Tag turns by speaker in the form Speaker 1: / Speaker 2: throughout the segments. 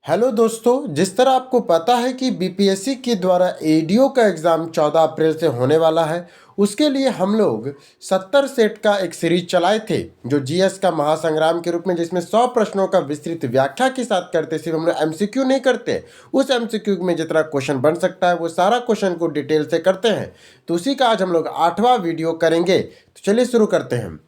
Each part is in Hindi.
Speaker 1: हेलो दोस्तों, जिस तरह आपको पता है कि बीपीएससी के द्वारा एडीओ का एग्ज़ाम 14 अप्रैल से होने वाला है। उसके लिए हम लोग 70 सेट का एक सीरीज चलाए थे जो जीएस का महासंग्राम के रूप में, जिसमें 100 प्रश्नों का विस्तृत व्याख्या के साथ करते। सिर्फ हम लोग एमसीक्यू नहीं करते, उस एमसीक्यू में जितना क्वेश्चन बन सकता है वो सारा क्वेश्चन को डिटेल से करते हैं। तो उसी का आज हम लोग 8वां वीडियो करेंगे। तो चलिए शुरू करते हैं।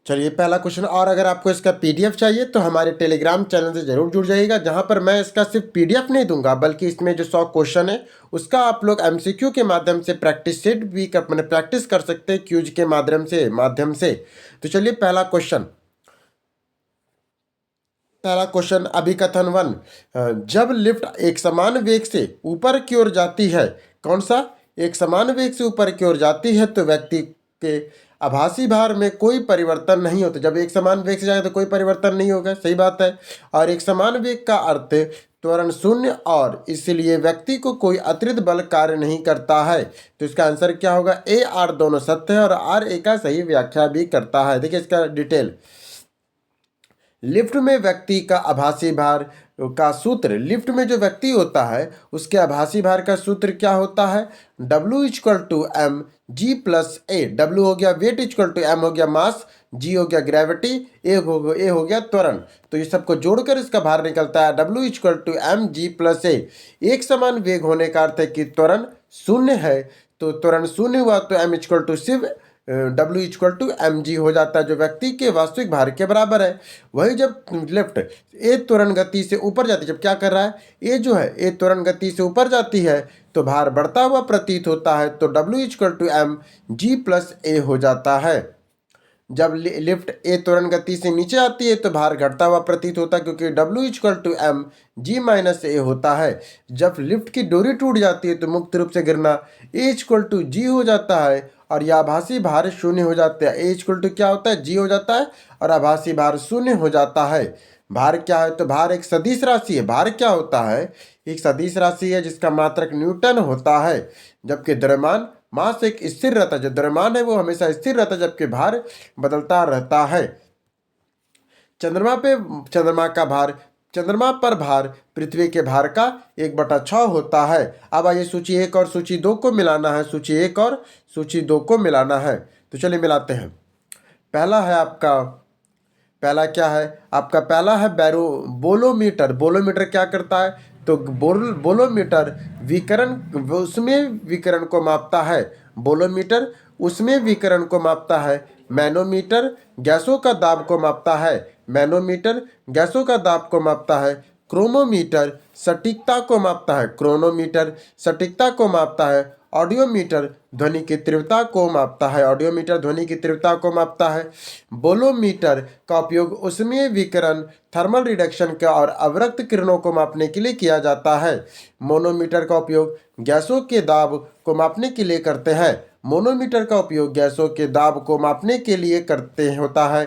Speaker 1: चलिए पहला क्वेश्चन, और अगर आपको इसका पीडीएफ चाहिए तो हमारे टेलीग्राम चैनल से जरूर जुड़ जाइएगा, जहां पर मैं इसका सिर्फ पीडीएफ नहीं दूंगा बल्कि इसमें जो 100 क्वेश्चन है उसका आप लोग एमसीक्यू के माध्यम से प्रैक्टिस सेट भी मैंने प्रैक्टिस कर सकते हैं क्यूज के माध्यम से। तो चलिए पहला क्वेश्चन अभिकथन 1। जब लिफ्ट एक समान वेग से ऊपर की ओर जाती है, कौन सा? एक समान वेग से ऊपर की ओर जाती है तो व्यक्ति के आभासी भार में कोई परिवर्तन नहीं होता। जब एक समान वेग से जाएगा तो कोई परिवर्तन नहीं होगा, सही बात है। और एक समान वेग का अर्थ त्वरण शून्य, और इसलिए व्यक्ति को कोई अतिरिक्त बल कार्य नहीं करता है। तो इसका आंसर क्या होगा? ए आर दोनों सत्य है और आर ए का सही व्याख्या भी करता है। देखिए इसका डिटेल। लिफ्ट में व्यक्ति का आभासी भार का सूत्र, लिफ्ट में जो व्यक्ति होता है उसके आभासी भार का सूत्र क्या होता है? W equal to M G plus A. W हो गया वेट, इक्वल टू एम हो गया मास, जी हो गया ग्रेविटी, ए हो गया त्वरण। तो ये सबको जोड़कर इसका भार निकलता है W equal to M G plus A. एक समान वेग होने का अर्थ है कि त्वरण शून्य है, तो त्वरण शून्य हुआ तो एम इक्वल टू सिर्फ W equal to M G हो जाता है, जो व्यक्ति के वास्तविक भार के बराबर है। वही जब लिफ्ट ए त्वरण गति से ऊपर जाती है, जब क्या कर रहा है, ए जो है ए त्वरण गति से ऊपर जाती है तो भार बढ़ता हुआ प्रतीत होता है, तो W equal to M G plus A हो जाता है। जब लिफ्ट ए त्वरण गति से नीचे आती है तो भार घटता हुआ प्रतीत होता है, क्योंकि W equal to M G minus A होता है। जब लिफ्ट की डोरी टूट जाती है तो मुक्त रूप से गिरना ए इक्वल टू जी हो जाता है और यह आभासी भार शून्य हो जाता है। ए इक्वल टू क्या होता है? जी हो जाता है और आभासी भार शून्य हो जाता है। भार क्या है? तो भार एक सदिश राशि है। भार क्या होता है? एक सदिश राशि है जिसका मात्रक न्यूटन होता है, जबकि द्रव्यमान मास एक स्थिर रहता है। जो द्रव्यमान है वो हमेशा स्थिर रहता है, जबकि भार बदलता रहता है। चंद्रमा पर भार पृथ्वी के भार का 1/6 होता है। अब आइए सूची 1 और सूची 2 को मिलाना है। सूची 1 और सूची 2 को मिलाना है, तो चलिए मिलाते हैं। पहला है बोलोमीटर। बोलोमीटर क्या करता है? तो बोलोमीटर विकिरण, उसमें विकिरण को मापता है। बोलोमीटर उसमें विकिरण को मापता है। मैनोमीटर गैसों का दाब को मापता है। मैनोमीटर गैसों का दाब को मापता है। क्रोमोमीटर सटीकता को मापता है। क्रोनोमीटर सटीकता को मापता है। ऑडियोमीटर ध्वनि की तीव्रता को मापता है। ऑडियोमीटर ध्वनि की तीव्रता को मापता है। बोलोमीटर का उपयोग उसमें विकिरण, थर्मल रिडक्शन का और अवरक्त किरणों को मापने के लिए किया जाता है। मोनोमीटर का उपयोग गैसों के दाब को मापने के लिए करते हैं। मोनोमीटर का उपयोग गैसों के दाब को मापने के लिए करते होता है।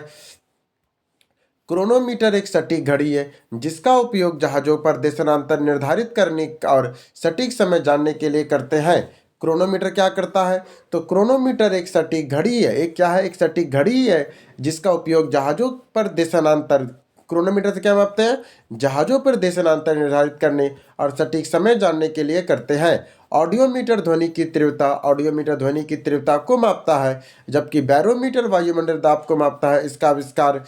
Speaker 1: क्रोनोमीटर एक सटीक घड़ी है जिसका उपयोग जहाजों पर देशांतर निर्धारित करने और सटीक समय जानने के लिए करते हैं। क्रोनोमीटर क्या करता है? तो क्रोनोमीटर एक सटीक घड़ी है। एक क्या है? एक सटीक घड़ी है जिसका उपयोग जहाजों पर देशांतर, क्रोनोमीटर से क्या मापते हैं? जहाजों पर देशांतर निर्धारित करने और सटीक समय जानने के लिए करते हैं। ऑडियोमीटर ध्वनि की तीव्रता को मापता है, जबकि बैरोमीटर वायुमंडल दाब को मापता है। इसका आविष्कार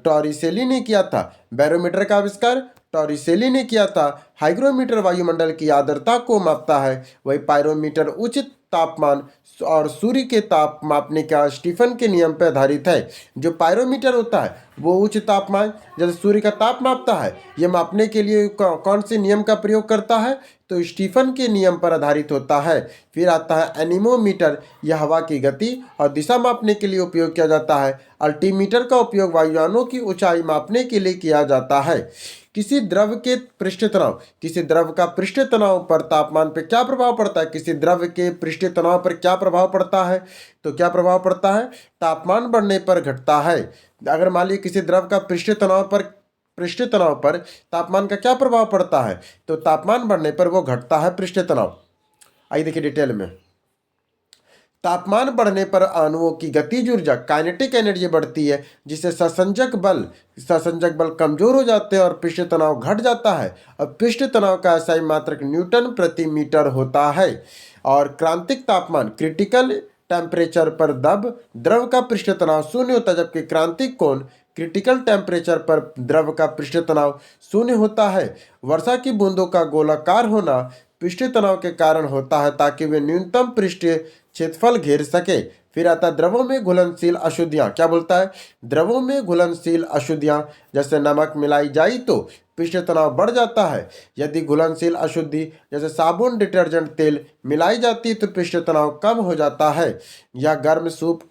Speaker 1: टॉरिसेली ने किया था। बैरोमीटर का आविष्कार टॉरिसेली ने किया था। हाइग्रोमीटर वायुमंडल की आर्द्रता को मापता है। वही पायरोमीटर उच्च तापमान और सूर्य के ताप मापने का स्टीफन के नियम पर आधारित है। जो पायरोमीटर होता है वो उच्च तापमान, जब सूर्य का ताप मापता है, यह मापने के लिए कौन से नियम का प्रयोग करता है? तो स्टीफन के नियम पर आधारित होता है। फिर आता है एनीमोमीटर, यह हवा की गति और दिशा मापने के लिए उपयोग किया जाता है। अल्टीमीटर का उपयोग वायुयानों की ऊंचाई मापने के लिए किया जाता है। किसी द्रव का पृष्ठ तनाव पर तापमान पर क्या प्रभाव पड़ता है? किसी द्रव के पृष्ठ तनाव पर क्या प्रभाव पड़ता है? तो क्या प्रभाव पड़ता है? तापमान बढ़ने पर घटता है। अगर मान लीजिए किसी द्रव का पृष्ठ तनाव पर तापमान का क्या प्रभाव पड़ता है? तो तापमान बढ़ने पर वो घटता है, पृष्ठ तनाव। आइए देखिए डिटेल में। तापमान बढ़ने पर अणुओं की गतिज ऊर्जा काइनेटिक एनर्जी बढ़ती है, जिससे ससंजक बल कमजोर हो जाते हैं और पृष्ठ तनाव घट जाता है। अब पृष्ठ तनाव का SI मात्रक न्यूटन प्रति मीटर होता है। और क्रांतिक तापमान क्रिटिकल टेम्परेचर पर द्रव का पृष्ठ तनाव शून्य होता है, जबकि क्रांतिक कोण क्रिटिकल टेम्परेचर पर द्रव का पृष्ठ तनाव शून्य होता है। वर्षा की बूंदों का गोलाकार होना पृष्ठ तनाव के कारण होता है, ताकि वे न्यूनतम पृष्ठीय क्षेत्रफल घेर सके। फिर आता है द्रवों में घुलनशील अशुद्धियां। क्या बोलता है? द्रवों में घुलनशील अशुद्धियां जैसे नमक मिलाई जाए तो पृष्ठ तनाव बढ़ जाता है। यदि घुलनशील अशुद्धि जैसे साबुन, डिटर्जेंट, तेल मिलाई जाती है तो पृष्ठ तनाव कम हो जाता है। या गर्म सूप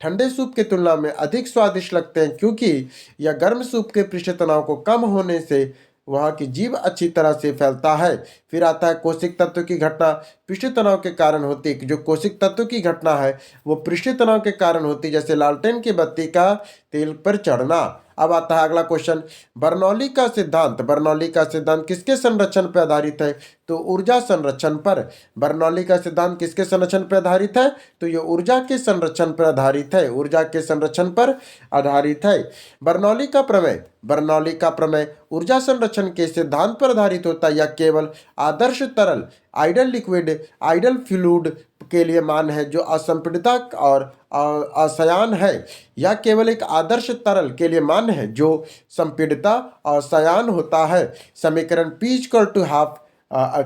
Speaker 1: ठंडे सूप की तुलना में अधिक स्वादिष्ट लगते हैं, क्योंकि यह गर्म सूप के पृष्ठ तनाव को कम होने से वहाँ की जीव अच्छी तरह से फैलता है। फिर आता है कोशिक तत्व की घटना पृष्ठ तनाव के कारण होती है। जो कोशिक तत्व की घटना है वो पृष्ठ तनाव के कारण होती है, जैसे लालटेन की बत्ती का तेल पर चढ़ना। अब आता है अगला क्वेश्चन, बर्नौली का सिद्धांत किसके संरक्षण पर आधारित है? तो ऊर्जा संरक्षण पर। बर्नौली का सिद्धांत किसके संरक्षण पर आधारित है? तो ये ऊर्जा के संरक्षण पर आधारित है, ऊर्जा के संरक्षण पर आधारित है। बर्नौली का प्रमेय ऊर्जा संरक्षण के सिद्धांत पर आधारित होता है, या केवल आदर्श तरल आइडल लिक्विड आइडल फ्लूइड के लिए मान है जो असंपीड़िता और असयान है, या केवल एक आदर्श तरल के लिए मान है जो संपीड़िता और सयान होता है। समीकरण P = ½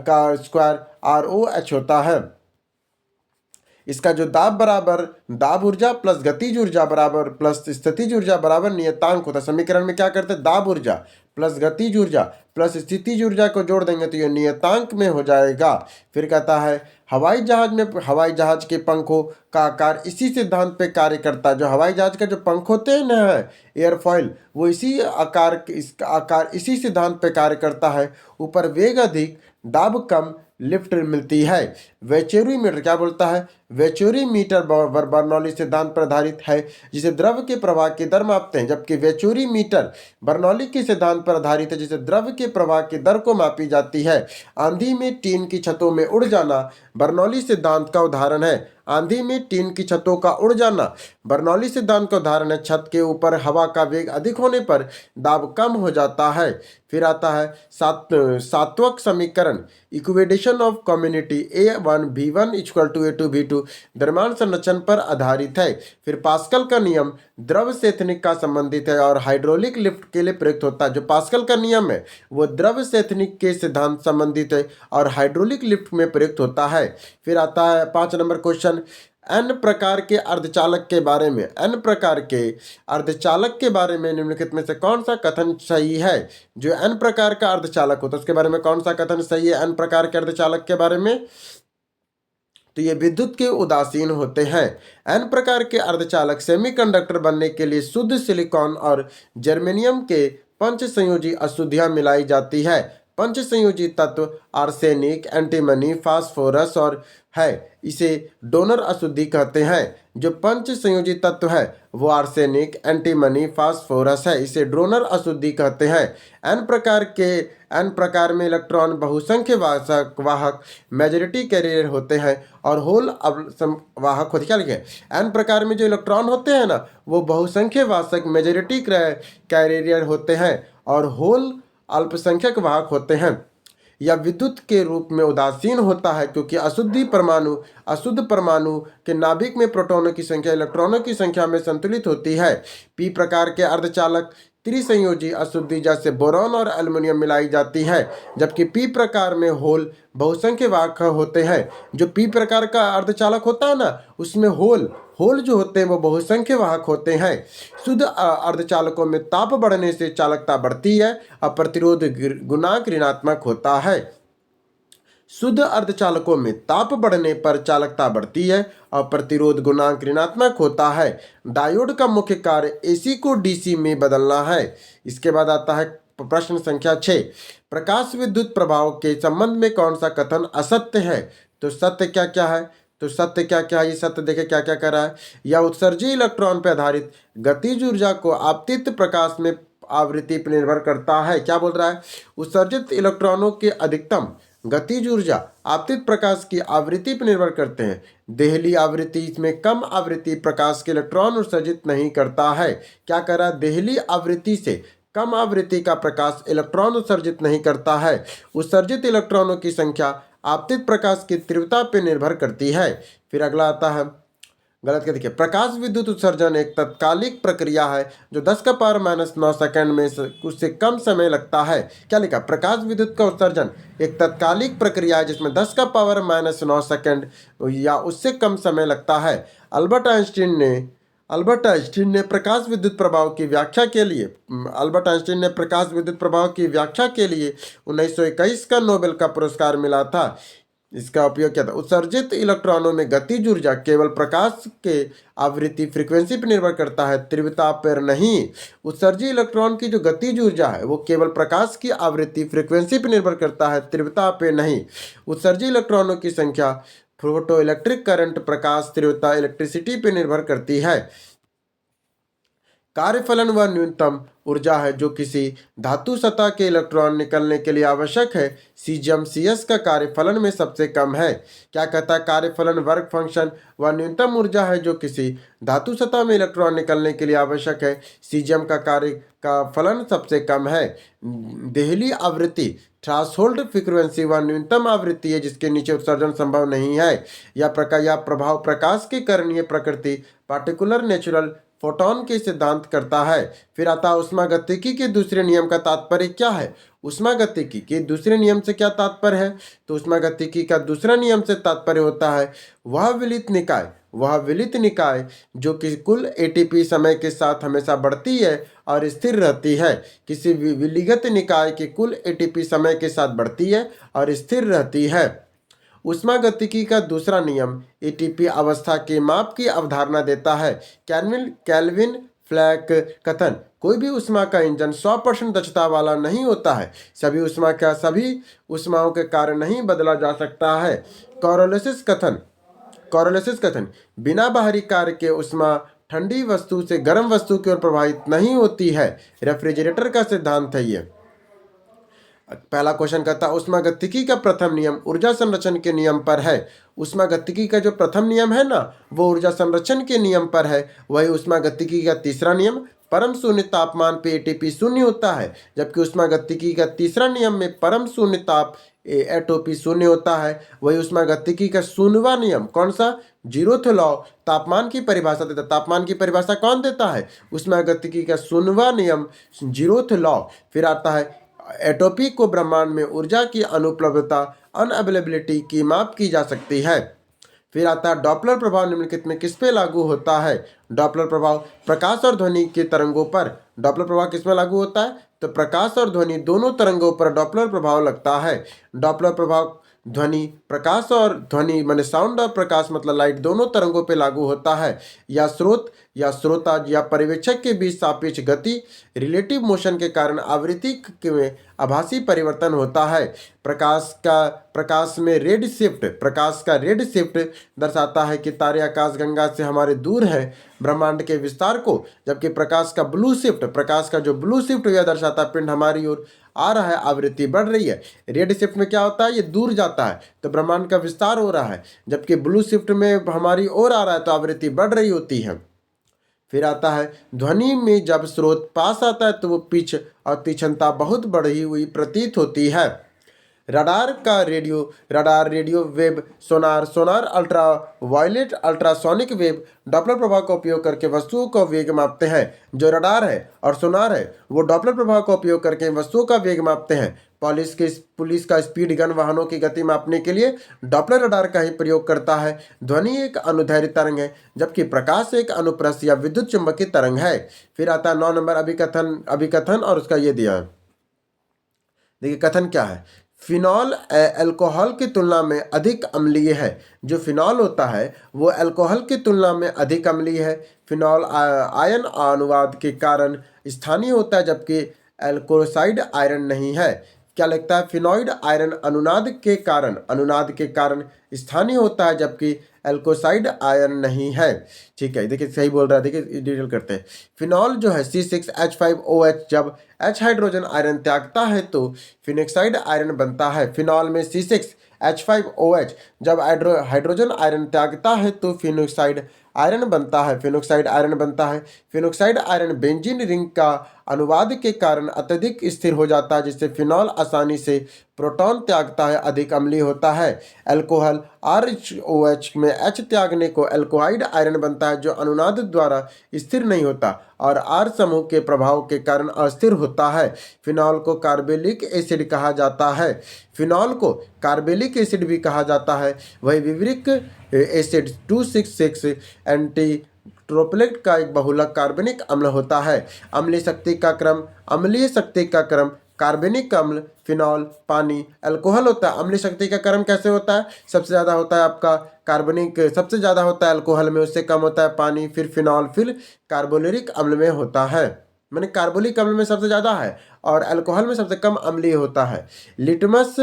Speaker 1: का स्क्वायर ROH होता है। इसका जो दाब ऊर्जा प्लस गतिज ऊर्जा बराबर प्लस स्थितिज ऊर्जा बराबर नियतांक होता है। समीकरण में क्या करते हैं? दाब ऊर्जा प्लस गतिज ऊर्जा प्लस स्थितिज ऊर्जा को जोड़ देंगे तो ये नियतांक में हो जाएगा। फिर कहता है हवाई जहाज के पंखों का आकार इसी सिद्धांत पे कार्य करता है। जो हवाई जहाज का जो पंख होते हैं ना, एयरफॉइल, वो इसका आकार इसी सिद्धांत पे कार्य करता है। ऊपर वेग अधिक, दाब कम, लिफ्ट मिलती है। वैचुरीमीटर क्या बोलता है? वैचुरीमीटर बर्नौली सिद्धांत पर आधारित है, जिसे द्रव के प्रवाह की दर मापते हैं, जबकि वैचुरीमीटर बर्नौली के सिद्धांत पर आधारित है, जिसे द्रव के प्रवाह की दर को मापी जाती है। आंधी में टीन की छतों में उड़ जाना बर्नौली सिद्धांत का उदाहरण है। आंधी में टीन की छतों का उड़ जाना बर्नौली सिद्धांत का उदाहरण है। छत के ऊपर हवा का वेग अधिक होने पर दाब कम हो जाता है। फिर आता है सात्वक समीकरण equation of community A1 V1 = A2 V2 द्रव्यमान संरक्षण पर आधारित है। फिर पास्कल का नियम द्रव सैद्धांतिक का संबंधित है और हाइड्रोलिक लिफ्ट के लिए प्रयुक्त होता है। जो पास्कल का नियम है वो द्रव सैद्धांतिक के सिद्धांत संबंधित है और हाइड्रोलिक लिफ्ट में प्रयुक्त होता है। फिर आता है 5 नंबर क्वेश्चन, N प्रकार के अर्धचालक के बारे में। N प्रकार के अर्धचालक के बारे में निम्नलिखित में से कौन सा कथन सही है? जो N प्रकार का अर्धचालक होता है उसके बारे में कौन सा कथन सही है? N प्रकार के अर्धचालक के बारे में तो ये विद्युत के उदासीन होते हैं। N प्रकार के अर्धचालक सेमीकंडक्टर बनने के लिए शुद्ध सिलिकॉन और जर्मेनियम के पंच संयोजी अशुद्धियां मिलाई जाती है। पंच संयोजी तत्व आर्सेनिक, एंटीमनी, फास्फोरस और है, इसे डोनर अशुद्धि कहते हैं। जो पंच संयोजी तत्व है वो आर्सेनिक, एंटीमनी, फास्फोरस है, इसे डोनर अशुद्धि कहते हैं। एन प्रकार में इलेक्ट्रॉन बहुसंख्य वाहक मेजॉरिटी कैरियर होते हैं और होल वाहक होते। क्या लिखे? एन प्रकार में जो इलेक्ट्रॉन होते हैं ना वो बहुसंख्य वाहक मेजॉरिटी कैरियर होते हैं और होल अल्पसंख्यक वाहक होते हैं। या विद्युत के रूप में उदासीन होता है, क्योंकि अशुद्ध परमाणु के नाभिक में प्रोटॉनों की संख्या इलेक्ट्रॉनों की संख्या में संतुलित होती है। पी प्रकार के अर्धचालक त्रिसंयोजी अशुद्धि जैसे बोरॉन और एल्युमिनियम मिलाई जाती है, जबकि पी प्रकार में होल बहुसंख्य वाहक होते हैं। जो पी प्रकार का अर्धचालक होता है ना उसमें होल जो होते हैं वो बहुसंख्य वाहक होते हैं। शुद्ध अर्धचालकों में ताप बढ़ने से चालकता बढ़ती है और प्रतिरोध गुणांक ऋणात्मक होता है। शुद्ध अर्धचालकों में ताप बढ़ने पर चालकता बढ़ती है और प्रतिरोध गुणांक ऋणात्मक होता है। डायोड का मुख्य कार्य AC को DC में बदलना है। इसके बाद आता है प्रश्न संख्या 6, प्रकाश विद्युत प्रभाव के संबंध में कौन सा कथन असत्य है? तो सत्य क्या क्या है? तो सत्य क्या क्या है? ये सत्य देखे क्या क्या कर रहा है। या उत्सर्जी इलेक्ट्रॉन पर आधारित गतिज ऊर्जा को आपतित प्रकाश में आवृत्ति पर निर्भर करता है। क्या बोल रहा है? उत्सर्जित इलेक्ट्रॉनों के अधिकतम गतिज ऊर्जा आपतित प्रकाश की आवृत्ति पर निर्भर करते हैं। देहली आवृत्ति इसमें कम आवृत्ति प्रकाश के इलेक्ट्रॉन उत्सर्जित नहीं करता है। क्या करा? देहली आवृत्ति से कम आवृत्ति का प्रकाश इलेक्ट्रॉन उत्सर्जित नहीं करता है। उत्सर्जित इलेक्ट्रॉनों की संख्या आपतित प्रकाश की तीव्रता पर निर्भर करती है। फिर अगला आता है गलत क्या? देखिए, प्रकाश विद्युत उत्सर्जन एक तत्कालिक प्रक्रिया है जो 10⁻⁹ सेकंड में उससे कम समय लगता है। क्या लिखा? प्रकाश विद्युत का उत्सर्जन एक तत्कालिक प्रक्रिया है जिसमें 10⁻⁹ सेकंड या उससे कम समय लगता है। अल्बर्ट आइंस्टीन ने प्रकाश विद्युत प्रभाव की व्याख्या के लिए 1921 का नोबेल का पुरस्कार मिला था। इसका उपयोग क्या था? उत्सर्जित इलेक्ट्रॉनों में गतिज ऊर्जा केवल प्रकाश के आवृत्ति फ्रीक्वेंसी पर निर्भर करता है, तीव्रता पर नहीं। उत्सर्जित इलेक्ट्रॉन की जो गतिज ऊर्जा है वो केवल प्रकाश की आवृत्ति फ्रीक्वेंसी पर निर्भर करता है, तीव्रता पर नहीं। उत्सर्जित इलेक्ट्रॉनों की संख्या फोटो इलेक्ट्रिक करंट प्रकाश तीव्रता इलेक्ट्रिसिटी पर निर्भर करती है। कार्यफलन वह न्यूनतम ऊर्जा है जो किसी धातु सतह के इलेक्ट्रॉन निकलने के लिए आवश्यक है। सीजियम सीएस का कार्यफलन में सबसे कम है। क्या कहता है? कार्यफलन वर्क फंक्शन वह न्यूनतम ऊर्जा है जो किसी धातु सतह में इलेक्ट्रॉन निकलने के लिए आवश्यक है। सीजियम का कार्य का फलन सबसे कम है। देहली आवृत्ति थ्रेशोल्ड फ्रीक्वेंसी वह न्यूनतम आवृत्ति है जिसके नीचे उत्सर्जन संभव नहीं है। यह प्रभाव प्रकाश की करणीय प्रकृति पार्टिकुलर नेचुरल फोटोन के सिद्धांत करता है। फिर आता है ऊष्मागतिकी के दूसरे नियम का तात्पर्य क्या है? ऊष्मागतिकी के दूसरे नियम से क्या तात्पर्य है? तो ऊष्मागतिकी का दूसरा नियम से तात्पर्य होता है वह विलित निकाय जो कि कुल एटीपी समय के साथ हमेशा बढ़ती है और स्थिर रहती है। किसी विलिगत निकाय की कुल एटीपी समय के साथ बढ़ती है और स्थिर रहती है। ऊष्मागतिकी का दूसरा नियम एटीपी अवस्था के माप की अवधारणा देता है। कैल्विन फ्लैक कथन: कोई भी ऊष्मा का इंजन 100% दक्षता वाला नहीं होता है। सभी ऊष्माओं के कारण नहीं बदला जा सकता है। कोरोलिसिस कथन: बिना बाहरी कार्य के ऊष्मा ठंडी वस्तु से गर्म वस्तु की ओर प्रवाहित नहीं होती है। रेफ्रिजरेटर का सिद्धांत है ये। पहला क्वेश्चन कहता है ऊष्मागतिकी का प्रथम नियम ऊर्जा संरक्षण के नियम पर है। ऊष्मागतिकी का जो प्रथम नियम है ना वो ऊर्जा संरक्षण के नियम पर है। वही ऊष्मागतिकी का तीसरा नियम परम शून्य तापमान पे एटीपी शून्य होता है, जबकि ऊष्मागतिकी का तीसरा नियम में परम शून्य ताप एटीपी शून्य होता है। वही ऊष्मागतिकी का 100वां नियम कौन सा? 0th लॉ तापमान की परिभाषा देता है। तापमान की परिभाषा कौन देता है? ऊष्मागतिकी का 100वां नियम 0th लॉ। फिर आता है एटोपी को ब्रह्मांड में ऊर्जा की अनुपलब्धता अनअवेलेबिलिटी की माप की जा सकती है। फिर आता है डॉपलर प्रभाव निम्नलिखित में किस पे लागू होता है? डॉपलर प्रभाव प्रकाश और ध्वनि के तरंगों पर। डॉपलर प्रभाव किस में लागू होता है? तो प्रकाश और ध्वनि दोनों तरंगों पर डॉपलर प्रभाव लगता है। डॉपलर प्रभाव ध्वनि प्रकाश और ध्वनि माने साउंड और प्रकाश मतलब लाइट दोनों तरंगों पे लागू होता है। या स्रोत या श्रोता या पर्यवेक्षक के बीच सापेक्ष गति रिलेटिव मोशन के कारण आवृत्ति में आभासी परिवर्तन होता है। प्रकाश का रेड शिफ्ट दर्शाता है कि तारे आकाशगंगा से हमारे दूर हैं ब्रह्मांड के विस्तार को, जबकि प्रकाश का ब्लू शिफ्ट यह दर्शाता है पिंड हमारी ओर आ रहा है, आवृत्ति बढ़ रही है। रेड शिफ्ट में क्या होता है? ये दूर जाता है तो ब्रह्मांड का विस्तार हो रहा है, जबकि ब्लू शिफ्ट में हमारी ओर आ रहा है तो आवृत्ति बढ़ रही होती है। फिर आता है ध्वनि में जब स्रोत पास आता है तो वो पिच और तीक्ष्णता बहुत बढ़ी हुई प्रतीत होती है। Radar radio wave sonar ultraviolet ultrasonic wave Doppler प्रभाव का उपयोग करके वस्तुओं का वेग मापते हैं। जो रडार है और सोनार है वो डॉपलर प्रभाव का उपयोग करके वस्तुओं का वेग मापते हैं। पुलिस का स्पीड गन वाहनों की गति मापने के लिए डॉपलर रडार का ही प्रयोग करता है। ध्वनि एक अनुदैर्ध्य तरंग है, जबकि प्रकाश एक अनुप्रस्थ या विद्युत चुंबकीय तरंग है। फिर आता है 9 नंबर अभिकथन और उसका ये दिया है। देखिए कथन क्या है? फिनॉल अल्कोहल की तुलना में अधिक अम्लीय है। जो फिनॉल होता है वो अल्कोहल की तुलना में अधिक अम्लीय है। फिनॉल आयन अनुवाद के कारण स्थानीय होता है, जबकि एल्कोसाइड आयरन नहीं है। क्या लगता है, फिनॉइड आयरन अनुनाद के कारण स्थानीय होता है, जबकि एल्कोसाइड आयरन नहीं है। ठीक है, देखिए सही बोल रहा है, देखिए डिटेल करते हैं। फिनॉल जो है C6H5OH जब H हाइड्रोजन आयरन त्यागता है तो फिनोक्साइड आयरन बनता है। फिनॉल में C6H5OH जब हाइड्रोजन आयरन त्यागता है तो फिनोक्साइड आयरन बनता है। फिनोक्साइड आयरन बेंजीन रिंग का अनुवाद के कारण अत्यधिक स्थिर हो जाता है, जिससे फिनॉल आसानी से प्रोटॉन त्यागता है, अधिक अम्लीय होता है। अल्कोहल RHOH में H त्यागने को एल्कोहाइड आयरन बनता है, जो अनुनाद द्वारा स्थिर नहीं होता और R समूह के प्रभाव के कारण अस्थिर होता है। फिनॉल को कार्बेलिक एसिड कहा जाता है। फिनॉल को कार्बेलिक एसिड भी कहा जाता है। वही विवरिक एसिड 266 एंटी ट्रोपलेट का एक बहुलक कार्बनिक अम्ल होता है। अम्लीय शक्ति का क्रम कार्बनिक अम्ल, फिनॉल, पानी, अल्कोहल होता है। अम्लीय शक्ति का क्रम कैसे होता है? सबसे ज़्यादा होता है आपका कार्बनिक, सबसे ज़्यादा होता है अल्कोहल में, उससे कम होता है पानी, फिर फिनॉल, फिर कार्बोलेरिक अम्ल में होता है। मैंने कार्बोलिक अम्ल में सबसे ज़्यादा है और अल्कोहल में सबसे कम अम्लीय होता है। लिटमस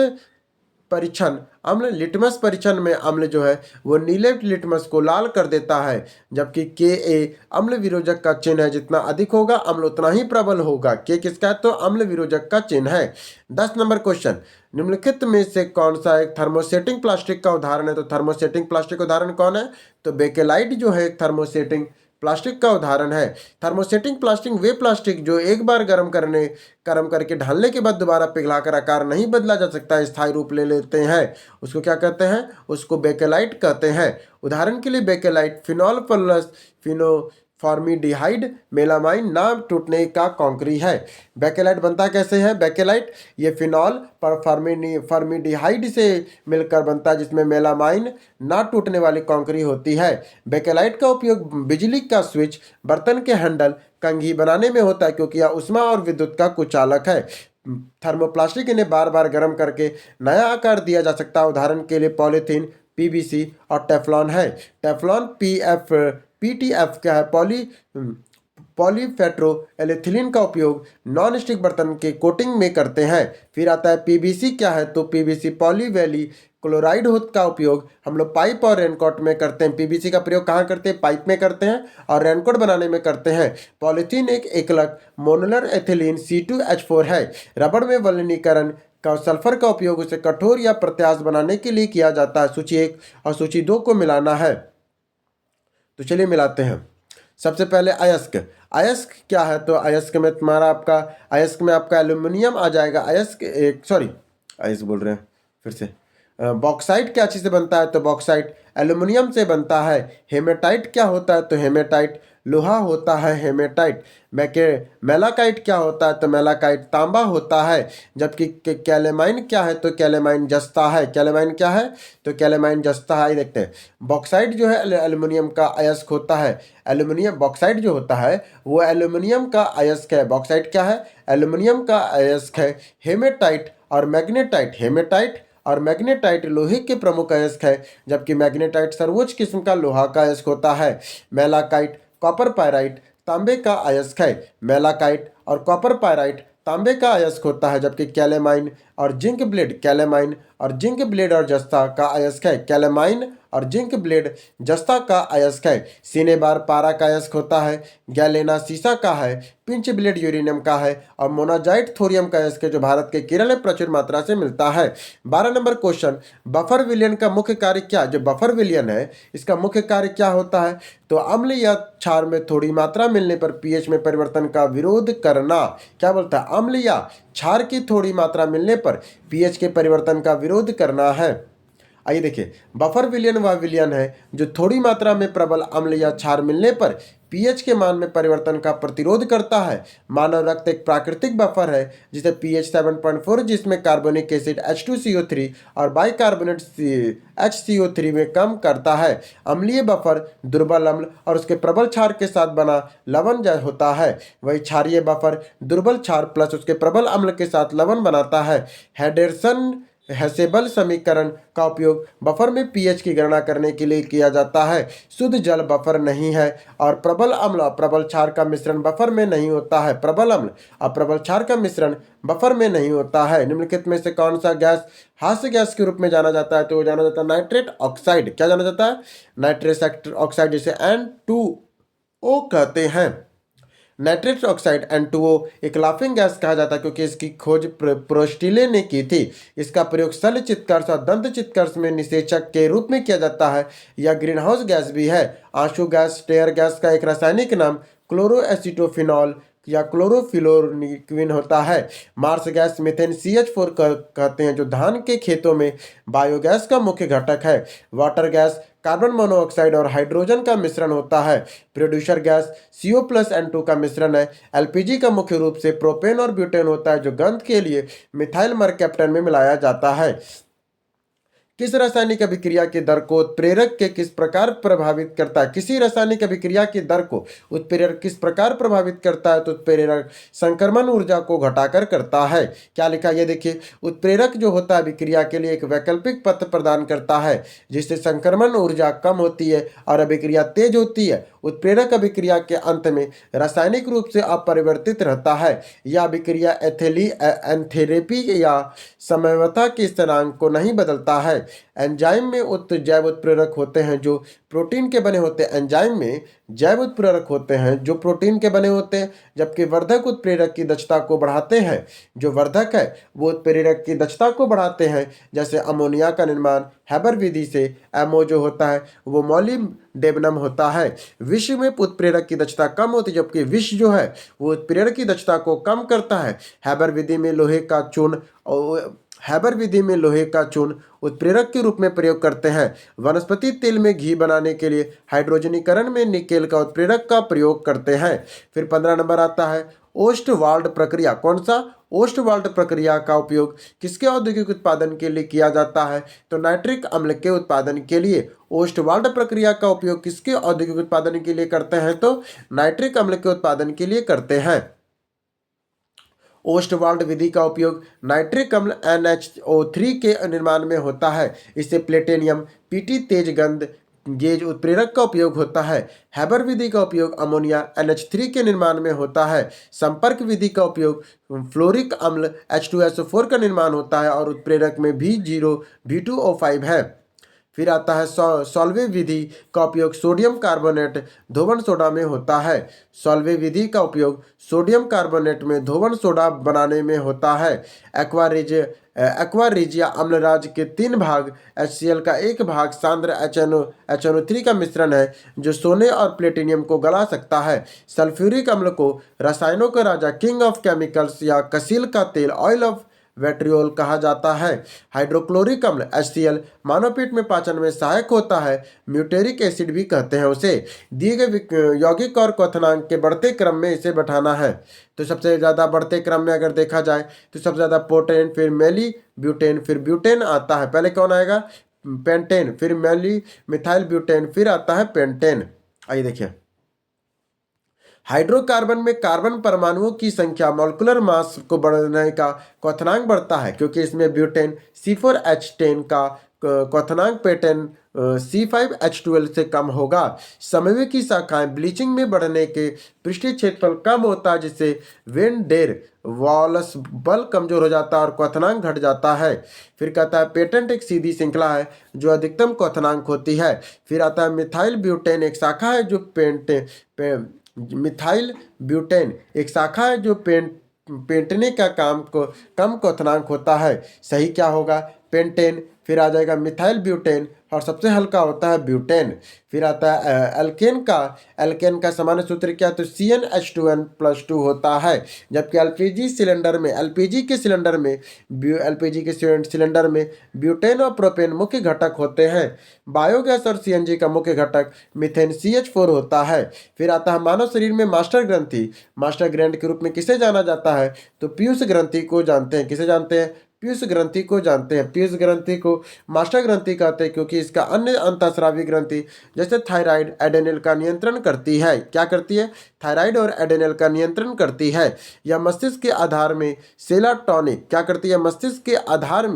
Speaker 1: परीक्षण में अम्ल जो है वो नीले लिटमस को लाल कर देता है, जबकि Ka अम्ल विरोधक का चिन्ह है। जितना अधिक होगा अम्ल उतना ही प्रबल होगा। K किसका है? तो अम्ल विरोधक का चिन्ह है। 10 नंबर क्वेश्चन, निम्नलिखित में से कौन सा एक थर्मोसेटिंग प्लास्टिक का उदाहरण है? तो थर्मोसेटिंग प्लास्टिक उदाहरण कौन है? तो बेकेलाइट जो है थर्मोसेटिंग प्लास्टिक का उदाहरण है। थर्मोसेटिंग प्लास्टिक वे प्लास्टिक जो एक बार गर्म करके ढालने के बाद दोबारा पिघलाकर आकार नहीं बदला जा सकता, स्थायी रूप ले लेते हैं, उसको क्या कहते हैं? उसको बेकेलाइट कहते हैं। उदाहरण के लिए बेकेलाइट फिनॉल प्लस फॉर्मीडिहाइड मेलामाइन ना टूटने का कॉन्क्री है। बेकेलाइट बनता कैसे है? बेकेलाइट ये फिनॉल पर फॉर्मीडिहाइड से मिलकर बनता है, जिसमें मेलामाइन ना टूटने वाली कॉन्क्री होती है। बेकेलाइट का उपयोग बिजली का स्विच, बर्तन के हैंडल, कंघी बनाने में होता है, क्योंकि यह ऊष्मा और विद्युत का कुचालक है। थर्मोप्लास्टिक इन्हें बार बार गर्म करके नया आकार दिया जा सकता है। उदाहरण के लिए पॉलीथीन, PVC और टेफ्लॉन है। टेफ्लॉन PTF क्या है? पॉलीफेट्रो एलिथिलीन का उपयोग नॉन स्टिक बर्तन के कोटिंग में करते हैं। फिर आता है PVC क्या है? तो PVC पॉलीवैली क्लोराइड का उपयोग हम लोग पाइप और रेनकोट में करते हैं। PVC का प्रयोग कहाँ करते हैं? पाइप में करते हैं और रेनकोट बनाने में करते हैं। पॉलीथीन एक एकलक मोनोलर एथिलीन C2H4 है। रबड़ में वल्कनीकरण का सल्फर का उपयोग उसे कठोर या प्रत्यास्थ बनाने के लिए किया जाता है। सूची 1 और सूची 2 को मिलाना है, तो चलिए मिलाते हैं। सबसे पहले अयस्क क्या है? तो अयस्क में आपका एल्यूमिनियम आ जाएगा। अयस्क बोल रहे हैं फिर से। बॉक्साइट क्या चीज़ से बनता है? तो बॉक्साइट एल्यूमिनियम से बनता है। हेमेटाइट क्या होता है? तो हेमेटाइट लोहा होता है, हेमेटाइट। मेलाकाइट क्या होता है? तो मेलाकाइट तांबा होता है। जबकि कैलेमाइन क्या है? तो कैलेमाइन जस्ता है। कैलेमाइन क्या है? तो कैलेमाइन जस्ता है। देखते हैं, बॉक्साइट जो है एल्यूमिनियम का अयस्क होता है। बॉक्साइट जो होता है वो एल्यूमिनियम का अयस्क है। बॉक्साइट क्या है? एल्यूमिनियम का अयस्क है। हेमेटाइट और मैग्नेटाइट लोहे के प्रमुख अयस्क है, जबकि मैग्नेटाइट सर्वोच्च किस्म का लोहा का अयस्क होता है। मेलाकाइट कॉपर पायराइट तांबे का अयस्क है। मेलाकाइट और कॉपर पायराइट तांबे का अयस्क होता है, जबकि कैलेमाइन और जिंक ब्लेड और जस्ता का अयस्क है। कैलेमाइन और जिंक ब्लेड जस्ता का अयस्क है। सिनेबार पारा का अयस्क होता है। गैलेना सीसा का है। पिंच ब्लेड यूरेनियम का है और मोनाजाइट थोरियम का अयस्क है, जो भारत के केरल में प्रचुर मात्रा से मिलता है। 12 नंबर क्वेश्चन, बफर विलयन का मुख्य कार्य क्या? जो बफर विलयन है इसका मुख्य कार्य क्या होता है? तो अम्ल या क्षार में थोड़ी मात्रा मिलने पर पीएच में परिवर्तन का विरोध करना। क्या बोलता है? अम्ल या क्षार की थोड़ी मात्रा मिलने पर पीएच के परिवर्तन का विरोध करना है। आइए देखिए, बफर विलयन वह विलयन है जो थोड़ी मात्रा में प्रबल अम्ल या क्षार मिलने पर पीएच के मान में परिवर्तन का प्रतिरोध करता है। मानव रक्त एक प्राकृतिक बफर है जिसे pH 7.4, जिसमें कार्बोनिक एसिड H2CO3 और बाइकार्बोनेट HCO3 में कम करता है। अम्लीय बफर दुर्बल अम्ल और उसके प्रबल क्षार के साथ बना लवण होता है। वही क्षारीय बफर दुर्बल क्षार प्लस उसके प्रबल अम्ल के साथ लवण बनाता है। हेसेबल समीकरण का उपयोग बफर में पीएच की गणना करने के लिए किया जाता है। शुद्ध जल बफर नहीं है और प्रबल अम्ल और प्रबल क्षार का मिश्रण बफर में नहीं होता है। प्रबल अम्ल और प्रबल क्षार का मिश्रण बफर में नहीं होता है। निम्नलिखित में से कौन सा गैस हास्य गैस के रूप में जाना जाता है? तो वो जाना जाता है नाइट्रेट ऑक्साइड। क्या जाना जाता है? नाइट्रेट ऑक्साइड, जिसे N2O कहते हैं। नाइट्रेट ऑक्साइड N2O एक लाफिंग गैस कहा जाता है क्योंकि इसकी खोज प्रोस्टिले ने की थी। इसका प्रयोग शल्य चित्कर्ष और दंत चित्कर्ष में निषेचक के रूप में किया जाता है। यह ग्रीनहाउस गैस भी है। आंसू गैस टेयर गैस का एक रासायनिक नाम क्लोरोएसिटोफिनॉल या क्लोरोफ्लोरोक्विन होता है। मार्स गैस मीथेन CH4 कहते हैं, जो धान के खेतों में बायोगैस का मुख्य घटक है। वाटर गैस कार्बन मोनोऑक्साइड और हाइड्रोजन का मिश्रण होता है। प्रोड्यूसर गैस CO+N2 का मिश्रण है। LPG का मुख्य रूप से प्रोपेन और ब्यूटेन होता है, जो गंध के लिए मिथाइल मरकैप्टन में मिलाया जाता है। किस रासायनिक अभिक्रिया की दर को उत्प्रेरक के किस प्रकार प्रभावित करता है? किसी रासायनिक अभिक्रिया की दर को उत्प्रेरक किस प्रकार प्रभावित करता है? तो उत्प्रेरक संक्रमण ऊर्जा को घटाकर करता है। क्या लिखा है ये देखिए, उत्प्रेरक जो होता है अभिक्रिया के लिए एक वैकल्पिक पथ प्रदान करता है जिससे संक्रमण ऊर्जा कम होती है और अभिक्रिया तेज होती है। उत्प्रेरक अभिक्रिया के अंत में रासायनिक रूप से अपरिवर्तित रहता है। यह अभिक्रिया एंथैल्पी या समयवता के स्थिरांक को नहीं बदलता है। एंजाइम में जैव उत्प्रेरक होते हैं जो प्रोटीन के बने होते हैं। एंजाइम में जैव उत्प्रेरक होते हैं जो प्रोटीन के बने होते हैं, जबकि वर्धक उत्प्रेरक की दक्षता को बढ़ाते हैं। जो वर्धक है वो उत्प्रेरक की दक्षता को बढ़ाते हैं, जैसे अमोनिया का निर्माण हैबर विधि से। एमओ जो होता है वो मॉलिब्डेनम होता है। विष में उत्प्रेरक की दक्षता कम होती है, जबकि विष जो है वो उत्प्रेरक की दक्षता को कम करता है। हैबर विधि में लोहे का चूर्ण उत्प्रेरक के रूप में प्रयोग करते हैं। वनस्पति तेल में घी बनाने के लिए हाइड्रोजनीकरण में निकेल का उत्प्रेरक का प्रयोग करते हैं। फिर 15 नंबर आता है ओस्टवाल्ड प्रक्रिया। कौन सा? ओस्टवाल्ड प्रक्रिया का उपयोग किसके औद्योगिक उत्पादन के लिए किया जाता है? तो नाइट्रिक अम्ल के उत्पादन के लिए। ओस्टवाल्ड प्रक्रिया का उपयोग किसके औद्योगिक उत्पादन के लिए करते हैं? तो नाइट्रिक अम्ल के उत्पादन के लिए करते हैं। ओस्टवाल्ड विधि का उपयोग नाइट्रिक अम्ल NHO3 के निर्माण में होता है। इससे प्लेटिनम PT तेज गंध गेज उत्प्रेरक का उपयोग होता है। हैबर विधि का उपयोग अमोनिया NH3 के निर्माण में होता है। संपर्क विधि का उपयोग फ्लोरिक अम्ल H2SO4 का निर्माण होता है और उत्प्रेरक में V0 V2O5 है। फिर आता है सॉल्वे विधि का उपयोग सोडियम कार्बोनेट धोवन सोडा में होता है। सॉल्वे विधि का उपयोग सोडियम कार्बोनेट में धोवन सोडा बनाने में होता है। एक्वा रिजिया अम्लराज के 3 भाग HCl का 1 भाग सांद्र HNO3 का मिश्रण है जो सोने और प्लेटिनियम को गला सकता है। सल्फ्यूरिक अम्ल को रसायनों का राजा किंग ऑफ केमिकल्स या कसील का तेल ऑयल ऑफ वेट्रियोल कहा जाता है। हाइड्रोक्लोरिक अम्ल HCl मानव पेट में पाचन में सहायक होता है। म्यूटेरिक एसिड भी कहते हैं उसे। दिए गए यौगिक और क्वथनांक के बढ़ते क्रम में इसे बैठाना है। तो सबसे ज़्यादा बढ़ते क्रम में अगर देखा जाए तो सबसे ज़्यादा पोटेन, फिर मेली ब्यूटेन, फिर ब्यूटेन आता है। पहले कौन आएगा? पेंटेन, फिर मेली मिथाइल ब्यूटेन, फिर आता है पेंटेन। आइए देखिए, हाइड्रोकार्बन में कार्बन परमाणुओं की संख्या मॉलिक्यूलर मास को बढ़ने का क्वथनांक बढ़ता है, क्योंकि इसमें ब्यूटेन C4H10 का क्वथनांक पेटेन C5H12 से कम होगा। समन्वय की शाखाएं ब्लीचिंग में बढ़ने के पृष्ठीय क्षेत्रफल कम होता है, जिससे वेन डेर वॉल्स बल कमजोर हो जाता है और क्वथनांक घट जाता है। फिर कहता है पेटेंट एक सीधी श्रृंखला है जो अधिकतम क्वथनांक होती है। फिर आता है मिथाइल ब्यूटेन एक शाखा है जो मिथाइल ब्यूटेन एक शाखा है जो पेंटने का काम को कम क्वथनांक होता है। सही क्या होगा? पेंटेन। फिर आ जाएगा मिथाइल ब्यूटेन और सबसे हल्का होता है ब्यूटेन। फिर आता है एल्केन का सामान्य सूत्र क्या? तो CnH2n+2 होता है। जबकि एलपीजी के सिलेंडर में ब्यूटेन और प्रोपेन मुख्य घटक होते हैं। बायोगैस और CNG का मुख्य घटक मीथेन CH4 होता है। फिर आता है मानव शरीर में मास्टर ग्रंथि के रूप में किसे जाना जाता है? तो पीयूष ग्रंथि को जानते हैं। किसे जानते हैं? पीयूष ग्रंथि को जानते हैं। पीयूष ग्रंथि को मास्टर ग्रंथि कहते हैं क्योंकि इसका अन्य अंतःस्रावी ग्रंथि जैसे थायराइड एडेनल का नियंत्रण करती है। क्या करती है? थायराइड और एडेनल का नियंत्रण करती है। यह मस्तिष्क के आधार में सेलाटोनिक क्या करती है? मस्तिष्क के आधार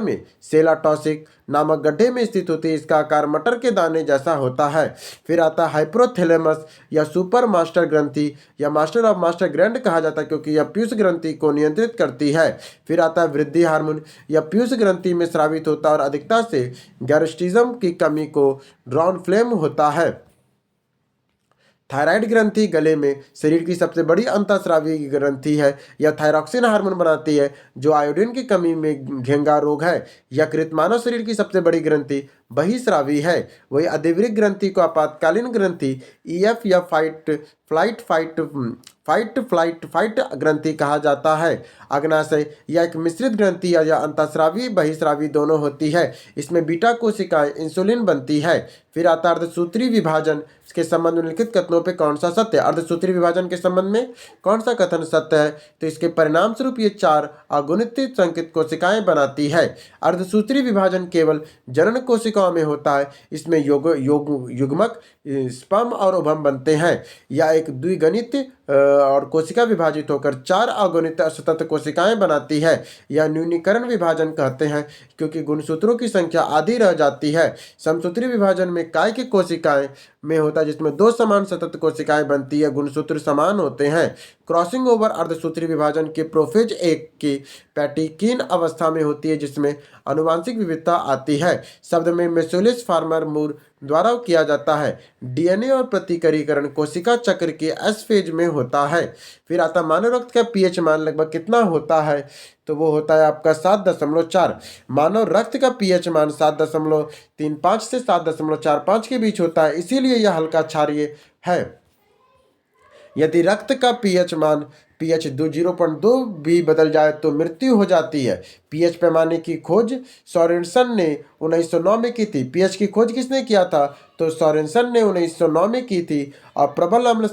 Speaker 1: में सेलाटोसिक नामक गड्ढे में स्थित होती है। इसका आकार मटर के दाने जैसा होता है। फिर आता है हाइपोथैलेमस या सुपर मास्टर ग्रंथि या मास्टर ऑफ मास्टर ग्रैंड कहा जाता है क्योंकि यह पीयूष ग्रंथि को नियंत्रित करती है। फिर आता है वृद्धि हार्मोन। यह पीयूष ग्रंथि में स्रावित होता है और अधिकता से गैस्ट्रिज्म की कमी को ड्रॉन फ्लेम होता है। थायराइड ग्रंथि गले में शरीर की सबसे बड़ी अंतःस्रावी ग्रंथि है। यह थायरॉक्सिन हार्मोन बनाती है जो आयोडीन की कमी में घेंगा रोग है। यकृत मानव शरीर की सबसे बड़ी ग्रंथि बहिस्रावी है। वही अधिवृक्क ग्रंथि को आपातकालीन ग्रंथि ईएफ या फाइट ग्रंथि कहा जाता है। अग्नाशय यह एक मिश्रित ग्रंथि या अंतःस्रावी बहिस्रावी दोनों होती है। इसमें बीटा कोशिकाएं इंसुलिन बनती है। फिर आता है अर्धसूत्री विभाजन के संबंध में निम्नलिखित कथनों पे कौन सा सत्य है? अर्धसूत्री विभाजन के संबंध में कौन सा कथन सत्य है? तो इसके परिणाम स्वरूप ये 4 अगुणित संकेत कोशिकाएं बनाती है। अर्धसूत्री विभाजन केवल जनन कोशिकाओं में होता है। इसमें युग्मक स्पर्म और ओवम बनते हैं। यह एक द्विगुणित और कोशिका विभाजित होकर 4 अगुणित असतत कोशिकाएं बनाती है। यह न्यूनीकरण विभाजन कहते हैं क्योंकि गुणसूत्रों की संख्या आधी रह जाती है। समसूत्री विभाजन में काय की कोशिकाएं में होता है जिसमें 2 समान सतत कोशिकाएं बनती है। गुणसूत्र समान होते हैं। क्रॉसिंग ओवर अर्धसूत्री विभाजन के प्रोफेज 1 की पैटिकीन अवस्था में होती है जिसमें आनुवांशिक विविधता आती है। शब्द में मेसोलिस फार्मर मूर द्वारा किया जाता है। डीएनए और प्रतिकरीकरण कोशिका चक्र के एस फेज में होता है। फिर आता मानव रक्त का पीएच मान लगभग कितना होता है? तो वो होता है आपका 7.4। मानव रक्त का पीएच मान 7.35 से 7.45 के बीच होता है, इसीलिए यह हल्का क्षारीय है। यदि रक्त का पीएच मान पीएच 0.2 भी बदल जाए तो मृत्यु हो जाती है। पीएच पैमाने की खोज सोरेनसन ने 1909 में की थी। पीएच की खोज किसने किया था? तो सोरेनसन ने 1909 में की थी। और प्रबल अम्ल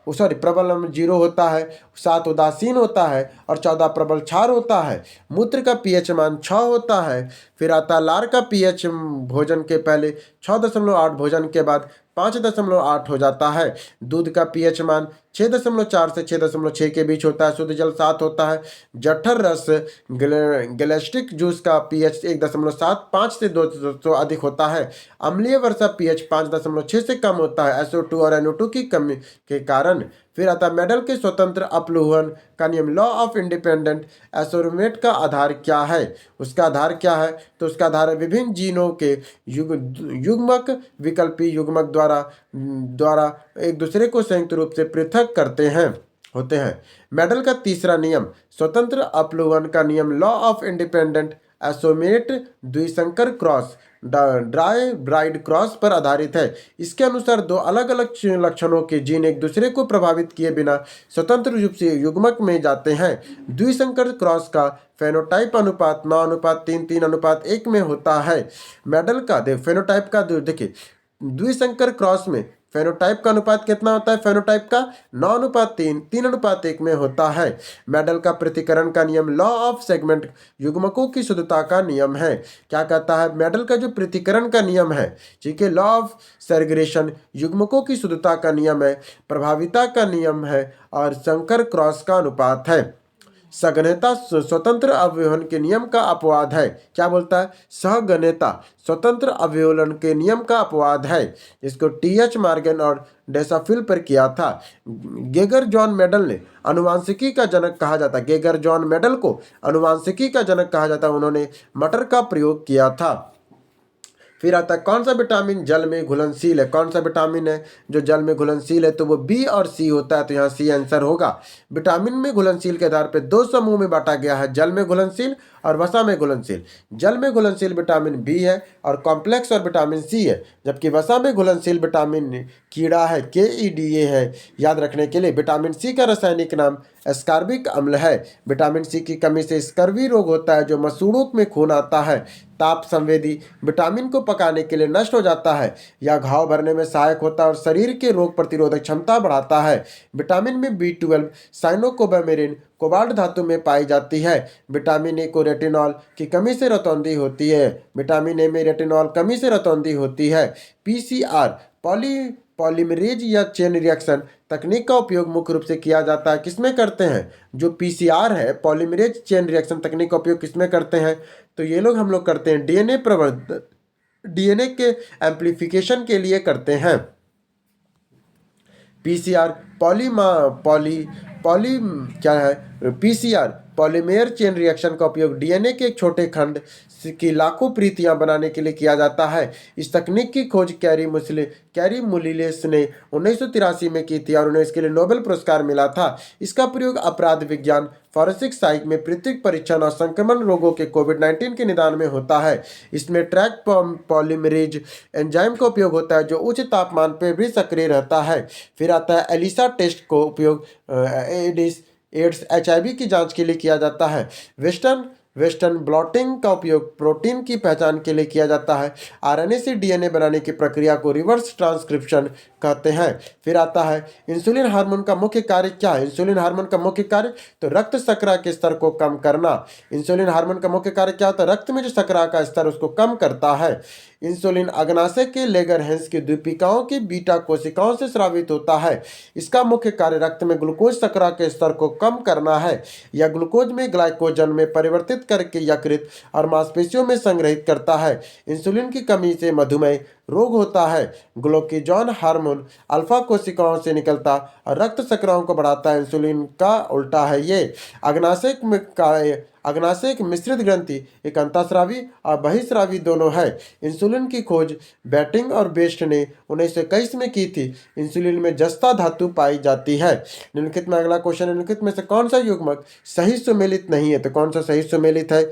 Speaker 1: प्रबल अम्ल 0 होता है, 7 उदासीन होता है और 14 प्रबल क्षार होता है। मूत्र का पीएच मान 6 होता है। फिर आता लार का पीएच भोजन के पहले 6.8, भोजन के बाद 5.8 हो जाता है। दूध का पीएच मान 6.4 से 6.6 के बीच होता है। शुद्ध जल 7 होता है। जठर रस गैस्ट्रिक जूस का पीएच 1.75 से 2 अधिक होता है। अम्लीय वर्षा पीएच 5.6 से कम होता है SO2 और NO2 की कमी के कारण। फिर आता मेडल के स्वतंत्र अपलूहन का नियम, लॉ ऑफ इंडिपेंडेंट एसोर्मेट का आधार क्या है? उसका आधार क्या है? तो उसका आधार है विभिन्न जीनों के युग्मक विकल्पी युग्मक द्वारा एक दूसरे को संयुक्त रूप से पृथक होते हैं। मेडल का तीसरा नियम स्वतंत्र अपलूहन का नियम, लॉ ऑफ इंडिपेंडेंट एसोमेट द्विसंकर क्रॉस ड्राई ब्राइड क्रॉस पर आधारित है। इसके अनुसार 2 अलग अलग लक्षणों के जीन एक दूसरे को प्रभावित किए बिना स्वतंत्र रूप से युग्मक में जाते हैं। द्विसंकर क्रॉस का फेनोटाइप अनुपात 9:3, 3:1 में होता है। मेडल का फेनोटाइप का देखिए, द्विसंकर क्रॉस में फेनोटाइप का अनुपात कितना होता है? फेनोटाइप का 9:3, 3:1 में होता है। मेडल का प्रतिकरण का नियम, लॉ ऑफ सेगमेंट युग्मकों की शुद्धता का नियम है। क्या कहता है? मेडल का जो प्रतिकरण का नियम है, ठीक है, लॉ ऑफ सेग्रेगेशन युग्मकों की शुद्धता का नियम है, प्रभाविता का नियम है और संकर क्रॉस का अनुपात है। सघनता स्वतंत्र अवयवन के नियम का अपवाद है। क्या बोलता है? सहगणता स्वतंत्र अवयवन के नियम का अपवाद है। इसको TH मॉर्गन और डेसाफिल पर किया था। गेगर जॉन मेडल ने अनुवांशिकी का जनक कहा जाता है। गेगर जॉन मेडल को अनुवांशिकी का जनक कहा जाता है। उन्होंने मटर का प्रयोग किया था। फिर आता है कौन सा विटामिन जल में घुलनशील है? कौन सा विटामिन है जो जल में घुलनशील है? तो वो B और C होता है, तो यहाँ C आंसर होगा। विटामिन में घुलनशील के आधार पर 2 समूह में बांटा गया है, जल में घुलनशील और वसा में घुलनशील। जल में घुलनशील विटामिन B है और कॉम्प्लेक्स और विटामिन C है, जबकि वसा में घुलनशील विटामिन कीड़ा है, KEDA है। याद रखने के लिए विटामिन C का रासायनिक नाम एस्कॉर्बिक अम्ल है। विटामिन सी की कमी से स्कर्वी रोग होता है जो मसूड़ों में खून आता है। ताप संवेदी विटामिन को पकाने के लिए नष्ट हो जाता है। यह घाव भरने में सहायक होता है और शरीर के रोग प्रतिरोधक क्षमता बढ़ाता है। विटामिन में B12 साइनोकोबामेरिन कोबाल्ट धातु में पाई जाती है। विटामिन ए को रेटिनॉल की कमी से रतौंधी होती है। विटामिन ए में रेटिनॉल कमी से रतौंधी होती है। PCR पॉलीमरेज या चेन रिएक्शन तकनीक का उपयोग मुख्य रूप से किया जाता है। किसमें करते हैं? जो PCR है, पॉलीमरेज चेन रिएक्शन तकनीक का उपयोग किसमें करते हैं? तो ये लोग हम लोग करते हैं डीएनए प्रवर्धन, डीएनए के एम्प्लीफिकेशन के लिए करते हैं। PCR पॉली पॉली क्या है? PCR पॉलीमेयर चेन रिएक्शन का उपयोग डीएनए के एक छोटे खंड की लाखों प्रतियां बनाने के लिए किया जाता है। इस तकनीक की खोज कैरी मुलिलेस ने 1983 में की थी और उन्हें इसके लिए नोबेल पुरस्कार मिला था। इसका प्रयोग अपराध विज्ञान, फॉरेंसिक साइंस में पृथक परीक्षण और संक्रमण रोगों के कोविड-19 के निदान में होता है। इसमें ट्रैक पॉलीमरेज एंजाइम का उपयोग होता है जो उच्च तापमान पर भी सक्रिय रहता है। फिर आता है एलिसा टेस्ट को उपयोग एड्स HIV की जांच के लिए किया जाता है। वेस्टर्न ब्लॉटिंग का उपयोग प्रोटीन की पहचान के लिए किया जाता है। RNA से DNA बनाने की प्रक्रिया को रिवर्स ट्रांसक्रिप्शन कहते हैं। फिर आता है इंसुलिन हार्मोन का मुख्य कार्य क्या है? इंसुलिन हार्मोन का मुख्य कार्य तो रक्त शर्करा के स्तर को कम करना। इंसुलिन हार्मोन का मुख्य कार्य क्या होता है? रक्त में जो शर्करा का स्तर उसको कम करता है। इंसुलिन अग्नाशय के लेगरहेंस की द्वीपिकाओं की बीटा कोशिकाओं से स्रावित होता है। इसका मुख्य कार्य रक्त में ग्लूकोज शर्करा के स्तर को कम करना है। यह ग्लूकोज में ग्लाइकोजन में परिवर्तित करके यकृत और मांसपेशियों में संग्रहित करता है। इंसुलिन की कमी से मधुमेह रोग होता है। ग्लूकागॉन हार्मोन अल्फा कोशिकाओं से निकलता और रक्त शर्कराओं को बढ़ाता है। इंसुलिन का उल्टा है ये। अग्नाशय एक मिश्रित ग्रंथि, एक अंतःस्रावी और बहिःस्रावी दोनों है। इंसुलिन की खोज बैटिंग और बेस्ट ने 1921 में की थी। इंसुलिन में जस्ता धातु पाई जाती है। निम्नलिखित में अगला क्वेश्चन, निम्नलिखित में से कौन सा युग्मक सही सुमेलित नहीं है? तो कौन सा सही सुमेलित है?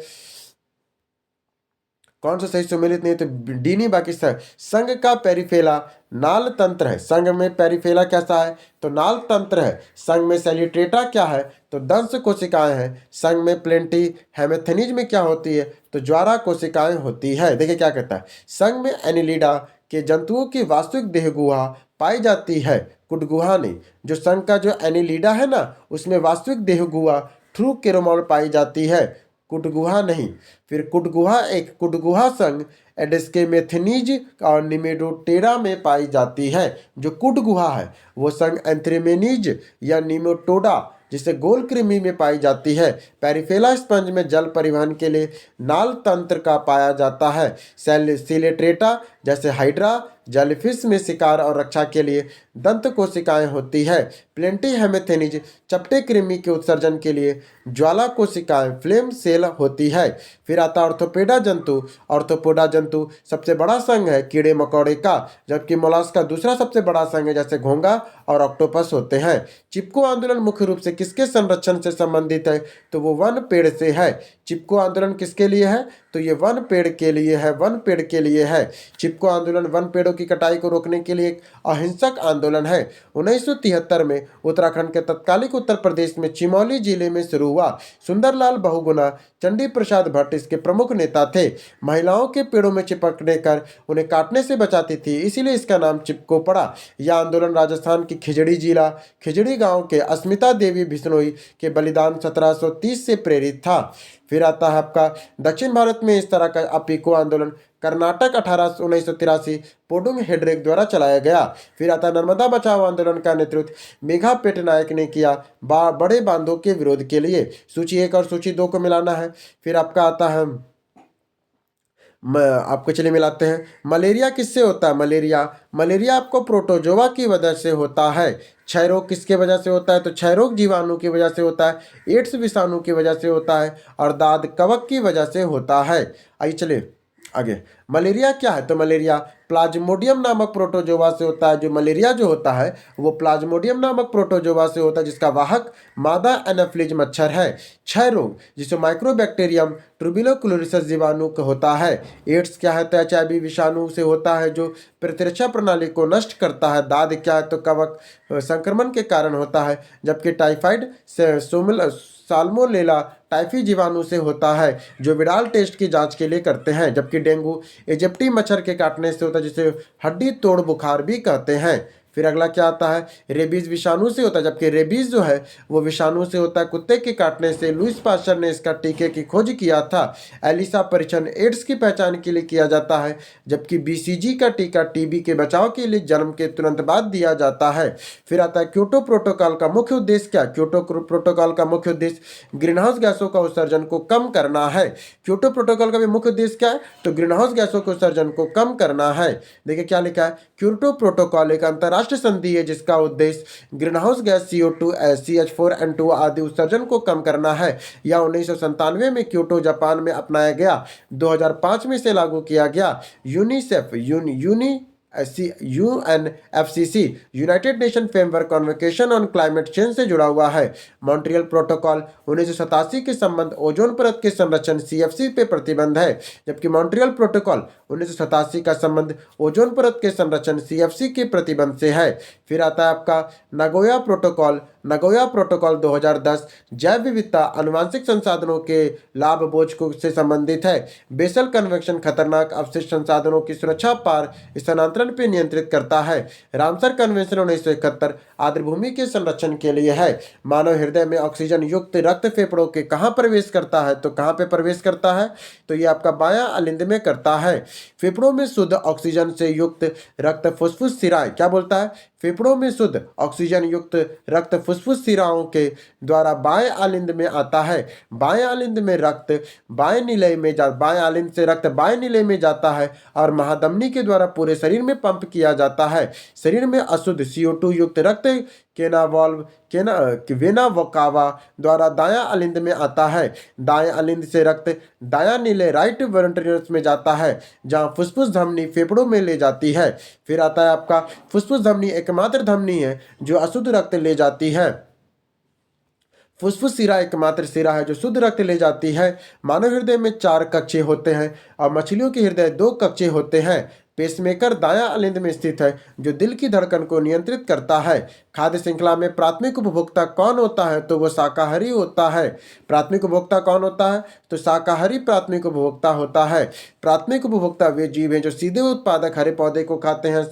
Speaker 1: कौन सा सही सुमेलित नहीं? तो डी नहीं, बाकी संघ का पेरिफेला नाल तंत्र है। संघ में पेरिफेला कैसा है? तो नाल तंत्र है। संघ में सेलिट्रेटा क्या है? तो दंश कोशिकाएं हैं। संघ में प्लेंटी हेमेथेनिज में क्या होती है? तो ज्वारा कोशिकाएं होती है। देखिए क्या कहता है, संघ में एनिलिडा के जंतुओं की वास्तविक देह गुहा पाई जाती है, कुटगुहा नहीं। जो संघ का जो एनिलिडा है ना, उसमें वास्तविक देह गुहा थ्रू केरोमोन पाई जाती है, कुटगुहा नहीं। फिर कुटगुहा संघ एडेस्केमेथेनीज और निमेटोडेरा में पाई जाती है। जो कुटगुहा है वो संघ एंथ्रेमेनीज या निमेटोडा जिसे गोल कृमि में पाई जाती है। पेरिफेला स्पंज में जल परिवहन के लिए नाल तंत्र का पाया जाता है। सिलेट्रेटा जैसे हाइड्रा जेलीफिश में शिकार और रक्षा के लिए दंत कोशिकाएं होती है। प्लेंटी हेमेथेनिज चपटे कृमि के उत्सर्जन के लिए ज्वाला कोशिकाएं फ्लेम सेल होती है। फिर आता ऑर्थोपोडा जंतु। ऑर्थोपोडा जंतु सबसे बड़ा संघ है कीड़े मकोड़े का, जबकि मोलस्का दूसरा सबसे बड़ा संघ है, जैसे घोंगा और ऑक्टोपस होते हैं। चिपको आंदोलन मुख्य रूप से किसके संरक्षण से संबंधित है? तो वो वन पेड़ से है। चिपको आंदोलन किसके लिए है? तो ये वन पेड़ के लिए है, वन पेड़ के लिए है। चिपको आंदोलन वन पेड़ों की कटाई को रोकने के लिए एक अहिंसक आंदोलन है। 1973 में उत्तराखंड के तत्कालिक उत्तर प्रदेश में चिमौली जिले में शुरू हुआ। सुंदरलाल बहुगुणा चंडी प्रसाद भट्ट इसके प्रमुख नेता थे। महिलाओं के पेड़ों में चिपकने कर उन्हें काटने से बचाती थी, इसीलिए इसका नाम चिपको पड़ा। यह आंदोलन राजस्थान की खिजड़ी गांव के अस्मिता देवी बिश्नोई के बलिदान 1730 से प्रेरित था। फिर आता है आपका दक्षिण भारत में इस तरह का अपीको आंदोलन कर्नाटक 1983 पोडुंग हेड्रेक द्वारा चलाया गया। फिर आता नर्मदा बचाओ आंदोलन का नेतृत्व मेघा पेटनायक ने किया बड़े बांधों के विरोध के लिए। सूची 1 और सूची 2 को मिलाना है। फिर आपका आता है आपको चलिए मिलाते हैं। मलेरिया किससे होता है? मलेरिया आपको प्रोटोजोआ की वजह से होता है। क्षय रोग किसके वजह से होता है? तो क्षय रोग जीवाणु की वजह से होता है। एड्स विषाणु की वजह से होता है और दाद कवक की वजह से होता है। आइए चलिए आगे। मलेरिया क्या है? तो मलेरिया प्लाज्मोडियम नामक प्रोटोजोआ से होता है। जो मलेरिया जो होता है वो प्लाज्मोडियम नामक प्रोटोजोआ से होता है, जिसका वाहक मादा एनाफिलीज मच्छर है। क्षय रोग जिसे माइक्रोबैक्टीरियम ट्यूबरकुलोसिस जीवाणु का होता है। एड्स क्या है? तो एचआईवी विषाणु से होता है जो प्रतिरक्षा प्रणाली को नष्ट करता है। दाद क्या है? तो कवक संक्रमण के कारण होता है। जबकि टाइफाइड से साल्मोनेला टाइफी जीवाणु से होता है, जो विडाल टेस्ट की जांच के लिए करते हैं। जबकि डेंगू इजिप्टी मच्छर के काटने से होता है, जिसे हड्डी तोड़ बुखार भी कहते हैं। फिर अगला क्या आता है? रेबीज विषाणु से होता है। जबकि रेबीज जो है वो विषाणु से होता है कुत्ते के काटने से। लुईस पास्चर ने इसका टीके की खोज किया था। एलिसा परीक्षण एड्स की पहचान के लिए किया जाता है। जबकि बीसीजी का टीका टीबी के बचाव के लिए जन्म के तुरंत बाद दिया जाता है। फिर आता है क्योटो प्रोटोकॉल का मुख्य उद्देश्य क्या? क्योटो प्रोटोकॉल का मुख्य उद्देश्य ग्रीनहाउस गैसों का उत्सर्जन को कम करना है। क्योटो प्रोटोकॉल का भी मुख्य उद्देश्य क्या है? तो ग्रीनहाउस गैसों के उत्सर्जन को कम करना है। देखिए क्या लिखा है? क्योटो प्रोटोकॉल एक अंतरराष्ट्रीय संधि है जिसका उद्देश्य ग्रीनहाउस गैस CO2 CH4N2 आदि उत्सर्जन को कम करना है। यह 1997 में क्योटो जापान में अपनाया गया। 2005 में इसे लागू किया गया। UNICEF UNFCCC United nation framework convention on climate change से जुड़ा हुआ है। मॉन्ट्रियल प्रोटोकॉल 1987 के संबंध ओजोन परत के संरक्षण CFC पे प्रतिबंध है। जबकि मॉन्ट्रियल प्रोटोकॉल 1987 का संबंध ओजोन परत के संरक्षण CFC के प्रतिबंध से है। फिर आता है आपका नगोया प्रोटोकॉल। नगोया प्रोटोकॉल 2010 जैव विविधता अनुवांशिक संसाधनों के लाभ बोझ को से संबंधित है। बेसल कन्वेंशन खतरनाक अवशिष्ट संसाधनों की सुरक्षा पार स्थानांतरण पर नियंत्रित करता है। रामसर कन्वेंशन 1971 आर्द्रभूमि के संरक्षण के लिए है। मानव हृदय में ऑक्सीजन युक्त रक्त फेफड़ों के कहाँ प्रवेश करता है? तो कहाँ पे प्रवेश करता है? तो ये आपका बायां अलिंद में करता है। फेफड़ों में शुद्ध ऑक्सीजन से युक्त रक्त फुफ्फुस सिराएं क्या बोलता है? फेफड़ों में शुद्ध ऑक्सीजन युक्त रक्त फुफ्फुस सिराओं के द्वारा बाएं आलिंद में आता है। बाएं आलिंद में रक्त बाएं निलय में बाएं आलिंद से रक्त बाएं निलय में जाता है और महाधमनी के द्वारा पूरे शरीर में पंप किया जाता है। शरीर में अशुद्ध CO2 युक्त रक्त वेना वकावा द्वारा दायां अलिंद में आता है। दाएं अलिंद से रक्त दायां नीले राइट वेंट्रिकल्स में जाता है, जहां फुफ्फुस धमनी फेफड़ों में ले जाती है। फिर आता है आपका फुफ्फुस धमनी एकमात्र धमनी है जो अशुद्ध रक्त ले जाती है। फुफ्फुस सिरा एकमात्र सिरा है जो शुद्ध रक्त ले जाती है। मानव हृदय में 4 कक्षे होते हैं और मछलियों के हृदय 2 कक्षे होते हैं। पेसमेकर दायां अलिंद में स्थित है जो दिल की धड़कन को नियंत्रित करता है। खाद्य श्रृंखला में प्राथमिक उपभोक्ता कौन होता है? तो वो शाकाहारी होता है। प्राथमिक उपभोक्ता कौन होता है? तो शाकाहारी प्राथमिक उपभोक्ता होता है। प्राथमिक उपभोक्ता वे जीव हैं जो सीधे उत्पादक हरे पौधे को खाते हैं,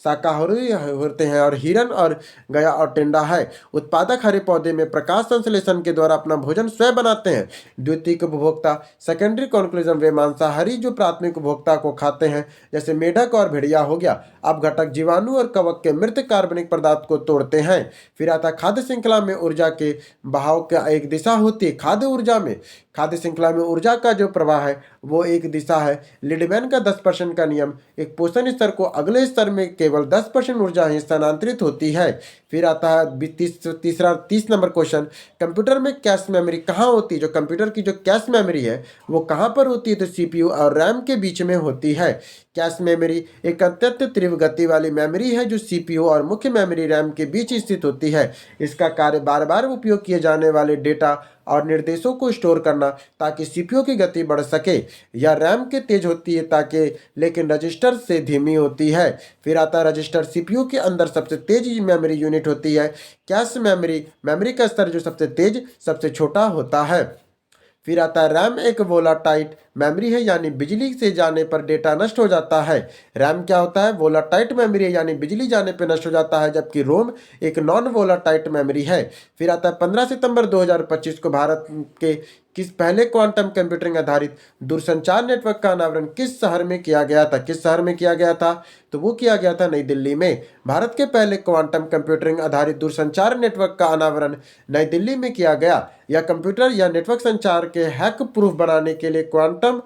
Speaker 1: शाकाहारी होते हैं। और हिरन और गया और टेंडा है। उत्पादक हरे पौधे में प्रकाश संश्लेषण के द्वारा अपना भोजन स्वयं बनाते हैं। द्वितीयक उपभोक्ता सेकेंडरी कॉन्क्लूजन वे मांसाहारी जो प्राथमिक उपभोक्ता को खाते हैं, जैसे मेढक और भेड़िया हो गया। अपघटक जीवाणु और कवक के मृत कार्बनिक पदार्थ को तोड़ते हैं। फिर आता खाद्य श्रृंखला में ऊर्जा के बहाव का एक दिशा होती है। खाद्य श्रृंखला में ऊर्जा का जो प्रवाह है वो एक दिशा है। लिडमैन का 10% का नियम एक पोषण स्तर को अगले स्तर में केवल 10% ऊर्जा ही स्थानांतरित होती है। फिर आता है 30 नंबर क्वेश्चन, कंप्यूटर में कैश मेमोरी कहाँ होती है? जो कंप्यूटर की जो कैश मेमोरी है वो कहाँ पर होती है? तो CPU और रैम के बीच में होती है। कैश मेमोरी एक अत्यंत तीव्र गति वाली मेमोरी है जो CPU और मुख्य मेमोरी रैम के बीच स्थित होती है। इसका कार्य बार बार उपयोग किए जाने वाले डेटा और निर्देशों को स्टोर करना ताकि CPU की गति बढ़ सके। यह रैम के तेज होती है ताकि लेकिन रजिस्टर से धीमी होती है। फिर आता है रजिस्टर। CPU के अंदर सबसे तेज मेमोरी यूनिट होती है। कैश मेमोरी का स्तर जो सबसे तेज सबसे छोटा होता है। फिर आता है रैम एक वोलाटाइट मेमोरी है, यानी बिजली से जाने पर डेटा नष्ट हो जाता है। रैम क्या होता है? वोलाटाइट मेमोरी है, यानी बिजली जाने पर नष्ट हो जाता है। जबकि रोम एक नॉन वोलाटाइट मेमोरी है। फिर आता है 15 सितंबर 2025 को भारत के किस पहले क्वांटम कंप्यूटिंग आधारित दूरसंचार नेटवर्क का अनावरण किस शहर में किया गया था? किस शहर में किया गया था? तो वो किया गया था नई दिल्ली में। भारत के पहले क्वांटम कंप्यूटिंग आधारित दूरसंचार नेटवर्क का अनावरण नई दिल्ली में किया गया। यह कंप्यूटर या नेटवर्क संचार के हैक प्रूफ बनाने के लिए क्वांटम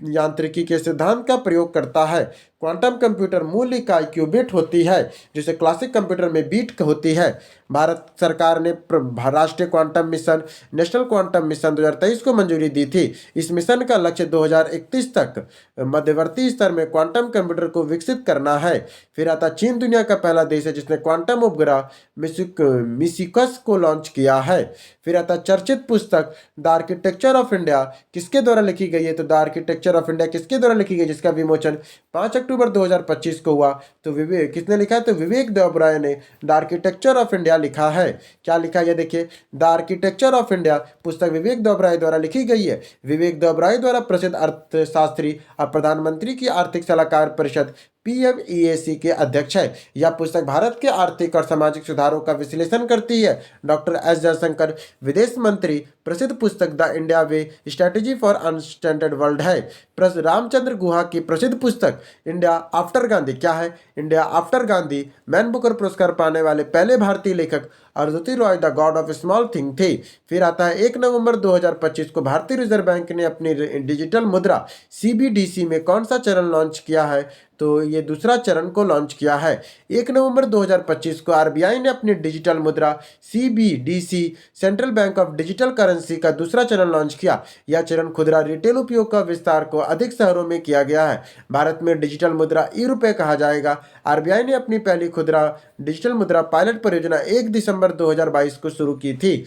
Speaker 1: यांत्रिकी के सिद्धांत का प्रयोग करता है। क्वांटम कंप्यूटर मूल इकाई क्यूबिट होती है, जिसे क्लासिक कंप्यूटर में बीट होती है। भारत सरकार ने राष्ट्रीय quantum mission national quantum mission 2023 को मंजूरी दी थी। इस मिशन का लक्ष्य 2031 तक मध्यवर्ती स्तर में क्वांटम कंप्यूटर को विकसित करना है। फिर आता चीन दुनिया का पहला देश है जिसने क्वांटम उपग्रह मिसिकस को लॉन्च किया है। फिर आता चर्चित पुस्तक द आर्किटेक्चर ऑफ इंडिया किसके द्वारा लिखी गई है? तो द आर्किटेक्चर ऑफ इंडिया किसके द्वारा लिखी गई, जिसका विमोचन 5 अक्टूबर 2025 को हुआ? तो विवेक किसने लिखा है? तो विवेक देवराय ने द आर्किटेक्चर ऑफ इंडिया लिखा है। क्या लिखा है? ये देखिए, द आर्किटेक्चर ऑफ इंडिया पुस्तक विवेक देवराय द्वारा लिखी गई है। विवेक देवराय द्वारा प्रसिद्ध अर्थशास्त्री और प्रधानमंत्री की आर्थिक सलाहकार परिषद PMEAC के अध्यक्ष है। यह पुस्तक भारत के आर्थिक और सामाजिक सुधारों का विश्लेषण करती है। डॉक्टर S जयशंकर विदेश मंत्री प्रसिद्ध पुस्तक the India way strategy for अनस्टैंडर्ड वर्ल्ड है। रामचंद्र गुहा की प्रसिद्ध पुस्तक इंडिया आफ्टर गांधी क्या है? India after Gandhi man Booker पुरस्कार पाने वाले पहले भारतीय लेखक Arundhati Roy the God of small thing थे। फिर आता है 1 नवंबर 2025 को भारतीय रिजर्व बैंक ने अपनी डिजिटल मुद्रा CBDC में कौन सा चरण लॉन्च किया है? तो ये दूसरा चरण को लॉन्च किया है। 1 नवंबर 2025 को RBI ने अपनी डिजिटल मुद्रा CBDC central bank of digital currency का दूसरा चरण लॉन्च किया। यह चरण खुदरा रिटेल उपयोग का विस्तार को अधिक शहरों में किया गया है। भारत में डिजिटल मुद्रा ई-रुपये कहा जाएगा। RBI ने अपनी पहली खुदरा डिजिटल मुद्रा पायलट परियोजना 1 दिसंबर 2022 को शुरू की थी।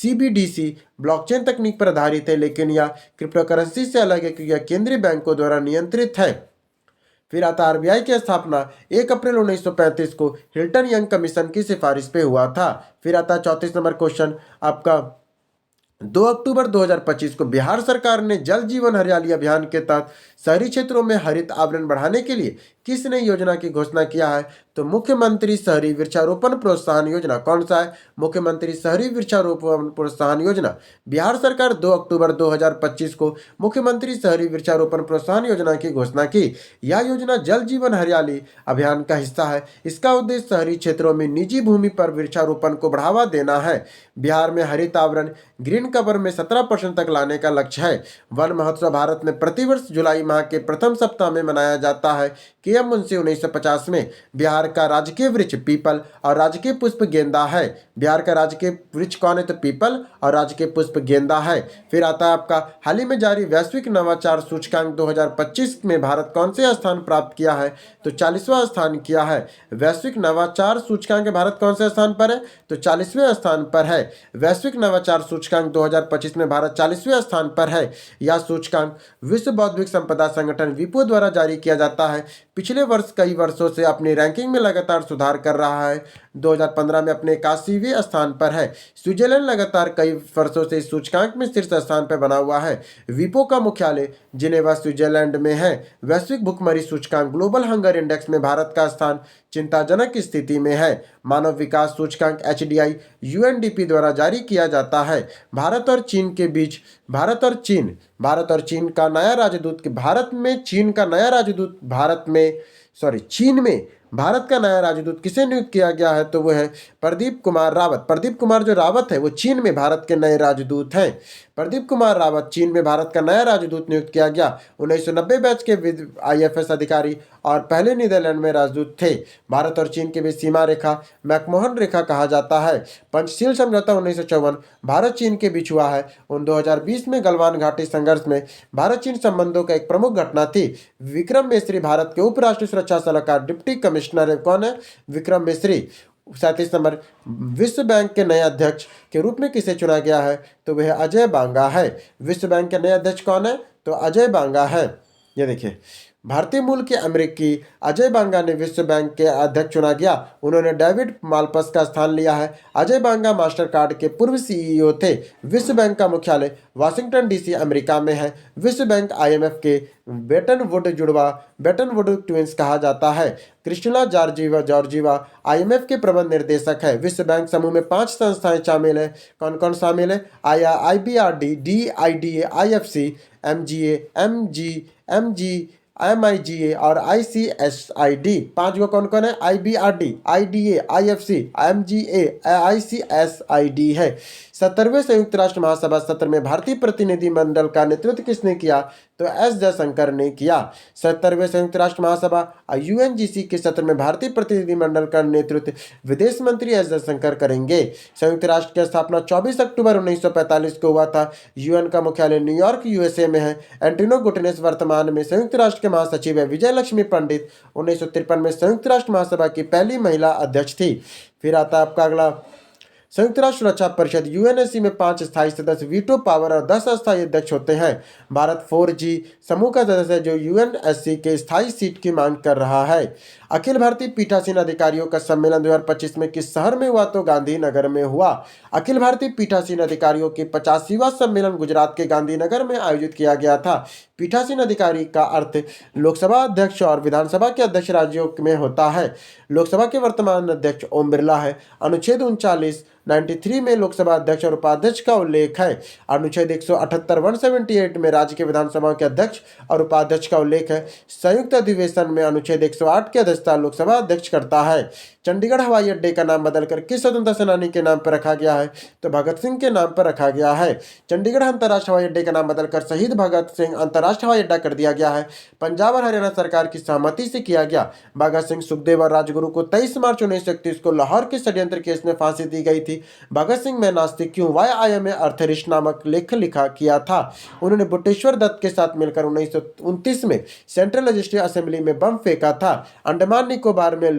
Speaker 1: CBDC ब्लॉकचेन तकनीक पर आधारित है, लेकिन यह क्रिप्टो करेंसी से अलग है क्योंकि यह केंद्रीय बैंकों द्वारा नियंत्रित है। फिर आता RBI की स्थापना 1 अप्रैल 1935 को हिल्टन यंग कमीशन की सिफारिश पे हुआ था। फिर आता 34 नंबर क्वेश्चन आपका 2 अक्टूबर 2025 को बिहार सरकार ने जल जीवन हरियाली अभियान के तहत शहरी क्षेत्रों में हरित आवरण बढ़ाने के लिए किस नई योजना की घोषणा किया है? तो मुख्यमंत्री शहरी वृक्षारोपण प्रोत्साहन योजना। कौन सा है? मुख्यमंत्री शहरी वृक्षारोपण प्रोत्साहन योजना। बिहार सरकार 2 अक्टूबर 2025 को मुख्यमंत्री शहरी वृक्षारोपण प्रोत्साहन योजना की घोषणा की। यह योजना जल जीवन हरियाली अभियान का हिस्सा है। इसका उद्देश्य शहरी क्षेत्रों में निजी भूमि पर वृक्षारोपण को बढ़ावा देना है। बिहार में हरित आवरण ग्रीन कवर में 17% तक लाने का लक्ष्य है। वन महोत्सव भारत में प्रतिवर्ष जुलाई माह के प्रथम सप्ताह में मनाया जाता है। KM मुंशी 1950 में। बिहार का राजकीय वृक्ष पीपल और राजकीय पुष्प गेंदा है। बिहार का राजकीय वृक्ष कौन है? तो पीपल और राजकीय पुष्प गेंदा है। फिर आता है आपका हाल ही में जारी वैश्विक नवाचार सूचकांक 2025 में भारत कौन से स्थान प्राप्त किया है? तो 40वां स्थान किया है। वैश्विक नवाचार सूचकांक भारत कौन से स्थान पर है? तो 40वें स्थान पर है। वैश्विक नवाचार सूचकांक 2025 में भारत 40वें स्थान पर है। यह सूचकांक विश्व बौद्धिक संपदा संगठन WIPO द्वारा जारी किया जाता है। पिछले वर्ष कई वर्षों से अपनी रैंकिंग में लगातार सुधार कर रहा है। 2015 में अपने 81वें स्थान पर है। स्विट्जरलैंड लगातार कई वर्षों से इस सूचकांक में शीर्ष स्थान पर बना हुआ है। WIPO का मुख्यालय जिनेवा स्विट्जरलैंड में है। वैश्विक भुखमरी सूचकांक ग्लोबल हंगर इंडेक्स में भारत का स्थान चिंताजनक स्थिति में है। मानव विकास सूचकांक HDI UNDP द्वारा जारी किया जाता है। भारत और चीन के बीच भारत और चीन का नया राजदूत चीन में भारत का नया राजदूत किसे नियुक्त किया गया है? तो वो है प्रदीप कुमार रावत। प्रदीप कुमार जो रावत है वो चीन में भारत के नए राजदूत हैं। प्रदीप कुमार रावत चीन में भारत का नया राजदूत नियुक्त किया गया। 1990 बैच के IFS अधिकारी और पहले नीदरलैंड में राजदूत थे। भारत और चीन के बीच सीमा रेखा मैकमोहन रेखा कहा जाता है। पंचशील समझौता 1954 भारत चीन के बीच हुआ है। 2020 में गलवान घाटी संघर्ष में भारत चीन संबंधों का एक प्रमुख घटना थी। विक्रम मिस्री भारत के उपराष्ट्रीय सुरक्षा सलाहकार डिप्टी कमिश्नर है। कौन है? विक्रम मिस्री। 37 नंबर विश्व बैंक के नए अध्यक्ष के रूप में किसे चुना गया है? तो वह अजय बांगा है। विश्व बैंक के नए अध्यक्ष कौन है? तो अजय बांगा है। ये देखिए, भारतीय मूल के अमेरिकी अजय बांगा ने विश्व बैंक के अध्यक्ष चुना गया। उन्होंने डेविड मालपस का स्थान लिया है। अजय बांगा मास्टर कार्ड के पूर्व CEO थे। विश्व बैंक का मुख्यालय वाशिंगटन DC अमेरिका में है। विश्व बैंक IMF के बेटन वुड ट्विंस कहा जाता है। क्रिस्टिना जॉर्जीवा IMF के प्रबंध निर्देशक है। विश्व बैंक समूह में 5 संस्थाएं शामिल है। कौन कौन शामिल है? IBRD, DIDA, IFC, MGA, MG MIGA और ICSID। 5 गो कौन कौन है? IBRD, IDA, IFC, MGA, ICSID है। 70वें संयुक्त राष्ट्र महासभा सत्र में भारतीय प्रतिनिधिमंडल का नेतृत्व किसने किया? तो एस जयशंकर ने किया। 70वें संयुक्त राष्ट्र महासभा UNGC के सत्र में भारतीय प्रतिनिधिमंडल का नेतृत्व विदेश मंत्री एस जयशंकर करेंगे। संयुक्त राष्ट्र की स्थापना 24 अक्टूबर 1945 को हुआ था। UN का मुख्यालय न्यूयॉर्क USA में है। एंटोनियो गुटेरेस वर्तमान में संयुक्त राष्ट्र के महासचिव है। विजय लक्ष्मी पंडित 1953 में संयुक्त राष्ट्र महासभा की पहली महिला अध्यक्ष थी। फिर आता है आपका अगला, संयुक्त राष्ट्र सुरक्षा परिषद UNSC में 5 स्थायी सदस्य, वीटो पावर और 10 अस्थायी अध्यक्ष होते हैं। भारत 4G समूह का सदस्य है जो UNSC के स्थायी सीट की मांग कर रहा है। अखिल भारतीय पीठासीन अधिकारियों का सम्मेलन 2025 में किस शहर में हुआ? तो गांधीनगर में हुआ। अखिल भारतीय पीठासीन अधिकारियों के 85वां सम्मेलन गुजरात के गांधीनगर में आयोजित किया गया था। पीठासीन अधिकारी का अर्थ लोकसभा अध्यक्ष और विधानसभा के अध्यक्ष राज्यों में होता है। लोकसभा के वर्तमान अध्यक्ष ओम बिरला है। अनुच्छेद 93 में लोकसभा अध्यक्ष और उपाध्यक्ष का उल्लेख है। अनुच्छेद 178 178 में राज्य के विधानसभा के अध्यक्ष और उपाध्यक्ष का उल्लेख है। संयुक्त अधिवेशन में अनुच्छेद 108 की अध्यक्षता लोकसभा अध्यक्ष करता है। चंडीगढ़ हवाई अड्डे का नाम बदलकर किस स्वतंत्रता सेनानी के नाम पर रखा गया है? तो भगत सिंह के नाम पर रखा गया है। चंडीगढ़ अंतर्राष्ट्रीय हवाई अड्डे का नाम बदलकर शहीद भगत सिंह अंतर्राष्ट्रीय हवाई अड्डा कर दिया गया है। पंजाब और हरियाणा सरकार की सहमति से किया गया। भगत सिंह, सुखदेव और राजगुरु को 23 मार्च 1931 को लाहौर के षड्यंत्र केस में फांसी दी गई थी। भगत सिंह मैं नास्तिक क्यों, वाई आई एम ए अर्थरिस्ट नामक लेख लिखा किया था। उन्होंने बुटेश्वर दत्त के साथ मिलकर 1929 में सेंट्रल लेजिस्लेटिव असेंबली में बम फेंका था। अंडमान निकोबार में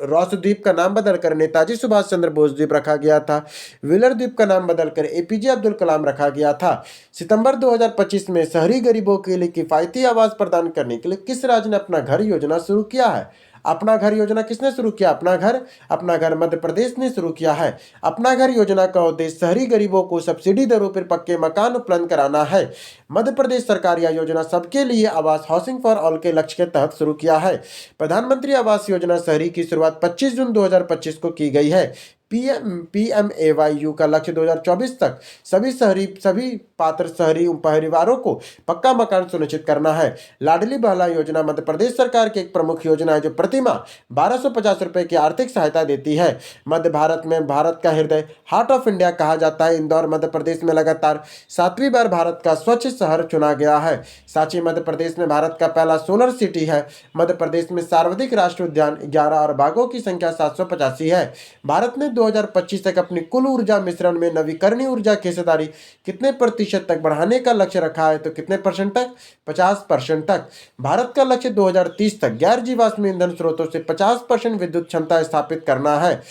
Speaker 1: रॉस द्वीप का नाम बदलकर नेताजी सुभाष चंद्र बोस द्वीप रखा गया था। व्हीलर द्वीप का नाम बदलकर APJ अब्दुल कलाम रखा गया था। सितंबर 2025 में शहरी गरीबों के लिए किफायती आवास प्रदान करने के लिए किस राज्य ने अपना घर योजना शुरू किया है? अपना घर योजना किसने शुरू किया? अपना घर मध्य प्रदेश ने शुरू किया है। अपना घर योजना का उद्देश्य शहरी गरीबों को सब्सिडी दरों पर पक्के मकान उपलब्ध कराना है। मध्य प्रदेश सरकार यह योजना सबके लिए आवास हाउसिंग फॉर ऑल के लक्ष्य के तहत शुरू किया है। प्रधानमंत्री आवास योजना शहरी की शुरुआत 25 जून 2025 को की गई है। PMAYU का लक्ष्य 2024 तक सभी पात्र शहरी परिवारों को पक्का मकान सुनिश्चित करना है। लाडली बहला योजना मध्य प्रदेश सरकार की एक प्रमुख योजना है जो प्रति माह 1250 रुपए की आर्थिक सहायता देती है। मध्य भारत में भारत का हृदय हार्ट ऑफ इंडिया कहा जाता है। इंदौर मध्य प्रदेश में लगातार 7वीं बार भारत का स्वच्छ शहर चुना गया है। सांची मध्य प्रदेश में भारत का पहला सोलर सिटी है। मध्य प्रदेश में सर्वाधिक राष्ट्रीय उद्यान 11 और बाघों की संख्या 785 है। भारत ने 2025 तक अपनी कुल ऊर्जा मिश्रण में नवीकरणीय ऊर्जा की हिस्सेदारी कितने प्रतिशत तक बढ़ाने का लक्ष्य रखा है? तो कितने परसेंट तक? 50% तक। भारत का लक्ष्य 2030 तक गैर जीवाश्म ईंधन स्रोतों से 50% विद्युत क्षमता स्थापित करना है।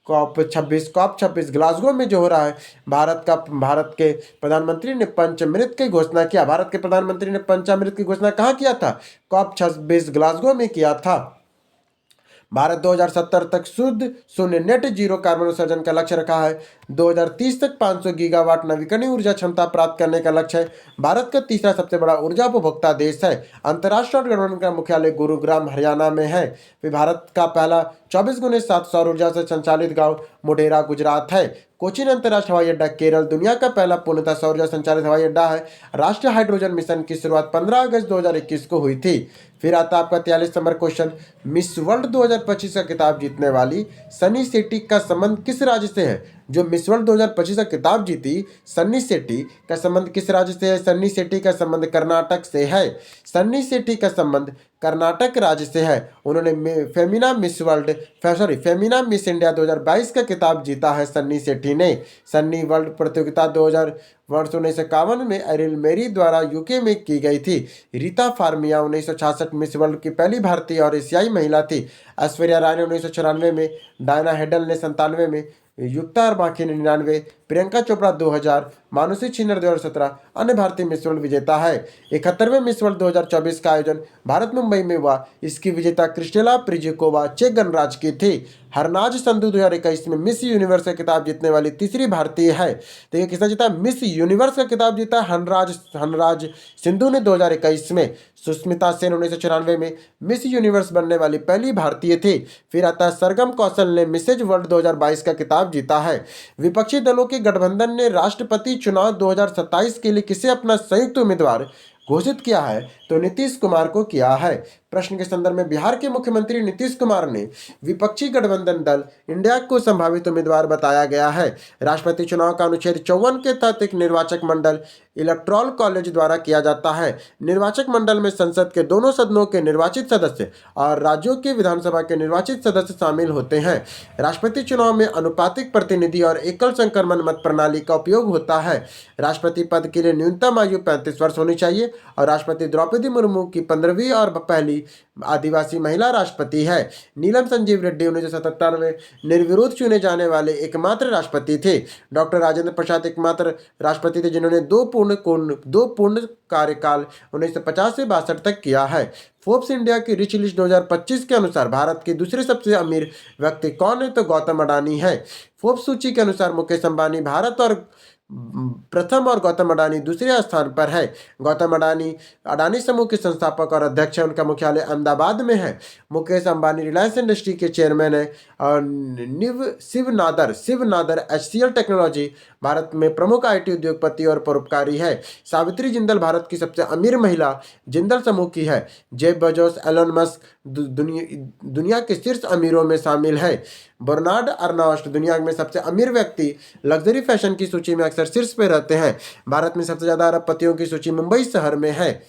Speaker 1: COP 26 ग्लासगो में जो हो रहा है, भारत के प्रधानमंत्री ने पंचामृत की घोषणा किया। भारत के प्रधानमंत्री ने पंचामृत की घोषणा कहाँ किया था? COP 26 ग्लासगो में किया था। भारत 2070 तक शुद्ध शून्य नेट जीरो कार्बन उत्सर्जन का लक्ष्य रखा है। 2030 तक 500 गीगावाट नवीकरणीय ऊर्जा क्षमता प्राप्त करने का लक्ष्य है। भारत का तीसरा सबसे बड़ा ऊर्जा उपभोक्ता देश है। अंतर्राष्ट्रीय गठबंधन का मुख्यालय गुरुग्राम हरियाणा में है। फिर भारत का पहला 24x7 सौर ऊर्जा से संचालित गांव मोढेरा गुजरात है। कोचीन अंतर्राष्ट्रीय हवाई अड्डा केरल दुनिया का पहला पूर्णतः सौर ऊर्जा संचालित हवाई अड्डा है। राष्ट्रीय हाइड्रोजन मिशन की शुरुआत 15 अगस्त 2021 को हुई थी। फिर आता आपका 43 नंबर क्वेश्चन, मिस वर्ल्ड 2025 का खिताब जीतने वाली सनी शेट्टी का संबंध किस राज्य से है? जो मिस वर्ल्ड 2025 का खिताब जीती सन्नी शेट्टी का संबंध किस राज्य से है? सन्नी शेट्टी का संबंध कर्नाटक से है। सन्नी शेट्टी का संबंध कर्नाटक राज्य से है। उन्होंने फेमिना मिस इंडिया 2022 का खिताब जीता है सन्नी शेट्टी ने। सन्नी वर्ल्ड प्रतियोगिता 1951 में एरिल मेरी द्वारा यूके में की गई थी। रीता फार्मिया 1966 मिस वर्ल्ड की पहली भारतीय और एशियाई महिला थी। ऐश्वर्या राय ने 1994 में, डायना हेडल ने 97 में, युक्ता अरबाकी ने 99, प्रियंका चोपड़ा 2000, मानुषी छिन्नर 2017 अन्य भारतीय मिस वर्ल्ड विजेता है। 71वें मिस वर्ल्ड 2024 का आयोजन भारत मुंबई में हुआ। इसकी विजेता क्रिस्टेला प्रिजिकोवा चेक गणराज्य की थी। हरनाज संधू 2021 में मिस यूनिवर्स का खिताब जीतने वाली तीसरी भारतीय है। तो ये किसने जीता? मिस यूनिवर्स का खिताब जीता हरनाज सिंधु ने 2021 में। सुष्मिता सेन 1994 में मिस यूनिवर्स बनने वाली पहली भारतीय थी। फिर आता है सरगम कौशल ने मिसेज वर्ल्ड 2022 का खिताब जीता है। विपक्षी दलों के गठबंधन ने राष्ट्रपति चुनाव 2027 के लिए किसे अपना संयुक्त उम्मीदवार घोषित किया है तो नीतीश कुमार को किया है। प्रश्न के संदर्भ में बिहार के मुख्यमंत्री नीतीश कुमार ने विपक्षी गठबंधन दल इंडिया को संभावित उम्मीदवार बताया गया है। राष्ट्रपति चुनाव का अनुच्छेद 54 के तहत एक निर्वाचक मंडल इलेक्टोरल कॉलेज द्वारा किया जाता है। निर्वाचक मंडल में संसद के दोनों सदनों के निर्वाचित सदस्य और राज्यों के विधानसभा के निर्वाचित सदस्य शामिल होते हैं। राष्ट्रपति चुनाव में अनुपातिक प्रतिनिधि और एकल संक्रमण मत प्रणाली का उपयोग होता है। राष्ट्रपति पद के लिए न्यूनतम आयु 35 वर्ष होनी चाहिए और राष्ट्रपति द्रौपदी मुर्मू की 15वीं और पहली आदिवासी महिला राष्ट्रपति है। नीलम संजीव रेड्डी 1977 में निर्विरोध चुने जाने वाले एकमात्र राष्ट्रपति थे। डॉक्टर राजेंद्र प्रसाद एकमात्र राष्ट्रपति थे जिन्होंने दो पूर्ण कार्यकाल 1950 से 62 तक किया है। फोर्ब्स इंडिया की रिच लिस्ट 2025 के अनुसार भारत के दूसरे सबसे अमीर व्यक्ति कौन है, तो गौतम अडानी है। फोर्ब्स सूची के अनुसार मुकेश अंबानी भारत और प्रथम और गौतम अडानी दूसरे स्थान पर है। गौतम अडानी अडानी समूह के संस्थापक और अध्यक्ष है। उनका मुख्यालय अहमदाबाद में है। मुकेश अंबानी रिलायंस इंडस्ट्री के चेयरमैन है। और शिव नादर HCL टेक्नोलॉजी भारत में प्रमुख IT उद्योगपति और परोपकारी है। सावित्री जिंदल भारत की सबसे अमीर महिला जिंदल समूह की है। जेफ बेजोस, एलन मस्क दुनिया के शीर्ष अमीरों में शामिल है। बर्नार्ड अर्नॉस्ट दुनिया में सबसे अमीर व्यक्ति लग्जरी फैशन की सूची में अक्सर शीर्ष पे रहते हैं। भारत में सबसे ज्यादा अरबपतियों की सूची मुंबई शहर में है।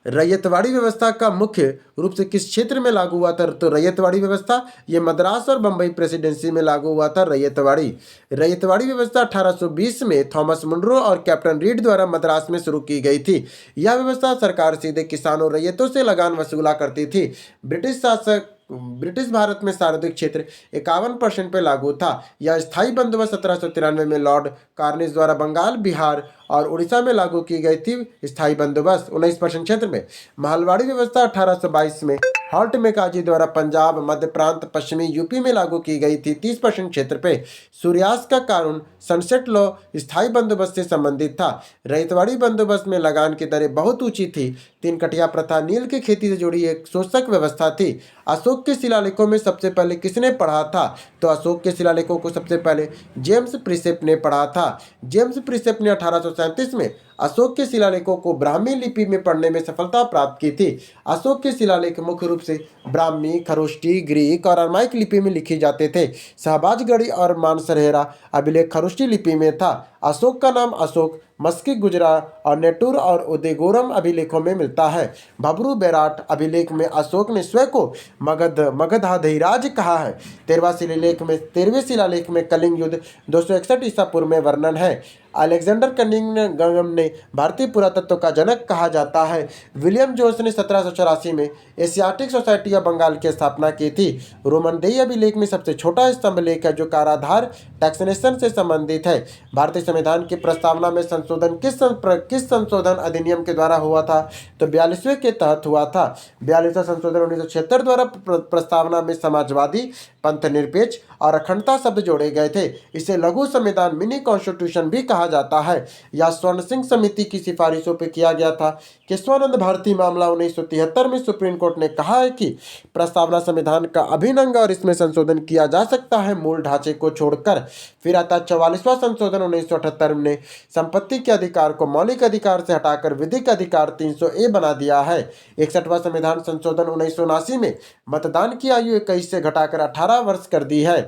Speaker 1: रैयतवाड़ी व्यवस्था का मुख्य रूप से किस क्षेत्र में लागू हुआ था, तो रैयतवाड़ी व्यवस्था ये मद्रास और बंबई प्रेसिडेंसी में लागू हुआ था। रैयतवाड़ी व्यवस्था 1820 में थॉमस मुनरो और कैप्टन रीड द्वारा मद्रास में शुरू की गई थी। यह व्यवस्था सरकार सीधे किसानों रैयतों से लगान वसूला करती थी। ब्रिटिश भारत में सार्वजनिक क्षेत्र 51% पे लागू था। यह स्थायी बंदोबस्त 1793 में लॉर्ड कार्निस द्वारा बंगाल, बिहार और उड़ीसा में लागू की गई थी। स्थायी बंदोबस्त 19% क्षेत्र में। महलवाड़ी व्यवस्था 1822 में हॉल्ट मैकाजी द्वारा पंजाब, मध्य प्रांत, पश्चिमी यूपी में लागू की गई थी 30% क्षेत्र पे। सूर्यास्त का कानून सनसेट लॉ स्थायी बंदोबस्त से संबंधित था। रैयतवाड़ी बंदोबस्त में लगान की दरें बहुत ऊंची थी। 3 कटिया प्रथा नील की खेती से जुड़ी एक शोषक व्यवस्था थी। अशोक के शिलालेखों में सबसे पहले किसने पढ़ा था, तो अशोक के शिलालेखों को सबसे पहले जेम्स प्रिसेप ने पढ़ा था। जेम्स प्रिसेप ने 1837 में अशोक के शिलालेखों को ब्राह्मी लिपि में पढ़ने में सफलता प्राप्त की थी। अशोक के शिलालेख मुख्य रूप से ब्राह्मी, खरोष्टी, ग्रीक और अरमाइक लिपि में लिखे जाते थे। शहबाजगढ़ी और मानसरहेरा अभिलेख खरोष्टी लिपि में था। अशोक का नाम अशोक, मस्की, गुजरात और नेटूर और उदयगोरम अभिलेखों में मिलता है। भबरू बैराट अभिलेख में अशोक ने स्वयं को मगधाधिराज कहा है। 13वें शिलालेख में कलिंग युद्ध 261 ईसा पूर्व में वर्णन है। अलेक्जेंडर कनिंघम ने भारतीय पुरातत्व का जनक कहा जाता है। विलियम जोन्स ने 1784 में एशियाटिक सोसाइटी ऑफ बंगाल की स्थापना की थी। रोमन देई अभिलेख में सबसे छोटा स्तंभ लेख है जो काराधार टैक्सेशन से संबंधित है। भारतीय संविधान की प्रस्तावना में संशोधन किस संशोधन अधिनियम के द्वारा हुआ था, तो 42वें के तहत हुआ था। 42वां संशोधन 1976 द्वारा प्रस्तावना में समाजवादी, पंथनिरपेक्ष और अखंडता शब्द जोड़े गए थे। इसे लघु संविधान, मिनी कॉन्स्टिट्यूशन भी कहा जाता है। यह स्वर्ण सिंह समिति की सिफारिशों पर किया गया था। केशवानंद भारती मामला 1973 में सुप्रीम कोर्ट ने कहा है कि प्रस्तावना संविधान का अभिन्न अंग और इसमें संशोधन किया जा सकता है मूल ढांचे को छोड़कर। फिर आता 44वां संशोधन 1978 ने संपत्ति के अधिकार को मौलिक अधिकार से हटाकर विधिक अधिकार 300A बना दिया है। 61वां संविधान संशोधन 1979 में मतदान की आयु 21 से घटाकर 18 वर्ष कर दी है।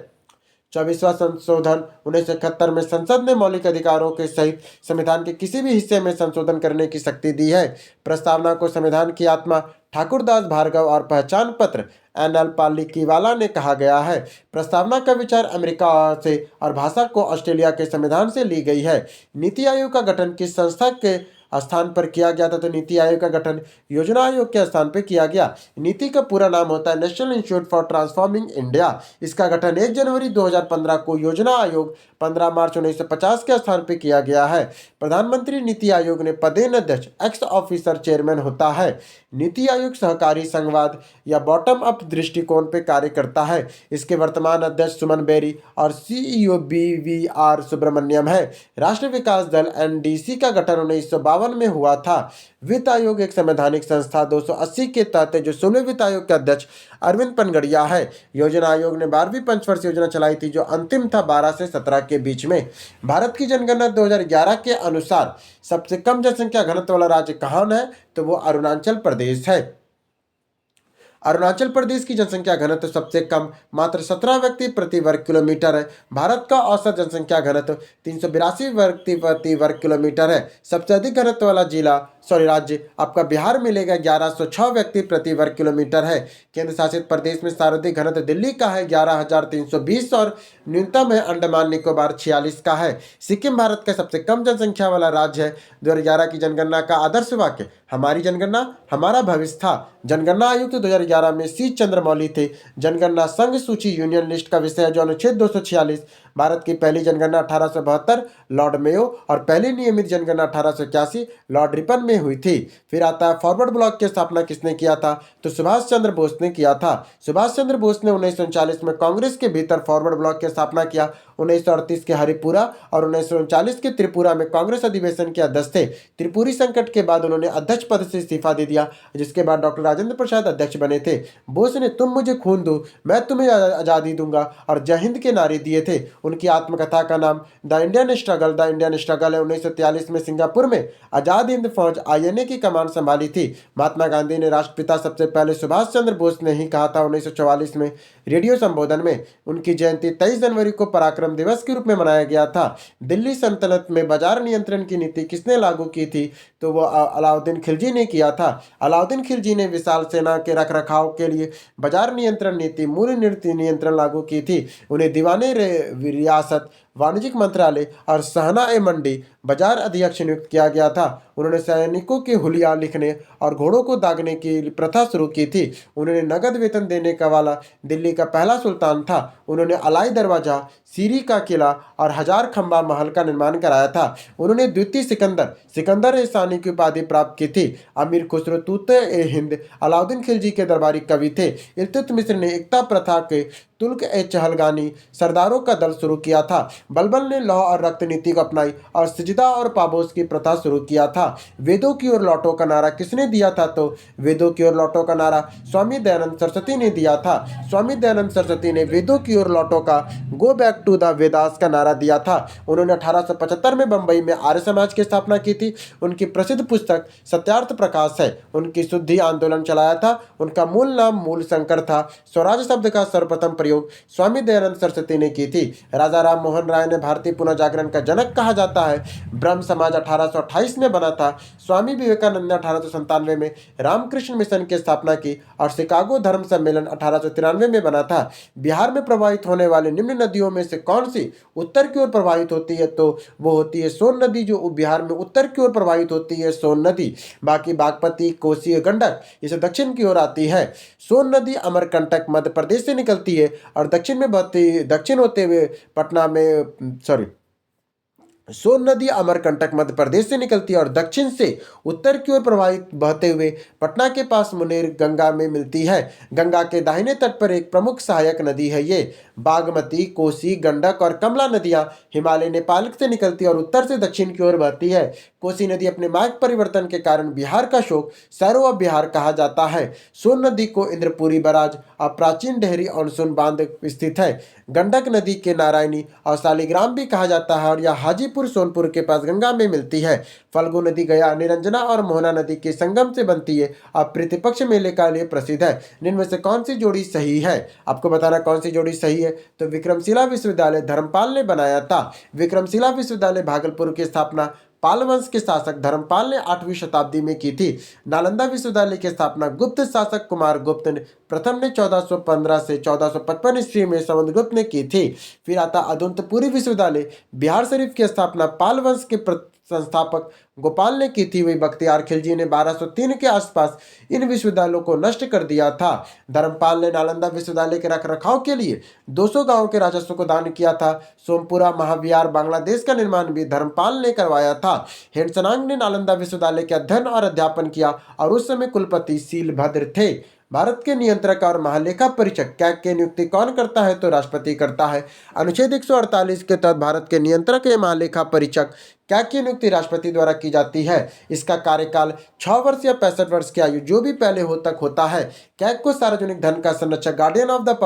Speaker 1: 24वां संशोधन 1971 में संसद ने मौलिक अधिकारों के सहित संविधान के किसी भी हिस्से में संशोधन करने की शक्ति दी है। प्रस्तावना को संविधान की आत्मा ठाकुरदास भार्गव और पहचान पत्र NL पालिकीवाला ने कहा गया है। प्रस्तावना का विचार अमेरिका से और भाषा को ऑस्ट्रेलिया के संविधान से ली गई है। नीति आयोग का गठन किस संस्था के स्थान पर किया गया था, तो नीति आयोग का गठन योजना आयोग के स्थान पर किया गया। नीति का पूरा नाम होता है national institute for transforming India. इसका गठन 1 जनवरी 2015 को योजना आयोग 15 मार्च 1950 के स्थान पर किया गया है। प्रधानमंत्री नीति आयोग ने पदेन अध्यक्ष एक्स ऑफिसर चेयरमैन होता है। नीति आयोग सहकारी संवाद या बॉटम अप दृष्टिकोण पर कार्य करता है। इसके वर्तमान अध्यक्ष सुमन बेरी और CEO BVR सुब्रमण्यम है। राष्ट्रीय विकास दल NDC का गठन 1952 में हुआ था। वित्त आयोग एक संवैधानिक संस्था 280 के तहत जो 16वें वित्त आयोग के अध्यक्ष अरविंद पनगड़िया है। योजना आयोग ने 12वीं पंचवर्ष योजना चलाई थी जो अंतिम था 12 से 17 के बीच में। भारत की जनगणना 2011 के अनुसार सबसे कम जनसंख्या घनत्व वाला राज्य कहाँ है, तो वो अरुणाचल प्रदेश है। अरुणाचल प्रदेश की जनसंख्या घनत्व सबसे कम मात्र 17 व्यक्ति प्रति वर्ग किलोमीटर है। भारत का औसत जनसंख्या घनत्व 382 व्यक्ति प्रति वर्ग किलोमीटर है। सबसे अधिक घनत्व वाला राज्य आपका बिहार मिलेगा, 1106 व्यक्ति प्रति वर्ग किलोमीटर है। केंद्र शासित प्रदेश में सर्वाधिक घनत्व दिल्ली का है 11,320 और न्यूनतम है अंडमान निकोबार 46 का है। सिक्किम भारत का सबसे कम जनसंख्या वाला राज्य है। 2011 की जनगणना का आदर्श वाक्य हमारी जनगणना हमारा भविष्य था। जनगणना आयुक्त 2011 में सी चंद्रमौली थे। जनगणना संघ सूची यूनियन लिस्ट का विषय है जो अनुच्छेद 246। भारत की पहली जनगणना 1872 लॉर्ड मेयो और पहली नियमित जनगणना 1881 लॉर्ड रिपन में हुई थी। फिर आता है फॉरवर्ड ब्लॉक की स्थापना किसने किया था, तो सुभाष चंद्र बोस ने किया था। सुभाष चंद्र बोस ने 1939 में कांग्रेस के भीतर फॉरवर्ड ब्लॉक की स्थापना किया। 1938 के हरिपुरा और 1939 के त्रिपुरा में कांग्रेस अधिवेशन के अध्यक्ष थे। त्रिपुरी संकट के बाद उन्होंने अध्यक्ष पद से इस्तीफा दे दिया, जिसके बाद डॉक्टर राजेंद्र प्रसाद अध्यक्ष बने थे। बोस ने तुम मुझे खून दो मैं तुम्हें आजादी दूंगा और जय हिंद के नारे दिए थे। उनकी आत्मकथा का नाम द इंडियन स्ट्रगल है। 1943 में सिंगापुर में आजाद हिंद फौज आईएनए की कमान संभाली थी। महात्मा गांधी ने राष्ट्रपिता सबसे पहले सुभाष चंद्र बोस ने ही कहा था 1944 में रेडियो संबोधन में। उनकी जयंती 23 जनवरी को पराक्रम दिवस के रूप में मनाया गया था। दिल्ली सल्तनत में बाजार नियंत्रण की नीति किसने लागू की थी, तो वो अलाउद्दीन खिलजी ने किया था। अलाउद्दीन खिलजी ने विशाल सेना के रखरखाव के लिए बाजार नियंत्रण नीति मूल्य नीति नियंत्रण लागू की थी। उन्हें दीवाने रियासत वाणिज्यिक मंत्रालय और सहना ए मंडी बाजार अध्यक्ष नियुक्त किया गया था। उन्होंने सैनिकों के हुलिया लिखने और घोड़ों को दागने की प्रथा शुरू की थी। उन्होंने नगद वेतन देने का वाला दिल्ली का पहला सुल्तान था। उन्होंने अलाई दरवाजा, सीरी का किला और हजार खंबा महल का निर्माण कराया था। उन्होंने द्वितीय सिकंदर ए सानी की उपाधि प्राप्त की थी। अमीर खुसरो तूत ए हिंद अलाउद्दीन खिलजी के दरबारी कवि थे। इल्तुतमिश ने एकता प्रथा के तुल्क ए चहलगानी सरदारों का दल शुरू किया था। बलबल ने लौह और रक्त नीति को अपनाई और सिजदा और पाबोस की प्रथा शुरू किया था। वेदों की ओर लौटो का नारा किसने दिया था, तो वेदों की ओर लौटो का नारा स्वामी दयानंद सरस्वती ने दिया था। स्वामी दयानंद सरस्वती ने वेदों की ओर लौटो का go back to the Vedas का नारा दिया था। उन्होंने 1875 में बंबई में आर्य समाज की स्थापना की थी। उनकी प्रसिद्ध पुस्तक सत्यार्थ प्रकाश है। उनकी शुद्धि आंदोलन चलाया था। उनका मूल नाम मूल शंकर था। स्वराज शब्द का सर्वप्रथम प्रयोग स्वामी दयानंद सरस्वती ने की थी। राजा राम मोहन राय ने भारतीय पुनः जागरण का जनक कहा जाता है। ब्रह्म समाज 1828 में बना था। स्वामी विवेकानंद ने 1897 में रामकृष्ण मिशन की स्थापना की और शिकागो धर्म सम्मेलन 1893 में बना था। बिहार में प्रवाहित होने वाले निम्न नदियों में से कौन सी उत्तर की ओर प्रवाहित होती है, तो वो होती है सोन नदी, जो बिहार में उत्तर की ओर प्रवाहित होती है सोन नदी। बाकी बागमती, कोसी, गंडक इसे दक्षिण की ओर आती है। सोन नदी अमरकंटक मध्य प्रदेश से निकलती है और दक्षिण होते हुए पटना में सोन नदी अमरकंटक मध्य प्रदेश से निकलती है और दक्षिण से उत्तर की ओर प्रवाहित बहते हुए पटना के पास मुनेर गंगा में मिलती है। गंगा के दाहिने तट पर एक प्रमुख सहायक नदी है। ये बागमती, कोसी, गंडक और कमला नदियां हिमालय नेपाल से निकलती है और उत्तर से दक्षिण की ओर बहती है। कोसी नदी अपने मार्ग परिवर्तन के कारण बिहार का शोक सैरो बिहार कहा जाता है। सोन नदी को इंद्रपुरी बराज और प्राचीन डेहरी ऑनसून बांध स्थित है। गंडक नदी के नारायणी और शालिग्राम भी कहा जाता है और यह हाजीपुर सोनपुर के पास गंगा में मिलती है। फल्गु नदी गया, निरंजना और मोहना नदी के संगम से बनती है और प्रतिपक्ष मेले के लिए प्रसिद्ध है। इनमें से कौन सी जोड़ी सही है, आपको बताना कौन सी जोड़ी सही है। तो विक्रमशिला विश्वविद्यालय धर्मपाल ने बनाया था। विक्रमशिला विश्वविद्यालय भागलपुर की स्थापना पाल वंश के शासक धर्मपाल ने 8वीं शताब्दी में की थी। नालंदा विश्वविद्यालय की स्थापना गुप्त शासक कुमार गुप्त ने प्रथम ने 1415 से 1455 ईस्वी में समुद्रगुप्त ने की थी। फिर आता अदंतपुरी विश्वविद्यालय। बिहार शरीफ की स्थापना पाल वंश के संस्थापक गोपाल ने की थी। वही बख्तियार खिलजी ने 1203 के आसपास इन विश्वविद्यालयों को नष्ट कर दिया था। धर्मपाल ने नालंदा विश्वविद्यालय के रखरखाव के लिए 200 गांवों के राजस्व को दान किया था। सोमपुरा महाविहार बांग्लादेश का निर्माण भी धर्मपाल ने करवाया था। हेनसनांग ने नालंदा विश्वविद्यालय के अध्ययन और अध्यापन किया और उस समय कुलपति शीलभद्र थे। भारत के नियंत्रक और महालेखा परीक्षक कैग की नियुक्ति कौन करता है? तो राष्ट्रपति करता है। अनुच्छेद 148 के तहत भारत के नियंत्रक या महालेखा परीक्षक कैग की नियुक्ति राष्ट्रपति द्वारा की जाती है। इसका कार्यकाल 6 वर्ष या 65 वर्ष की आयु जो भी पहले हो तक होता है। कैग को सार्वजनिक धन का संरक्षक, guardian of the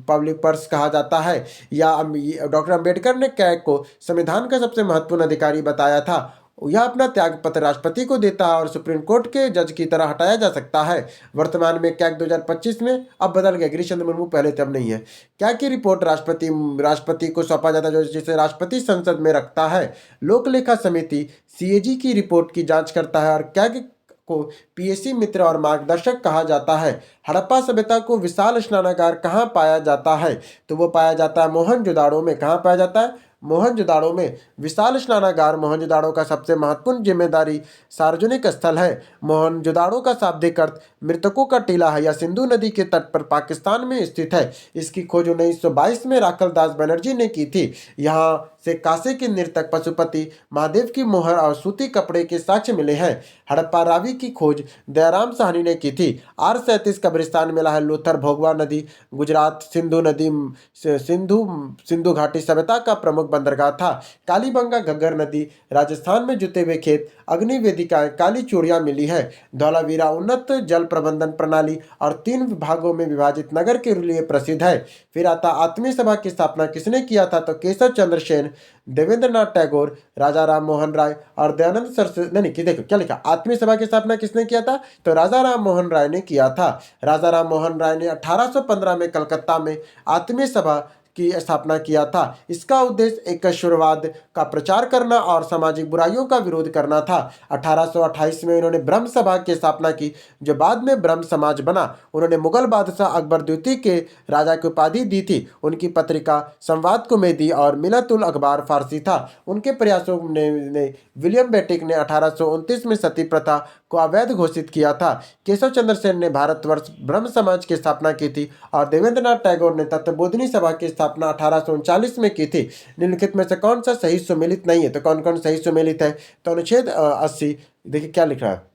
Speaker 1: public purse कहा जाता है। या डॉक्टर अंबेडकर ने कैग को संविधान का सबसे महत्वपूर्ण अधिकारी बताया था। यह अपना त्याग पत्र राष्ट्रपति को देता है और सुप्रीम कोर्ट के जज की तरह हटाया जा सकता है। वर्तमान में कैग 2025 में अब बदल गया, गिरीश चंद्र मुर्मू पहले तब नहीं है। कैग की रिपोर्ट राष्ट्रपति को सौंपा जाता है, जिसे राष्ट्रपति संसद में रखता है। लोक लेखा समिति सीएजी की रिपोर्ट की जांच करता है और कैग को पीएसी मित्र और मार्गदर्शक कहा जाता है। हड़प्पा सभ्यता को विशाल स्नानागार कहाँ पाया जाता है? तो वो पाया जाता है मोहनजोदाड़ो में। कहाँ पाया जाता है? मोहनजोदाड़ो में। विशाल स्नानागार मोहनजोदाड़ो का सबसे महत्वपूर्ण जिम्मेदारी सार्वजनिक स्थल है। मोहनजोदाड़ो का शाब्दिक अर्थ मृतकों का टीला है या सिंधु नदी के तट पर पाकिस्तान में स्थित है। इसकी खोज 1922 में राखल दास बनर्जी ने की थी। यहाँ से काशी के नर्तक पशुपति महादेव की मोहर और सूती कपड़े के साक्ष्य मिले हैं। हड़प्पा रावी की खोज दयाराम साहनी ने की थी। R37 कब्रिस्तान मिला है। लोथर भोगवा नदी गुजरात सिंधु नदी सिंधु घाटी सभ्यता का प्रमुख बंदरगाह था। कालीबंगा घग्गर नदी राजस्थान में जुते हुए खेत, अग्नि वेदिकाएं, काली चूड़ियां मिली है। धौलावीरा उन्नत जल प्रबंधन प्रणाली और 3 भागों में विभाजित नगर के लिए प्रसिद्ध है। फिर आता आत्मीय सभा की स्थापना किसने किया था? तो केशव चंद्र सेन, देवेंद्रनाथ टैगोर, राजा राम मोहन राय और दयानंद सरस्वती। नहीं, देखो क्या लिखा, आत्मीय सभा की स्थापना किसने किया था? तो राजा राम मोहन राय ने किया था। राजा राम मोहन राय ने 1815 में कलकत्ता में आत्मीय सभा की स्थापना किया था। इसका उद्देश्य एकश्वरवाद का प्रचार करना और सामाजिक बुराइयों का विरोध करना था। 1828 में उन्होंने ब्रह्म सभा की स्थापना की, जो बाद में ब्रह्म समाज बना। उन्होंने मुगल बादशाह अकबर द्वितीय के राजा की उपाधि दी थी। उनकी पत्रिका संवाद कुमेदी और मिलतुल अखबार फारसी था। उनके प्रयासों ने विलियम बेटिक ने 1829 में सती प्रथा को अवैध घोषित किया था। केशव चंद्र सेन ने भारतवर्ष ब्रह्म समाज की स्थापना की थी और देवेंद्रनाथ टैगोर ने तत्वबोधिनी सभा की स्थापना 1839 में की थी। निम्नलिखित में से कौन सा सही सुमेलित नहीं है? तो कौन कौन सही सुमेलित है? तो अनुच्छेद 80, देखिए क्या लिख रहा है।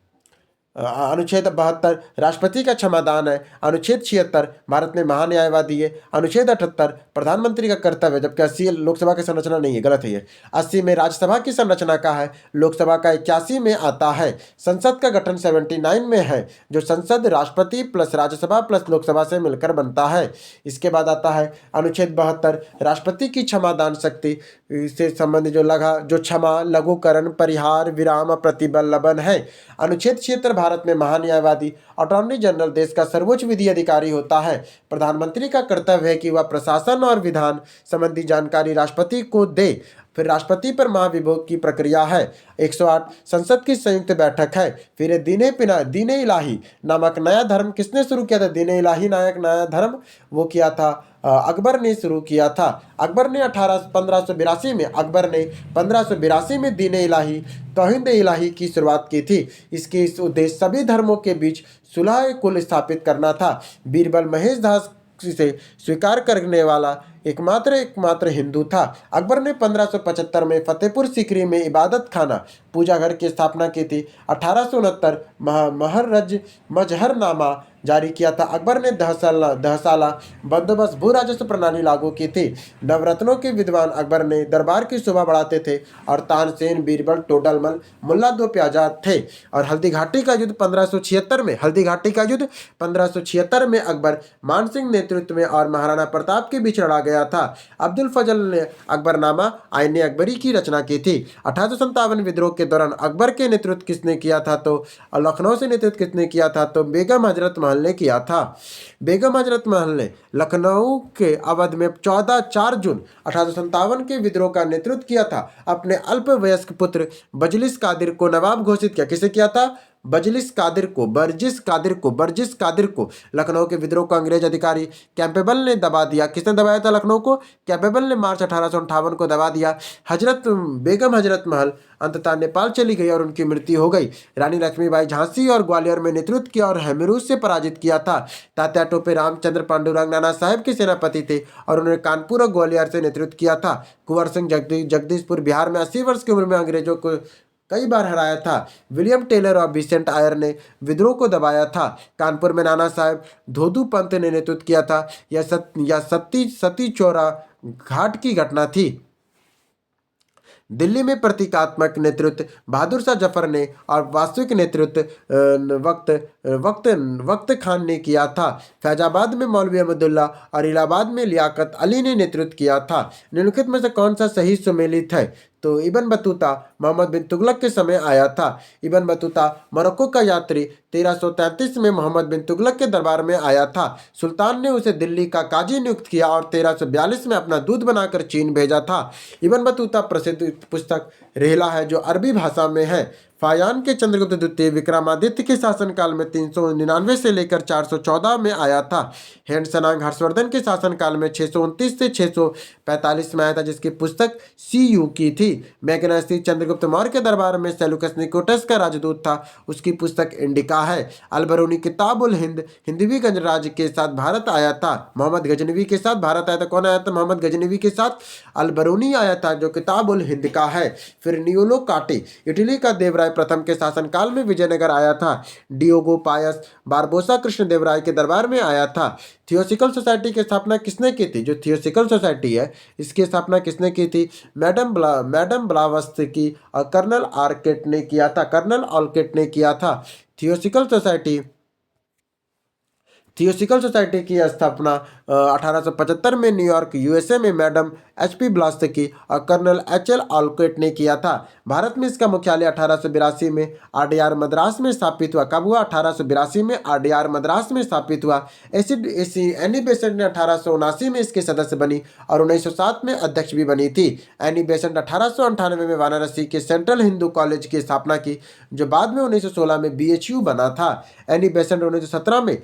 Speaker 1: अनुच्छेद 72 राष्ट्रपति का क्षमादान है। अनुच्छेद 76 भारत में महान्यायवादी है। अनुच्छेद 78 प्रधानमंत्री का कर्तव्य है, जबकि 80 लोकसभा की संरचना नहीं है, गलत है ये। 80 में राज्यसभा की संरचना का है। लोकसभा का 81 में आता है। संसद का गठन 79 में है, जो संसद राष्ट्रपति प्लस राज्यसभा प्लस लोकसभा से मिलकर बनता है। इसके बाद आता है अनुच्छेद 72 राष्ट्रपति की क्षमादान शक्ति से संबंधित जो क्षमा, लघुकरण, परिहार, विराम, प्रतिबल है। अनुच्छेद 76 भारत में महान्यायवादी अटॉर्नी जनरल देश का सर्वोच्च विधि अधिकारी होता है। प्रधानमंत्री का कर्तव्य है कि वह प्रशासन और विधान संबंधी जानकारी राष्ट्रपति को दे। फिर राष्ट्रपति पर महाभियोग की प्रक्रिया है। 108 संसद की संयुक्त बैठक है। फिर दीने इलाही नामक नया धर्म किसने शुरू किया था? दीने इलाही नामक नया धर्म वो किया था अकबर ने शुरू किया था। अकबर ने 1582 में दीने इलाही तौहीद इलाही की शुरुआत की थी। इसके इस उद्देश्य सभी धर्मों के बीच सुलह कुल स्थापित करना था। बीरबल महेश दास से स्वीकार करने वाला एकमात्र हिंदू था। अकबर ने 1575 में फतेहपुर सीकरी में इबादत खाना पूजा घर की स्थापना की थी। 1869 मजहरनामा जारी किया था। अकबर ने दहसाला बंदोबस्त भू राजस्व प्रणाली लागू की थी। नवरत्नों के विद्वान अकबर ने दरबार की शोभा बढ़ाते थे और तानसेन, बीरबल, टोडरमल, मुल्ला दो प्याजा थे। और हल्दीघाटी का युद्ध 1576 में अकबर मान सिंह नेतृत्व में और महाराणा प्रताप के बीच लड़ा गया था। अब्दुल फजल ने अकबरनामा आईने अकबरी की रचना की थी। 1857 विद्रोह के दौरान अकबर के नेतृत्व किसने किया था? तो लखनऊ से नेतृत्व किसने किया था? तो बेगम हजरत महल ने किया था। बेगम हजरत महल ने लखनऊ के अवध में 4 जून 1857 के विद्रोह का नेतृत्व किया था। अपने अल्पवयस्क पुत्र बर्जिस कादिर को नवाब घोषित किया। किसे किया था? बर्जिस कादिर को। लखनऊ के विद्रोह को अंग्रेज अधिकारी कैंपेबल ने दबा दिया। किसने दबाया था लखनऊ को? कैंपेबल ने मार्च 1858 को दबा दिया। बेगम हजरत महल अंततः नेपाल चली गई और उनकी मृत्यु हो गई। रानी लक्ष्मीबाई झांसी और ग्वालियर में नेतृत्व किया और हेमरूज से पराजित किया था। तात्या टोपे रामचंद्र पांडुरंग नाना साहेब के सेनापति थे और उन्होंने कानपुर और ग्वालियर से नेतृत्व किया था। कुंवर सिंह जगदीशपुर बिहार में 80 वर्ष की उम्र में अंग्रेजों को कई बार हराया था। विलियम टेलर और विसेंट आयर ने विद्रोह को दबाया था। कानपुर में नाना साहेब धोधू पंत ने नेतृत्व किया था। यह सती चौरा घाट की घटना थी। दिल्ली में प्रतीकात्मक नेतृत्व बहादुर शाह जफर ने और वास्तविक नेतृत्व वक्त वक्त वक्त खान ने किया था। फैजाबाद में मौलवी अहमदुल्ला और इलाहाबाद में लियाकत अली ने नेतृत्व किया था। निम्नलिखित में से कौन सा सही सुमेलित है? तो इब्न बतूता मोहम्मद बिन तुगलक के समय आया था। इब्न बतूता मोरक्को का यात्री 1333 में मोहम्मद बिन तुगलक के दरबार में आया था। सुल्तान ने उसे दिल्ली का काजी नियुक्त किया और 1342 में अपना दूत बनाकर चीन भेजा था। इब्न बतूता प्रसिद्ध पुस्तक रेहला है जो अरबी भाषा में है। फायान के चंद्रगुप्त द्वितीय विक्रमादित्य के शासनकाल में 399 से लेकर 414 में आया था। हैंड हर्षवर्धन के शासनकाल में 629 से 645 में आया था, जिसकी पुस्तक CU की थी। मैग्नेसी चंद्रगुप्त मौर्य के दरबार में सेलुकस निकोटस का राजदूत था, उसकी पुस्तक इंडिका है। अलबरूनी किताबुल हिंद हिंदवी गणराज्य के साथ भारत आया था। मोहम्मद गजनवी के साथ भारत आया था। कौन आया था? मोहम्मद गजनवी के साथ अलबरूनी आया था, जो किताबुल हिंद का है। फिर नियोलो काटे इटली का देवराय प्रथम के शासनकाल में विजयनगर आया था। डियोगो पायस बारबोसा कृष्णदेवराय के दरबार में आया था। थियोसिकल सोसाइटी की स्थापना किसने की थी? जो थियोसिकल सोसाइटी है, इसकी स्थापना किसने की थी? मैडम ब्लावत्स्की और कर्नल आर्केट ने किया था। कर्नल ऑलकेट ने किया था। थियोसिकल सोसाइटी थियोसिकल सोसाइटी की स्थापना 1875 में न्यूयॉर्क USA में मैडम HP ब्लावत्स्की और कर्नल HL ऑलकेट ने किया था। भारत में इसका मुख्यालय 1882 में RDR मद्रास में स्थापित हुआ। कब हुआ? 1882 में RDR मद्रास में स्थापित हुआ। एनी बेसेंट ने 1879 में इसके सदस्य बनी और 1907 में अध्यक्ष भी बनी थी। एनी बेसेंट 1898 में वाराणसी के सेंट्रल हिंदू कॉलेज की स्थापना की, जो बाद में 1916 में BHU बना था। एनी बेसेंट 1917 में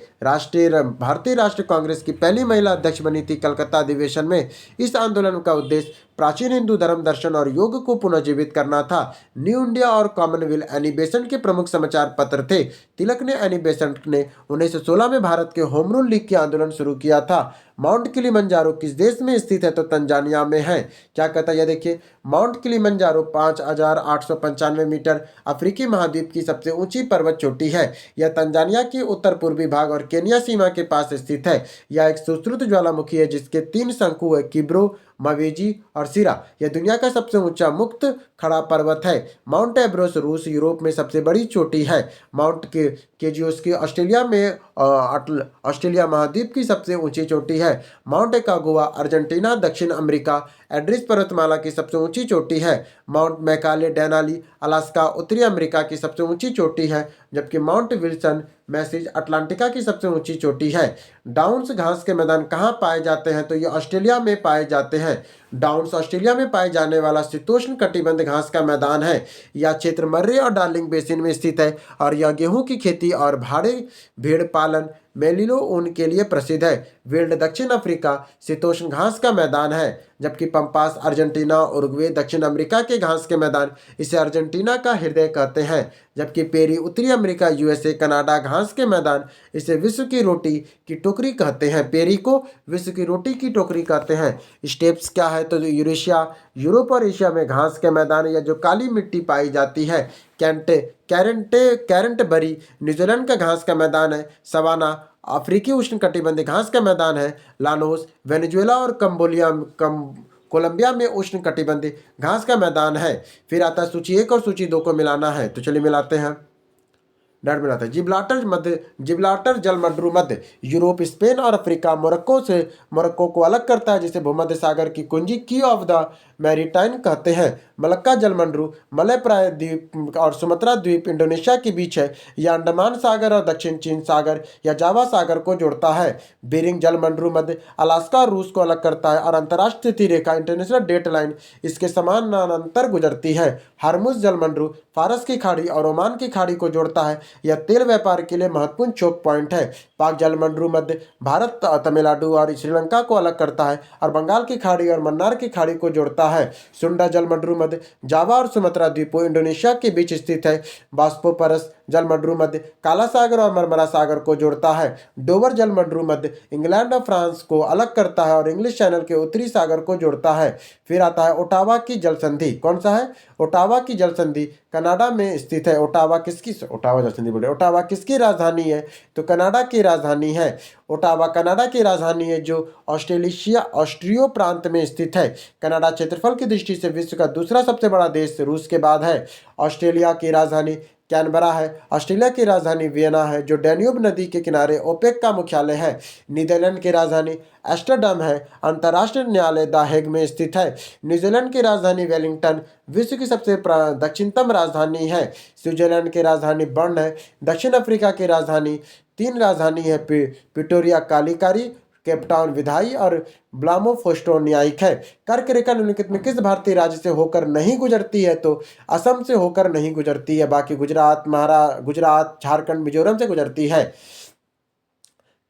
Speaker 1: भारतीय राष्ट्रीय कांग्रेस की पहली महिला अध्यक्ष बनी थी। कलकत्ता अधिवेशन में इस आंदोलन का उद्देश्य प्राचीन हिंदू धर्म दर्शन और योग को पुनर्जीवित करना था। न्यू इंडिया और कॉमनवेल्थ एनी बेसेंट के प्रमुख समाचार पत्र थे। तिलक ने एनी बेसेंट ने 1916 में भारत के होम रूल लीग के आंदोलन शुरू किया था। माउंट किलिमंजारो किस देश में स्थित है? तो तंजानिया में है। क्या कहता है यह देखिए, माउंट किलिमंजारो 5895 मीटर अफ्रीकी महाद्वीप की सबसे ऊंची पर्वत चोटी है। यह तंजानिया के उत्तर पूर्वी भाग और केनिया सीमा के पास स्थित है। यह एक सुश्रुत ज्वालामुखी है जिसके 3 शंकु है, किब्रो, मवेजी और सिरा। यह दुनिया का सबसे ऊंचा मुक्त खड़ा पर्वत है। माउंट एब्रोस रूस यूरोप में सबसे बड़ी चोटी है। माउंट केजियोस्की ऑस्ट्रेलिया में ऑस्ट्रेलिया महाद्वीप की सबसे ऊंची चोटी है। माउंट एकागुआ अर्जेंटीना दक्षिण अमेरिका एड्रिस पर्वतमाला की सबसे ऊंची चोटी है। माउंट मैकाले डेनाली अलास्का उत्तरी अमेरिका की सबसे ऊंची चोटी है, जबकि माउंट विल्सन मैसेज अटलांटिका की सबसे ऊंची चोटी है। डाउन्स घास के मैदान कहाँ पाए जाते हैं? तो ये ऑस्ट्रेलिया में पाए जाते हैं। डाउन्स ऑस्ट्रेलिया में पाए जाने वाला शीतोष्ण कटिबंध घास का मैदान है। यह क्षेत्र मर्रे और डार्लिंग बेसिन में स्थित है और यह गेहूं की खेती और भाड़े भेड़ पालन मेलिलो ऊन के लिए प्रसिद्ध है। वेल्ड दक्षिण अफ्रीका शीतोष्ण घास का मैदान है, जबकि पंपास अर्जेंटीना उरुग्वे दक्षिण अमेरिका के घास के मैदान इसे अर्जेंटीना का हृदय कहते हैं। जबकि पेरी उत्तरी अमेरिका USA कनाडा घास के मैदान इसे विश्व की रोटी की टोकरी कहते हैं। पेरी को विश्व की रोटी की टोकरी कहते हैं। स्टेप्स क्या है? तो यूरेशिया यूरोप और एशिया में घास के मैदान या जो काली मिट्टी पाई जाती है। कैरेंटबरी न्यूजीलैंड का घास का मैदान है। सवाना अफ्रीकी उष्णकटिबंधीय घास का मैदान है। लानोस वेनेजुएला और कोलंबिया में उष्णकटिबंधीय घास का मैदान है। फिर आता है सूची 1 और सूची 2 को मिलाना है, तो चलिए मिलाते हैं। डर मिलाता है। जिब्राल्टर जलमंडरू मध्य यूरोप स्पेन और अफ्रीका मोरक्को को अलग करता है, जिसे भूमध्य सागर की कुंजी की ऑफ द मैरीटाइन कहते हैं। मलक्का जलमंडरू मलय प्राय द्वीप और सुमात्रा द्वीप इंडोनेशिया के बीच है। यह अंडमान सागर और दक्षिण चीन सागर या जावा सागर को जोड़ता है। बेरिंग जलमंडरू मध्य अलास्का और रूस को अलग करता है और अंतर्राष्ट्रीय तिथि रेखा इंटरनेशनल डेट लाइन इसके समानांतर गुजरती है। हार्मुज जलमंडरू फारस की खाड़ी और ओमान की खाड़ी को जोड़ता है। यह तेल व्यापार के लिए महत्वपूर्ण चोक पॉइंट है। पाक जलमंडल मध्य भारत, तमिलनाडु और श्रीलंका को अलग करता है और बंगाल की खाड़ी और मन्नार की खाड़ी को जोड़ता है। सुंडा जलमंडल मध्य जावा और सुमात्रा द्वीपों इंडोनेशिया के बीच स्थित है। बास्पोपरस जलमंडल मध्य काला सागर और मरमरा सागर को जोड़ता है। डोवर जलमंडल मध्य इंग्लैंड और फ्रांस को अलग करता है और इंग्लिश चैनल के उत्तरी सागर को जोड़ता है। फिर आता है ओटावा की जल संधि। कौन सा है? ओटावा की जल संधि कनाडा में स्थित है। ओटावा जल संधि बोले, ओटावा किसकी राजधानी है? तो कनाडा की राजधानी है। ओटावा कनाडा की राजधानी है जो ऑस्ट्रियो प्रांत में स्थित है। कनाडा क्षेत्रफल की दृष्टि से विश्व का दूसरा सबसे बड़ा देश रूस के बाद है। ऑस्ट्रेलिया की राजधानी कैनबरा है। ऑस्ट्रेलिया की राजधानी वियना है जो डैन्यूब नदी के किनारे ओपेक का मुख्यालय है। नीदरलैंड की राजधानी एम्स्टर्डम है। अंतर्राष्ट्रीय न्यायालय द हेग में स्थित है। न्यूजीलैंड की राजधानी वेलिंगटन विश्व की सबसे दक्षिणतम राजधानी है। स्विट्जरलैंड की राजधानी बर्न है। दक्षिण अफ्रीका की राजधानी, तीन राजधानी है, प्रिटोरिया कालीकारी, केपटाउन विधायी और ब्लामोफोस्टो न्यायिक है। कर्क रेखा निम्नलिखित में किस भारतीय राज्य से होकर नहीं गुजरती है? तो असम से होकर नहीं गुजरती है। बाकी गुजरात, झारखंड, मिजोरम से गुजरती है।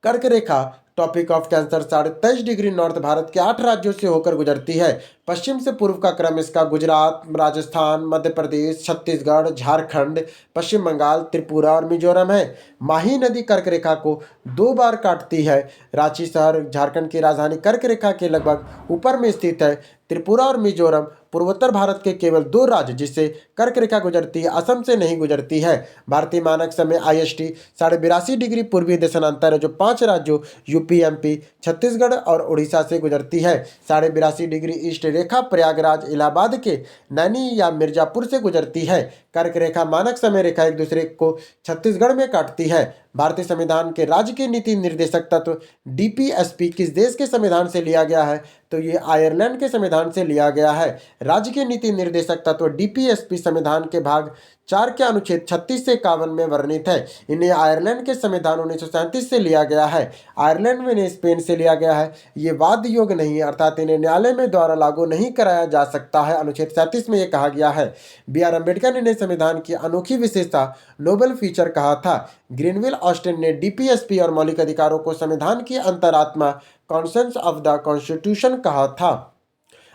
Speaker 1: कर्क रेखा tropic of cancer 23.5 degree north Bharat के 8 राज्यों से होकर गुजरती है। पश्चिम से पूर्व का क्रम इसका गुजरात, राजस्थान, मध्य प्रदेश, छत्तीसगढ़, झारखंड, पश्चिम बंगाल, त्रिपुरा और मिजोरम है। माही नदी कर्क रेखा को 2 बार काटती है। रांची शहर झारखंड की राजधानी कर्क रेखा के लगभग ऊपर में स्थित है। त्रिपुरा और मिजोरम पूर्वोत्तर भारत के केवल 2 राज्य जिससे कर्क रेखा गुजरती है, असम से नहीं गुजरती है। भारतीय मानक समय IST 82.5 डिग्री पूर्वी देशांतर है जो 5 राज्यों यूपी, MP, छत्तीसगढ़ और उड़ीसा से गुजरती है। 82.5 डिग्री ईस्ट रेखा प्रयागराज, इलाहाबाद के नैनी या मिर्जापुर से गुजरती है। कर्क रेखा मानक समय रेखा एक दूसरे को छत्तीसगढ़ में काटती है। भारतीय संविधान के राज्य के नीति निर्देशक तत्व DPSP किस देश के संविधान से लिया गया है? तो ये आयरलैंड के संविधान से लिया गया है। राज्य के नीति निर्देशक तत्व DPSP संविधान के भाग 4 के अनुच्छेद 36 से 51 में वर्णित है। इन्हें आयरलैंड के संविधान 1937 से लिया गया है। आयरलैंड में इन्हें स्पेन से लिया गया है। ये वाद योग्य नहीं है, अर्थात इन्हें न्यायालय में द्वारा लागू नहीं कराया जा सकता है। अनुच्छेद 37 में ये कहा गया है। BR अम्बेडकर ने इन्हें संविधान की अनोखी विशेषता नोबल फीचर कहा था। ग्रीनविल ऑस्टिन ने DPSP और मौलिक अधिकारों को संविधान की अंतरात्मा, कॉन्सेंस ऑफ द कॉन्स्टिट्यूशन कहा था।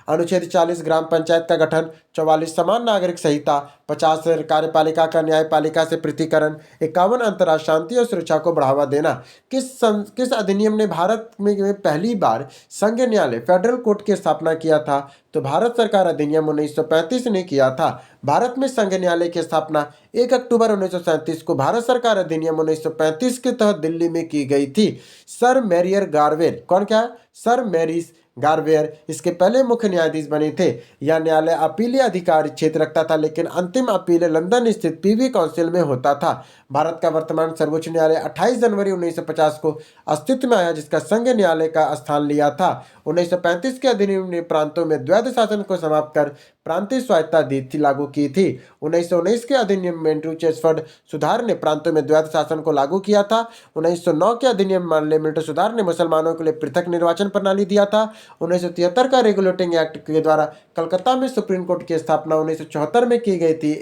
Speaker 1: अनुच्छेद 40 ग्राम पंचायत का गठन, 44 समान नागरिक संहिता, 50 कार्यपालिका का न्यायपालिका से पृथकीकरण, 51 अंतर्राष्ट्रीय शांति और सुरक्षा को बढ़ावा देना। किस अधिनियम ने भारत में पहली बार संघ न्यायालय फेडरल कोर्ट की स्थापना किया था? तो भारत सरकार अधिनियम 1935 ने किया था। भारत में संघ न्यायालय की स्थापना 1 अक्टूबर 1937 को भारत सरकार अधिनियम 1935 के तहत दिल्ली में की गई थी। सर मैरियर गारवेर, कौन क्या है? सर मैरिस गारवेयर इसके पहले मुख्य न्यायाधीश बने थे। यह न्यायालय अपीलीय अधिकार क्षेत्र रखता था, लेकिन अंतिम अपील लंदन स्थित पीवी काउंसिल में होता था। भारत का वर्तमान सर्वोच्च न्यायालय 28 जनवरी 1950 को अस्तित्व में आया, जिसका संघ न्यायालय का स्थान लिया था। 1935 के अधिनियम ने प्रांतों में द्वैध शासन को समाप्त कर प्रांतीय स्वायत्ता लागू की थी। 1919 के अधिनियम मैसाचुसेट्स सुधार ने प्रांतों में द्वैध शासन को लागू किया था। 1909 के अधिनियम पार्लियामेंट सुधार ने मुसलमानों के लिए पृथक निर्वाचन प्रणाली दिया था। 1973 का रेगुलेटिंग एक्ट के द्वारा कलकत्ता में सुप्रीम कोर्ट की स्थापना 1974 में की गई थी।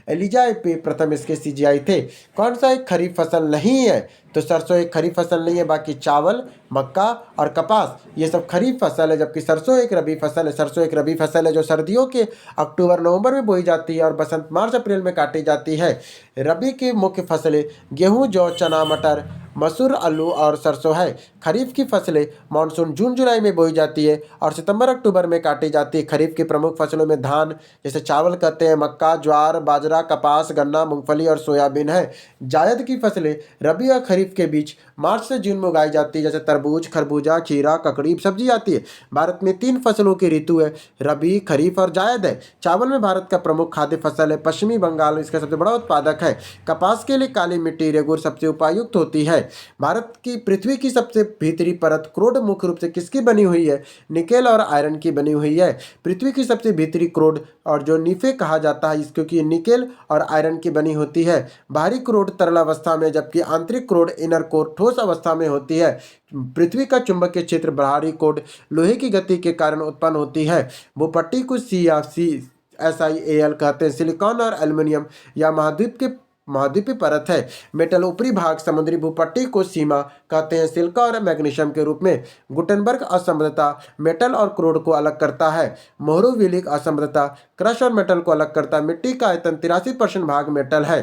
Speaker 1: एलिजा पे प्रथम इसके CJI थे। कौन सा एक खरीफ फसल नहीं है? तो सरसों एक खरीफ फसल नहीं है। बाकी चावल, मक्का और कपास ये सब खरीफ फसल है, जबकि सरसों एक रबी फसल है। सरसों एक रबी फसल है जो सर्दियों के अक्टूबर नवंबर में बोई जाती है और बसंत मार्च अप्रैल में काटी जाती है। रबी की मुख्य फसलें गेहूं, जौ, चना, मटर, मसूर, आलू और सरसों है। खरीफ की फसलें मानसून जून जुलाई में बोई जाती है और सितंबर अक्टूबर में काटी जाती है। खरीफ की प्रमुख फसलों में धान जैसे चावल कहते हैं, मक्का, ज्वार, बाजरा, कपास, गन्ना, मूंगफली और सोयाबीन है। जायद की फसलें रबी और खरीफ के बीच मार्च से जून में उगाई जाती है, जैसे तरबूज, खरबूजा, खीरा, ककड़ी सब्जी आती है। भारत में 3 फसलों की ऋतु है, रबी, खरीफ और जायद है। चावल में भारत का प्रमुख खाद्य फसल है। पश्चिमी बंगाल इसका सबसे बड़ा उत्पादक है। कपास के लिए काली मिट्टी रेगुर सबसे उपयुक्त होती है। भारत की पृथ्वी की सबसे भीतरी परत क्रोड मुख्य रूप से किसकी बनी हुई है? निकेल और आयरन की बनी हुई है। पृथ्वी की सबसे भीतरी क्रोड और जो नीफे कहा जाता है क्योंकि निकेल और आयरन की बनी होती है। बाहरी क्रोड तरल अवस्था में, जबकि आंतरिक क्रोड इनर कोर ठोस अवस्था में होती है। पृथ्वी का चुंबकीय क्षेत्र बाहरी कोड लोहे की गति के कारण उत्पन्न होती है। भूपट्टी को SiAl कहते हैं। सिलिकॉन और एल्युमिनियम या महाद्वीप के महाद्वीपीय परत है। मेटल ऊपरी भाग समुद्री भूपट्टी को सीमा कहते हैं। सिलिका और मैग्नीशियम के रूप में गुटेनबर्ग असमर्थता मेटल और क्रूड को अलग करता है। मोहरोविलिक असमर्थता क्रश और मेटल को अलग करता है। मिट्टी का आयतन 83% भाग मेटल है।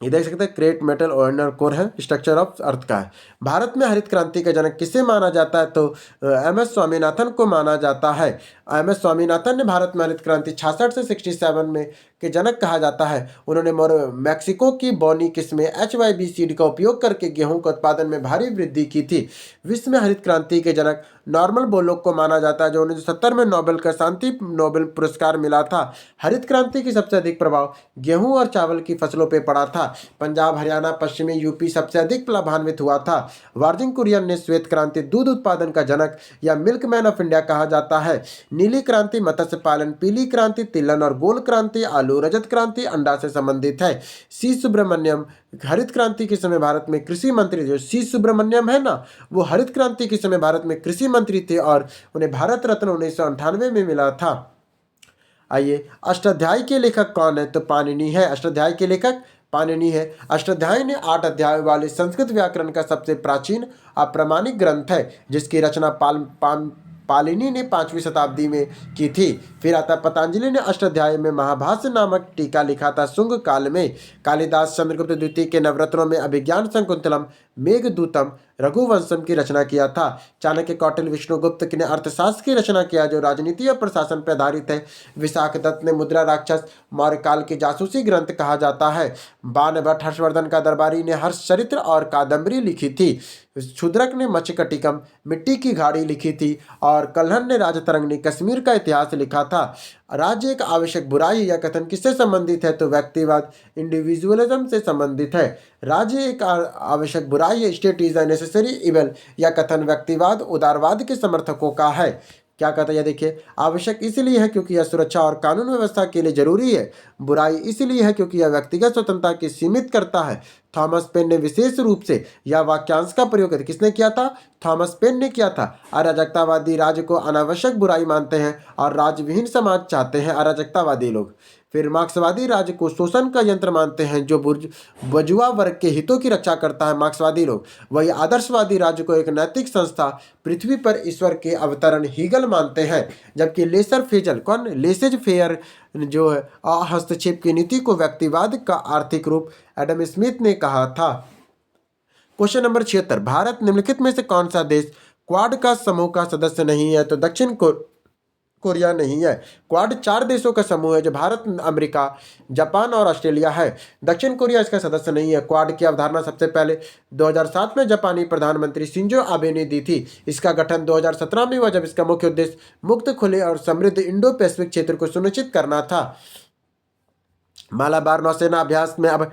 Speaker 1: ये देख सकते हैं क्रेट मेटल और कोर है, स्ट्रक्चर ऑफ अर्थ का है। भारत में हरित क्रांति का जनक किसे माना जाता है? तो एम.एस. स्वामीनाथन को माना जाता है। एम.एस. स्वामीनाथन ने भारत में हरित क्रांति 66 से 67 में के जनक कहा जाता है। उन्होंने मैक्सिको की बोनी किस्में HYB सीड का उपयोग करके गेहूं के उत्पादन में भारी वृद्धि की थी। विश्व में हरित क्रांति के जनक नॉर्मन बोरलॉग को माना जाता है, जो 1970 में नोबेल का शांति नोबेल पुरस्कार मिला था। हरित क्रांति की सबसे अधिक प्रभाव गेहूं और चावल की फसलों पर पड़ा था। पंजाब, हरियाणा, पश्चिमी यूपी सबसे अधिक लाभान्वित हुआ था। वर्जिन कुरियन ने श्वेत क्रांति दूध उत्पादन का जनक या मिल्कमैन ऑफ इंडिया कहा जाता है। नीली क्रांति मत्स्य पालन, पीली क्रांति तिलहन और गोल क्रांति आलू, रजत क्रांति अंडा से संबंधित है। सी सुब्रमण्यम हरित क्रांति के समय भारत में कृषि मंत्री, जो सी सुब्रमण्यम है ना, वो हरित क्रांति के समय भारत में कृषि मंत्री थे और उन्हें भारत रत्न 1998 में मिला था। आइए, अष्टाध्यायी के लेखक कौन है? तो पाणिनि है। अष्टाध्यायी के लेखक पाणिनि है। अष्टाध्यायी ने 8 अध्याय वाले संस्कृत व्याकरण का सबसे प्राचीन अप्रामाणिक ग्रंथ है, जिसकी रचना पालिनी ने 5वीं शताब्दी में की थी। फिर आता पतंजलि ने अष्टाध्यायी में महाभाष्य नामक टीका लिखा था शुंग काल में। कालिदास चंद्रगुप्त द्वितीय के नवरत्नों में अभिज्ञान शकुंतलम, मेघदूतम, रघुवंशम की रचना किया था। चाणक्य, कौटिल्य, विष्णुगुप्त ने अर्थशास्त्र की रचना किया, जो राजनीति और प्रशासन पर आधारित है। विशाख दत्त ने मुद्रा राक्षस, मौर्य काल की जासूसी ग्रंथ कहा जाता है। बाण भट्ट, हर्षवर्धन का दरबारी ने हर्ष चरित्र और कादम्बरी लिखी थी। शूद्रक ने मच्छकटिकम, मिट्टी की घाड़ी लिखी थी और कल्हण ने राजतरंग ने कश्मीर का इतिहास लिखा था। राज्य एक आवश्यक बुराई यह कथन किससे संबंधित है? तो व्यक्तिवाद, इंडिविजुअलिज्म से संबंधित है। राज्य एक आवश्यक बुराई है, state is a necessary evil, यह कथन व्यक्तिवाद उदारवाद के समर्थकों का है। क्या कहता है? देखिए, आवश्यक इसलिए है क्योंकि यह सुरक्षा और कानून व्यवस्था के लिए जरूरी है। बुराई इसलिए है क्योंकि यह व्यक्तिगत स्वतंत्रता की सीमित करता है। थॉमस पेन ने विशेष रूप से यह वाक्यांश का प्रयोग किसने किया था? थॉमस पेन ने किया था। अराजकतावादी राज्य को अनावश्यक बुराई मानते हैं और राज्यविहीन समाज चाहते हैं अराजकतावादी लोग। फिर मार्क्सवादी राज्य को शोषण का यंत्र मानते हैं, जो बुर्जुआ वर्ग के हितों की रक्षा करता है मार्क्सवादी लोग। वही आदर्शवादी राज्य को एक नैतिक संस्था, पृथ्वी पर ईश्वर के अवतरण हीगल मानते हैं। जबकि लेसर फेजल कौन? लेसेज फेयर जो है हस्तक्षेप की नीति को व्यक्तिवाद का आर्थिक रूप एडम स्मिथ ने कहा था। क्वेश्चन नंबर 76, भारत निम्नलिखित में से कौन सा देश क्वाड का समूह का सदस्य नहीं है? तो दक्षिण कोरिया नहीं है। क्वाड 4 देशों का समूह है, जो भारत, अमेरिका, जापान और ऑस्ट्रेलिया है। दक्षिण कोरिया इसका सदस्य नहीं है। क्वाड की अवधारणा सबसे पहले 2007 में जापानी प्रधानमंत्री शिंजो आबे ने दी थी। इसका गठन 2017 में हुआ, जब इसका मुख्य उद्देश्य मुक्त, खुले और समृद्ध इंडो पैसिफिक क्षेत्र को सुनिश्चित करना था। मालाबार नौसेना अभ्यास में अब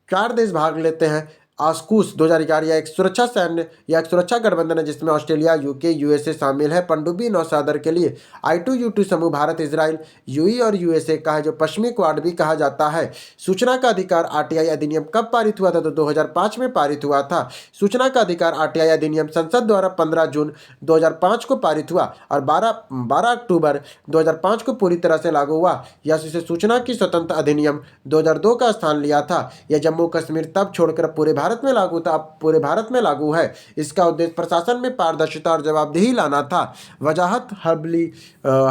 Speaker 1: 4 देश भाग लेते हैं। आस्कूस 2011 एक सुरक्षा सैन्य या एक सुरक्षा गठबंधन है, जिसमें ऑस्ट्रेलिया, यूके, यूएसए शामिल है। पनडुब्बी नौसादर के लिए I2U2 समूह भारत, इजराइल, यूएई और यूएसए का है, जो पश्चिमी क्वाड भी कहा जाता है। सूचना का अधिकार RTI अधिनियम कब पारित हुआ था? तो 2005 में पारित हुआ था। सूचना का अधिकार RTI अधिनियम संसद द्वारा 15 जून 2005 को पारित हुआ और 12 अक्टूबर 2005 को पूरी तरह से लागू हुआ। यह सूचना की स्वतंत्र अधिनियम 2002 का स्थान लिया था। यह जम्मू कश्मीर तब छोड़कर पूरे भारत में लागू था, अब पूरे भारत में लागू है। इसका उद्देश्य प्रशासन में पारदर्शिता और जवाबदेही लाना था। वजाहत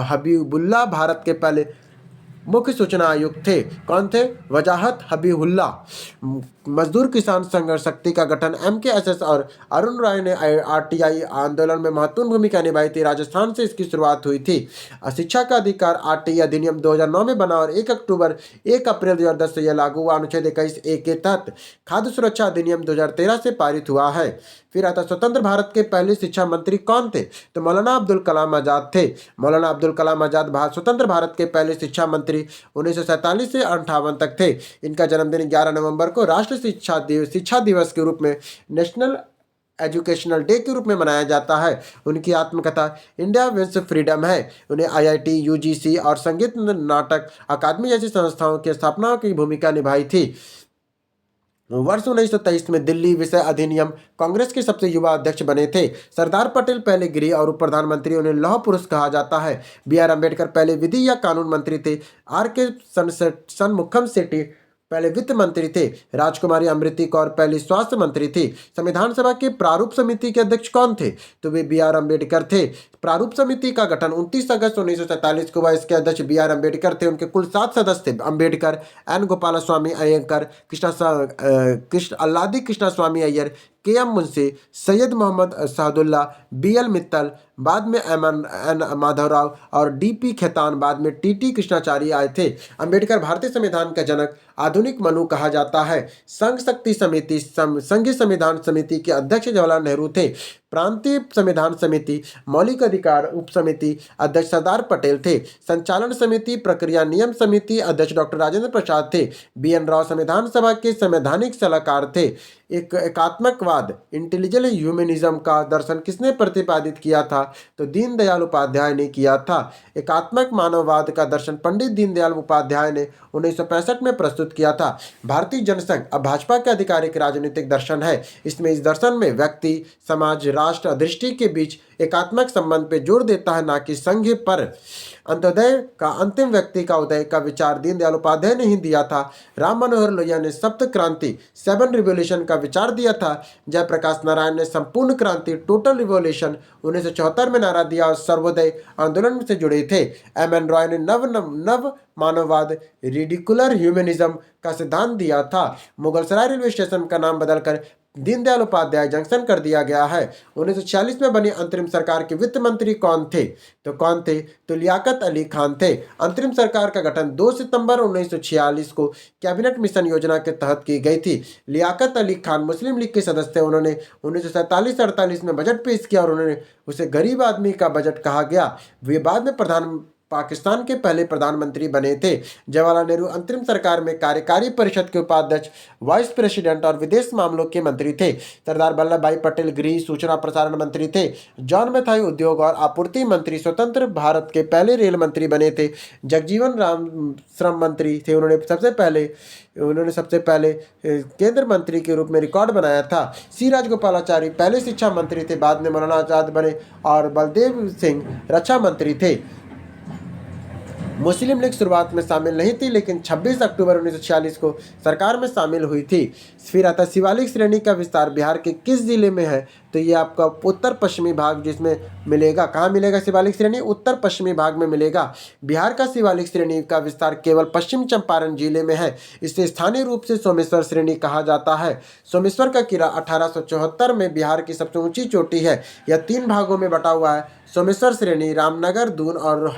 Speaker 1: हबीबुल्लाह भारत के पहले मुख्य सूचना आयुक्त थे। कौन थे? वजाहत हबीबुल्लाह। मजदूर किसान संघर्ष शक्ति का गठन MKSS और अरुण राय ने RTI आंदोलन में महत्वपूर्ण भूमिका निभाई थी। राजस्थान से इसकी शुरुआत हुई थी। शिक्षा का अधिकार RTI अधिनियम 2009 में बना और 1 अप्रैल 2010 से यह लागू हुआ। अनुच्छेद 21A के तहत खाद्य सुरक्षा अधिनियम 2013 से पारित हुआ है। फिर आता स्वतंत्र भारत के पहले शिक्षा मंत्री कौन थे? तो मौलाना अब्दुल कलाम आजाद थे। मौलाना अब्दुल कलाम आजाद स्वतंत्र भारत के पहले शिक्षा मंत्री 1947 से 58 तक थे। इनका जन्मदिन 11 नवंबर को राष्ट्रीय शिक्षा दिवस के रूप में, नेशनल एजुकेशनल डे के रूप में मनाया जाता है। उनकी आत्मकथा इंडिया विंस फ्रीडम है। उन्हें IIT, UGC और संगीत नाटक अकादमी जैसी संस्थाओं की स्थापना की भूमिका निभाई थी। वर्ष 1923 में दिल्ली विषय अधिनियम कांग्रेस के सबसे युवा अध्यक्ष बने थे। सरदार पटेल पहले गृह और उप प्रधानमंत्री, उन्हें लौह पुरुष कहा जाता है। BR अम्बेडकर पहले विधि या कानून मंत्री थे। RK शनमुखम सेठी पहले वित्त मंत्री थे। राजकुमारी अमृति कौर पहली स्वास्थ्य मंत्री थी। संविधान सभा के प्रारूप समिति के अध्यक्ष कौन थे? तो वे बी.आर. अम्बेडकर थे। प्रारूप समिति का गठन 29 अगस्त 1947 को हुआ। इसके अध्यक्ष बी.आर. अम्बेडकर थे। उनके कुल 7 सदस्य थे। Ambedkar, N. Gopalaswami Ayyangar, Krishna Alladi Krishnaswami Ayyar, K M. Munshi, Syed Mohammad Saadulla, B L. Mittal, बाद में एन. माधवराव और डी.पी. खेतान, बाद में टी.टी. कृष्णाचार्य आए थे। अम्बेडकर भारतीय संविधान का जनक, आधुनिक मनु कहा जाता है। संघ शक्ति समिति, संघीय संविधान समिति के अध्यक्ष जवाहरलाल नेहरू थे। प्रांतीय संविधान समिति, मौलिक अधिकार उप समिति अध्यक्ष सरदार पटेल थे। संचालन समिति, प्रक्रिया नियम समिति अध्यक्ष डॉक्टर राजेंद्र प्रसाद थे। बी.एन. राव संविधान सभा के संवैधानिक सलाहकार थे। एकात्मकवाद, इंटेलिजेंट ह्यूमनिज्म का दर्शन किसने प्रतिपादित किया था? तो दीनदयाल उपाध्याय ने किया था। एकात्मक मानववाद का दर्शन पंडित दीनदयाल उपाध्याय ने 1965 में प्रस्तुत किया था। भारतीय जनसंघ अब भाजपा के आधिकारिक राजनीतिक दर्शन है। इसमें इस दर्शन में व्यक्ति, समाज, राष्ट्र, दृष्टि के बीच एकात्मक संबंध पर जोर देता है, ना कि संघ पर। अंत्योदय का, अंतिम व्यक्ति का उदय का विचार दीनदयाल उपाध्याय ने ही दिया था। राम मनोहर लोहिया ने सप्त क्रांति, 7 रिवॉल्यूशन का विचार दिया था। जयप्रकाश नारायण ने संपूर्ण क्रांति, टोटल रिवॉल्यूशन 1974 में नारा दिया और सर्वोदय आंदोलन से जुड़े थे। एम.एन. रॉय ने नव मानववाद, रेडिकुलर ह्यूमनिज्म का सिद्धांत दिया था। मुगलसराय रेलवे स्टेशन का नाम बदलकर दीनदयाल उपाध्याय जंक्शन कर दिया गया है। 1946 में बनी अंतरिम सरकार के वित्त मंत्री कौन थे? तो लियाकत अली खान थे। अंतरिम सरकार का गठन 2 सितंबर 1946 को कैबिनेट मिशन योजना के तहत की गई थी। लियाकत अली खान मुस्लिम लीग के सदस्य थे। उन्होंने 1947-48 में बजट पेश किया और उन्होंने उसे गरीब आदमी का बजट कहा गया। वे बाद में पाकिस्तान के पहले प्रधानमंत्री बने थे। जवाहरलाल नेहरू अंतरिम सरकार में कार्यकारी परिषद के उपाध्यक्ष, वाइस प्रेसिडेंट और विदेश मामलों के मंत्री थे। सरदार वल्लभ भाई पटेल गृह, सूचना, प्रसारण मंत्री थे। जॉन मैथाई उद्योग और आपूर्ति मंत्री, स्वतंत्र भारत के पहले रेल मंत्री बने थे। जगजीवन राम श्रम मंत्री थे। उन्होंने सबसे पहले केंद्र मंत्री के रूप में रिकॉर्ड बनाया था। सी राजगोपालाचारी पहले शिक्षा मंत्री थे, बाद में मौलाना आजाद बने और बलदेव सिंह रक्षा मंत्री थे। मुस्लिम लीग शुरुआत में शामिल नहीं थी, लेकिन 26 अक्टूबर 1946 को सरकार में शामिल हुई थी। फिर आता शिवालिक श्रेणी का विस्तार बिहार के किस जिले में है? तो ये आपका उत्तर पश्चिमी भाग, जिसमें मिलेगा, कहाँ मिलेगा शिवालिक श्रेणी? उत्तर पश्चिमी भाग में मिलेगा। बिहार का शिवालिक श्रेणी का विस्तार केवल पश्चिम चंपारण जिले में है। इसे स्थानीय रूप से सोमेश्वर श्रेणी कहा जाता है। सोमेश्वर का किला 1874 में बिहार की सबसे ऊंची चोटी है। यह 3 भागों में बटा हुआ है। सोमेश्वर श्रेणी, रामनगर, दून और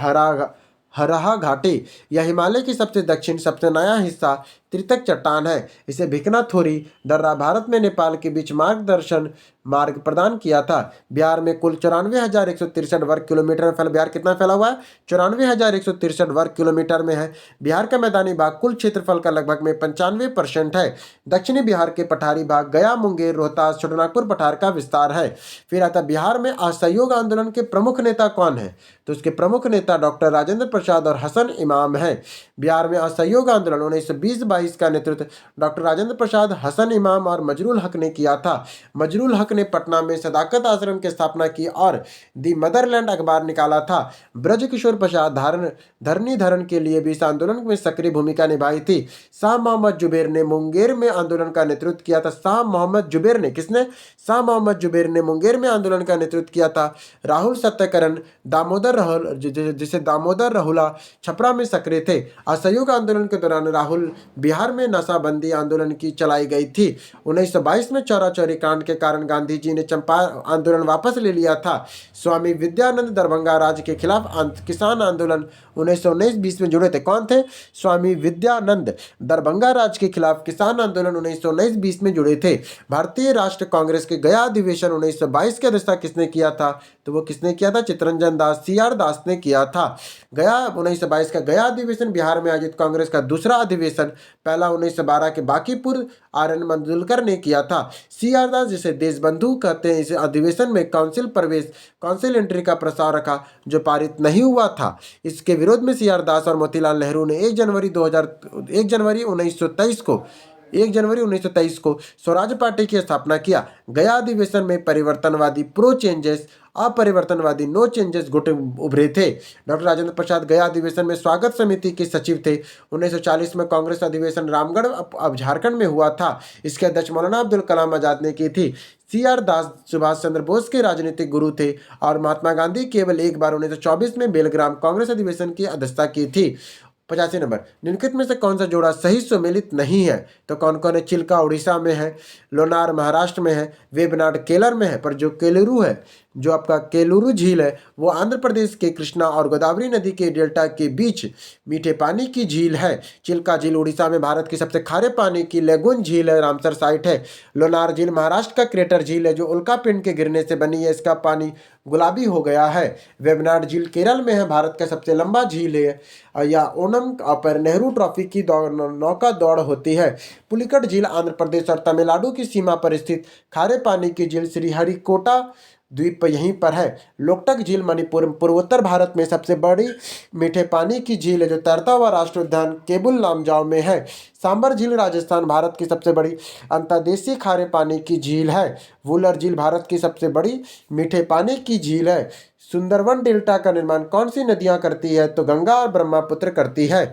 Speaker 1: हरहा घाटी। यह हिमालय की सबसे दक्षिण, सबसे नया हिस्सा त्रितक चट्टान है। इसे भिकनाथोरी दर्रा भारत में नेपाल के बीच मार्गदर्शन मार्ग प्रदान किया था। बिहार में कुल 94,163 वर्ग किलोमीटर में फैला। बिहार कितना फैला हुआ है? 94,163 वर्ग किलोमीटर में है। बिहार का मैदानी भाग कुल क्षेत्रफल का लगभग में 95% है। दक्षिणी बिहार के पठारी भाग गया, मुंगेर, रोहतास, छोटानागपुर पठार का विस्तार है। फिर आता बिहार में असहयोग आंदोलन के प्रमुख नेता कौन है? तो उसके प्रमुख नेता डॉक्टर राजेंद्र प्रसाद और हसन इमाम है। बिहार में असहयोग आंदोलन 1920-22 का नेतृत्व डॉक्टर राजेंद्र प्रसाद, हसन इमाम और मजरूल हक ने किया था। मजरूल हक ने पटना में सदाकत आश्रम की स्थापना की और दी मदरलैंड अखबार निकाला था। ब्रजकिशोर प्रसाद धरनी धरण के लिए भी इस आंदोलन में सक्रिय भूमिका निभाई थी। शाह मोहम्मद जुबैर ने मुंगेर में आंदोलन का नेतृत्व किया था। शाह मोहम्मद जुबैर ने मुंगेर में आंदोलन का नेतृत्व किया था। राहुल सत्यकरण जिसे दामोदर राहुला छपरा में सक्रिय थे। असहयोग आंदोलन के दौरान राहुल बिहार में नशाबंदी आंदोलन की चलाई गई थी। 1922 में चौरा चौरी कांड के कारण गांधी जी ने चंपारण आंदोलन वापस ले लिया था। स्वामी विद्यानंद दरभंगा राज्य के खिलाफ किसान आंदोलन 1919-20 में जुड़े थे। कौन थे? स्वामी विद्यानंद दरभंगा राज्य के खिलाफ किसान आंदोलन 1919-20 में जुड़े थे। भारतीय राष्ट्र कांग्रेस के गया अधिवेशन 1922 की अध्यक्षता किसने किया था? तो वो किसने किया था? चित्तरंजन दास, सी.आर. दास ने किया था। गया 1922 का गया अधिवेशन बिहार में आयोजित कांग्रेस का दूसरा अधिवेशन, पहला 1912 के बांकीपुर आर.एन. मंडुलकर ने किया था। सी.आर. दास, जिसे देशबंधु कहते हैं, इस अधिवेशन में काउंसिल एंट्री का प्रस्ताव रखा जो पारित नहीं हुआ था। इसके विरोध में सी.आर. दास और मोतीलाल नेहरू ने 1 जनवरी 1923 को 1 जनवरी 1923 को स्वराज पार्टी की स्थापना किया। गया अधिवेशन में परिवर्तनवादी प्रो चेंजेस, अपरिवर्तनवादी नो चेंजेस गुट उभरे थे। डॉक्टर राजेंद्र प्रसाद गया अधिवेशन में स्वागत समिति के सचिव थे। 1940 में कांग्रेस अधिवेशन रामगढ़ अब झारखंड में हुआ था। इसके अध्यक्ष मौलाना अब्दुल कलाम आजाद ने की थी। CR दास सुभाष चंद्र बोस के राजनीतिक गुरु थे और महात्मा गांधी केवल एक बार 1924 में बेलग्राम कांग्रेस अधिवेशन की अध्यक्षता की थी। 85 नंबर, निम्नलिखित में से कौन सा जोड़ा सही सुमेलित नहीं है? तो कौन कौन है? चिल्का उड़ीसा में है, लोनार महाराष्ट्र में है, वेबनाड केरल में है, पर जो केलुरु है, जो आपका केलुरु झील है, वो आंध्र प्रदेश के कृष्णा और गोदावरी नदी के डेल्टा के बीच मीठे पानी की झील है। चिल्का झील उड़ीसा में भारत की सबसे खारे पानी की लेगून झील है, रामसर साइट है। लोनार झील महाराष्ट्र का क्रेटर झील है जो उल्का पिंड के गिरने से बनी है, इसका पानी गुलाबी हो गया है। वेबनाड झील केरल में है, भारत का सबसे लंबा झील है। या ओनम पर नेहरू ट्रॉफी की नौका दौड़ होती है। पुलिकट झील आंध्र प्रदेश और तमिलनाडु की सीमा पर स्थित खारे पानी की झील श्रीहरिकोटा द्वीप यहीं पर है। लोकटक झील मणिपुर पूर्वोत्तर भारत में सबसे बड़ी मीठे पानी की झील है जो तैरता हुआ राष्ट्रीय उद्यान केबुल लामजाओ में है। सांबर झील राजस्थान भारत की सबसे बड़ी अंतर्देशीय खारे पानी की झील है। वुलर झील भारत की सबसे बड़ी मीठे पानी की झील है। सुंदरवन डेल्टा का निर्माण कौन सी नदियां करती है? तो गंगा और ब्रह्मपुत्र करती है।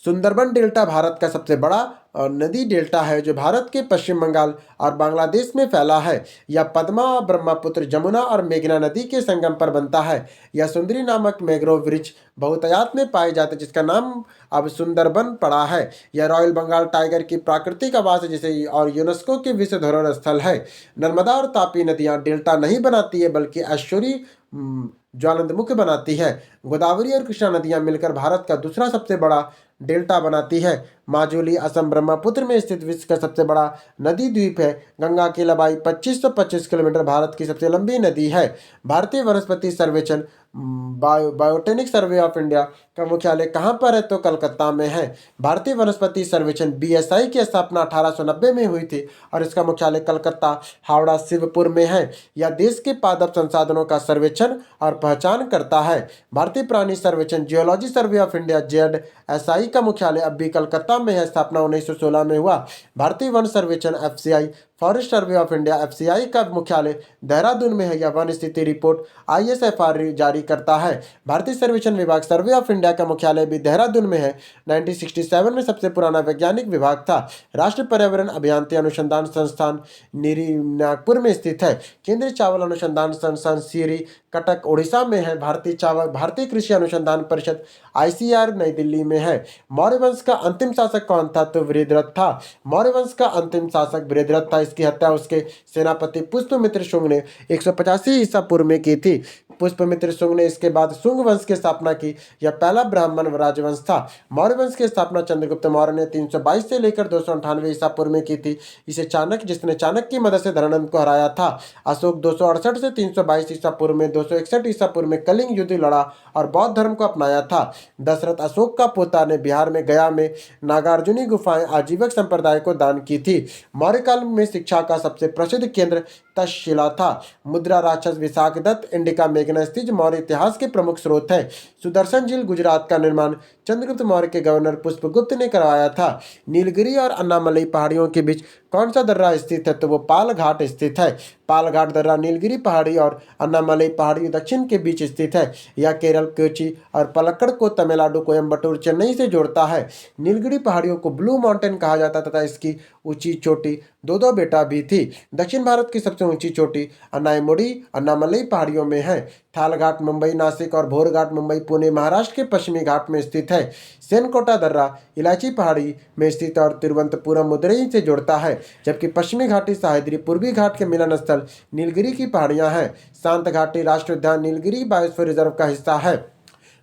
Speaker 1: सुंदरबन डेल्टा भारत का सबसे बड़ा नदी डेल्टा है जो भारत के पश्चिम बंगाल और बांग्लादेश में फैला है। यह पद्मा, ब्रह्मपुत्र, जमुना और मेघना नदी के संगम पर बनता है। यह सुंदरी नामक मैंग्रोव वृक्ष बहुतायत में पाए जाते हैं जिसका नाम अब सुंदरबन पड़ा है। यह रॉयल बंगाल टाइगर की प्राकृतिक आवास है जिसे और यूनेस्को के विश्व धरोहर स्थल है। नर्मदा और तापी नदियां डेल्टा नहीं बनाती है बल्कि एस्चुरी ज्वालांतमुख बनाती है। गोदावरी और कृष्णा नदियां मिलकर भारत का दूसरा सबसे बड़ा डेल्टा बनाती है। माजुली असम ब्रह्मपुत्र में स्थित विश्व का सबसे बड़ा नदी द्वीप है। गंगा की लंबाई 2525 किलोमीटर, भारत की सबसे लंबी नदी है। भारतीय वनस्पति सर्वेक्षण बायोटेनिक सर्वे ऑफ इंडिया का मुख्यालय कहाँ पर है? तो कलकत्ता में है। भारतीय वनस्पति सर्वेक्षण BSI की स्थापना 1890 में हुई थी और इसका मुख्यालय कलकत्ता, हावड़ा, शिवपुर में है। यह देश के पादप संसाधनों का सर्वेक्षण और पहचान करता है। भारतीय प्राणी सर्वेक्षण geology survey of India ZSI का मुख्यालय अब भी कलकत्ता में है, स्थापना 1916 में हुआ। भारतीय वन सर्वेक्षण FCI forest survey of India FCI का मुख्यालय देहरादून में है। यह वन स्थिति रिपोर्ट ISFR जारी करता है। भारतीय सर्वेक्षण विभाग सर्वे ऑफ इंडिया का मुख्यालय भी देहरादून में है। 1967 में सबसे पुराना वैज्ञानिक विभाग था। राष्ट्रीय पर्यावरण अभियांत्रिकी अनुसंधान संस्थान नीरी नागपुर में स्थित है। केंद्रीय चावल अनुसंधान संस्थान सीरी कटक उड़ीसा में है। भारतीय कृषि अनुसंधान परिषद ICR नई दिल्ली में है। मौर्य वंश का अंतिम शासक कौन था? तो वृहद्रथ था। मौर्य वंश का अंतिम शासक वृहद्रथ था। इसकी हत्या उसके सेनापति पुष्पमित्र शुंग ने 185 ईसा पूर्व में की थी। पुष्पमित्र शुंग ने इसके बाद शुंग वंश की स्थापना की। यह पहला ब्राह्मण राजवंश था। मौर्य वंश की स्थापना चंद्रगुप्त मौर्य ने 322 से लेकर 298 ईसा पूर्व में की थी। इसे चाणक्य, जिसने चाणक्य की मदद से धनानंद को हराया था। अशोक 268 से 322 ईसा पूर्व में 261 ईसा पूर्व में कलिंग युद्ध लड़ा और बौद्ध धर्म को अपनाया था। दशरथ अशोक का पोता ने बिहार में गया में नागार्जुनी गुफाएं आजीवक संप्रदाय को दान की थी। मौर्य काल में शिक्षा का सबसे प्रसिद्ध केंद्र तक्षशिला था। मुद्रा राक्षस विशाखदत्त इंडिका मेघना स्थित मौर्य इतिहास के प्रमुख स्रोत है। सुदर्शन झील गुजरात का निर्माण चंद्रगुप्त मौर्य के गवर्नर पुष्पगुप्त ने करवाया था। नीलगिरी और अन्नामलई पहाड़ियों के बीच कौन सा दर्रा स्थित है? तो वो पाल घाट स्थित है। पाल घाट दर्रा नीलगिरी पहाड़ी और अन्नामलई पहाड़ी दक्षिण के बीच स्थित है। यह केरल, कोची और पलक्कड़ को तमिलनाडु, कोयम्बटूर, चेन्नई से जोड़ता है। नीलगिरी पहाड़ियों को ब्लू माउंटेन कहा जाता तथा इसकी ऊंची चोटी दो बेटा भी थी। दक्षिण भारत की सबसे ऊंची चोटी अनायमुड़ी अन्नामलई पहाड़ियों में है। थालघाट मुंबई, नासिक और भोरघाट मुंबई, पुणे, महाराष्ट्र के पश्चिमी घाट में स्थित है। सेनकोटा दर्रा इलायची पहाड़ी में स्थित और तिरुवनंतपुरम मदुरई से जोड़ता है, जबकि पश्चिमी घाटी सह्याद्री पूर्वी घाट के मिलन स्थल नीलगिरी की पहाड़ियां हैं। शांत घाटी राष्ट्रीय उद्यान नीलगिरी बायोस्फीयर रिजर्व का हिस्सा है।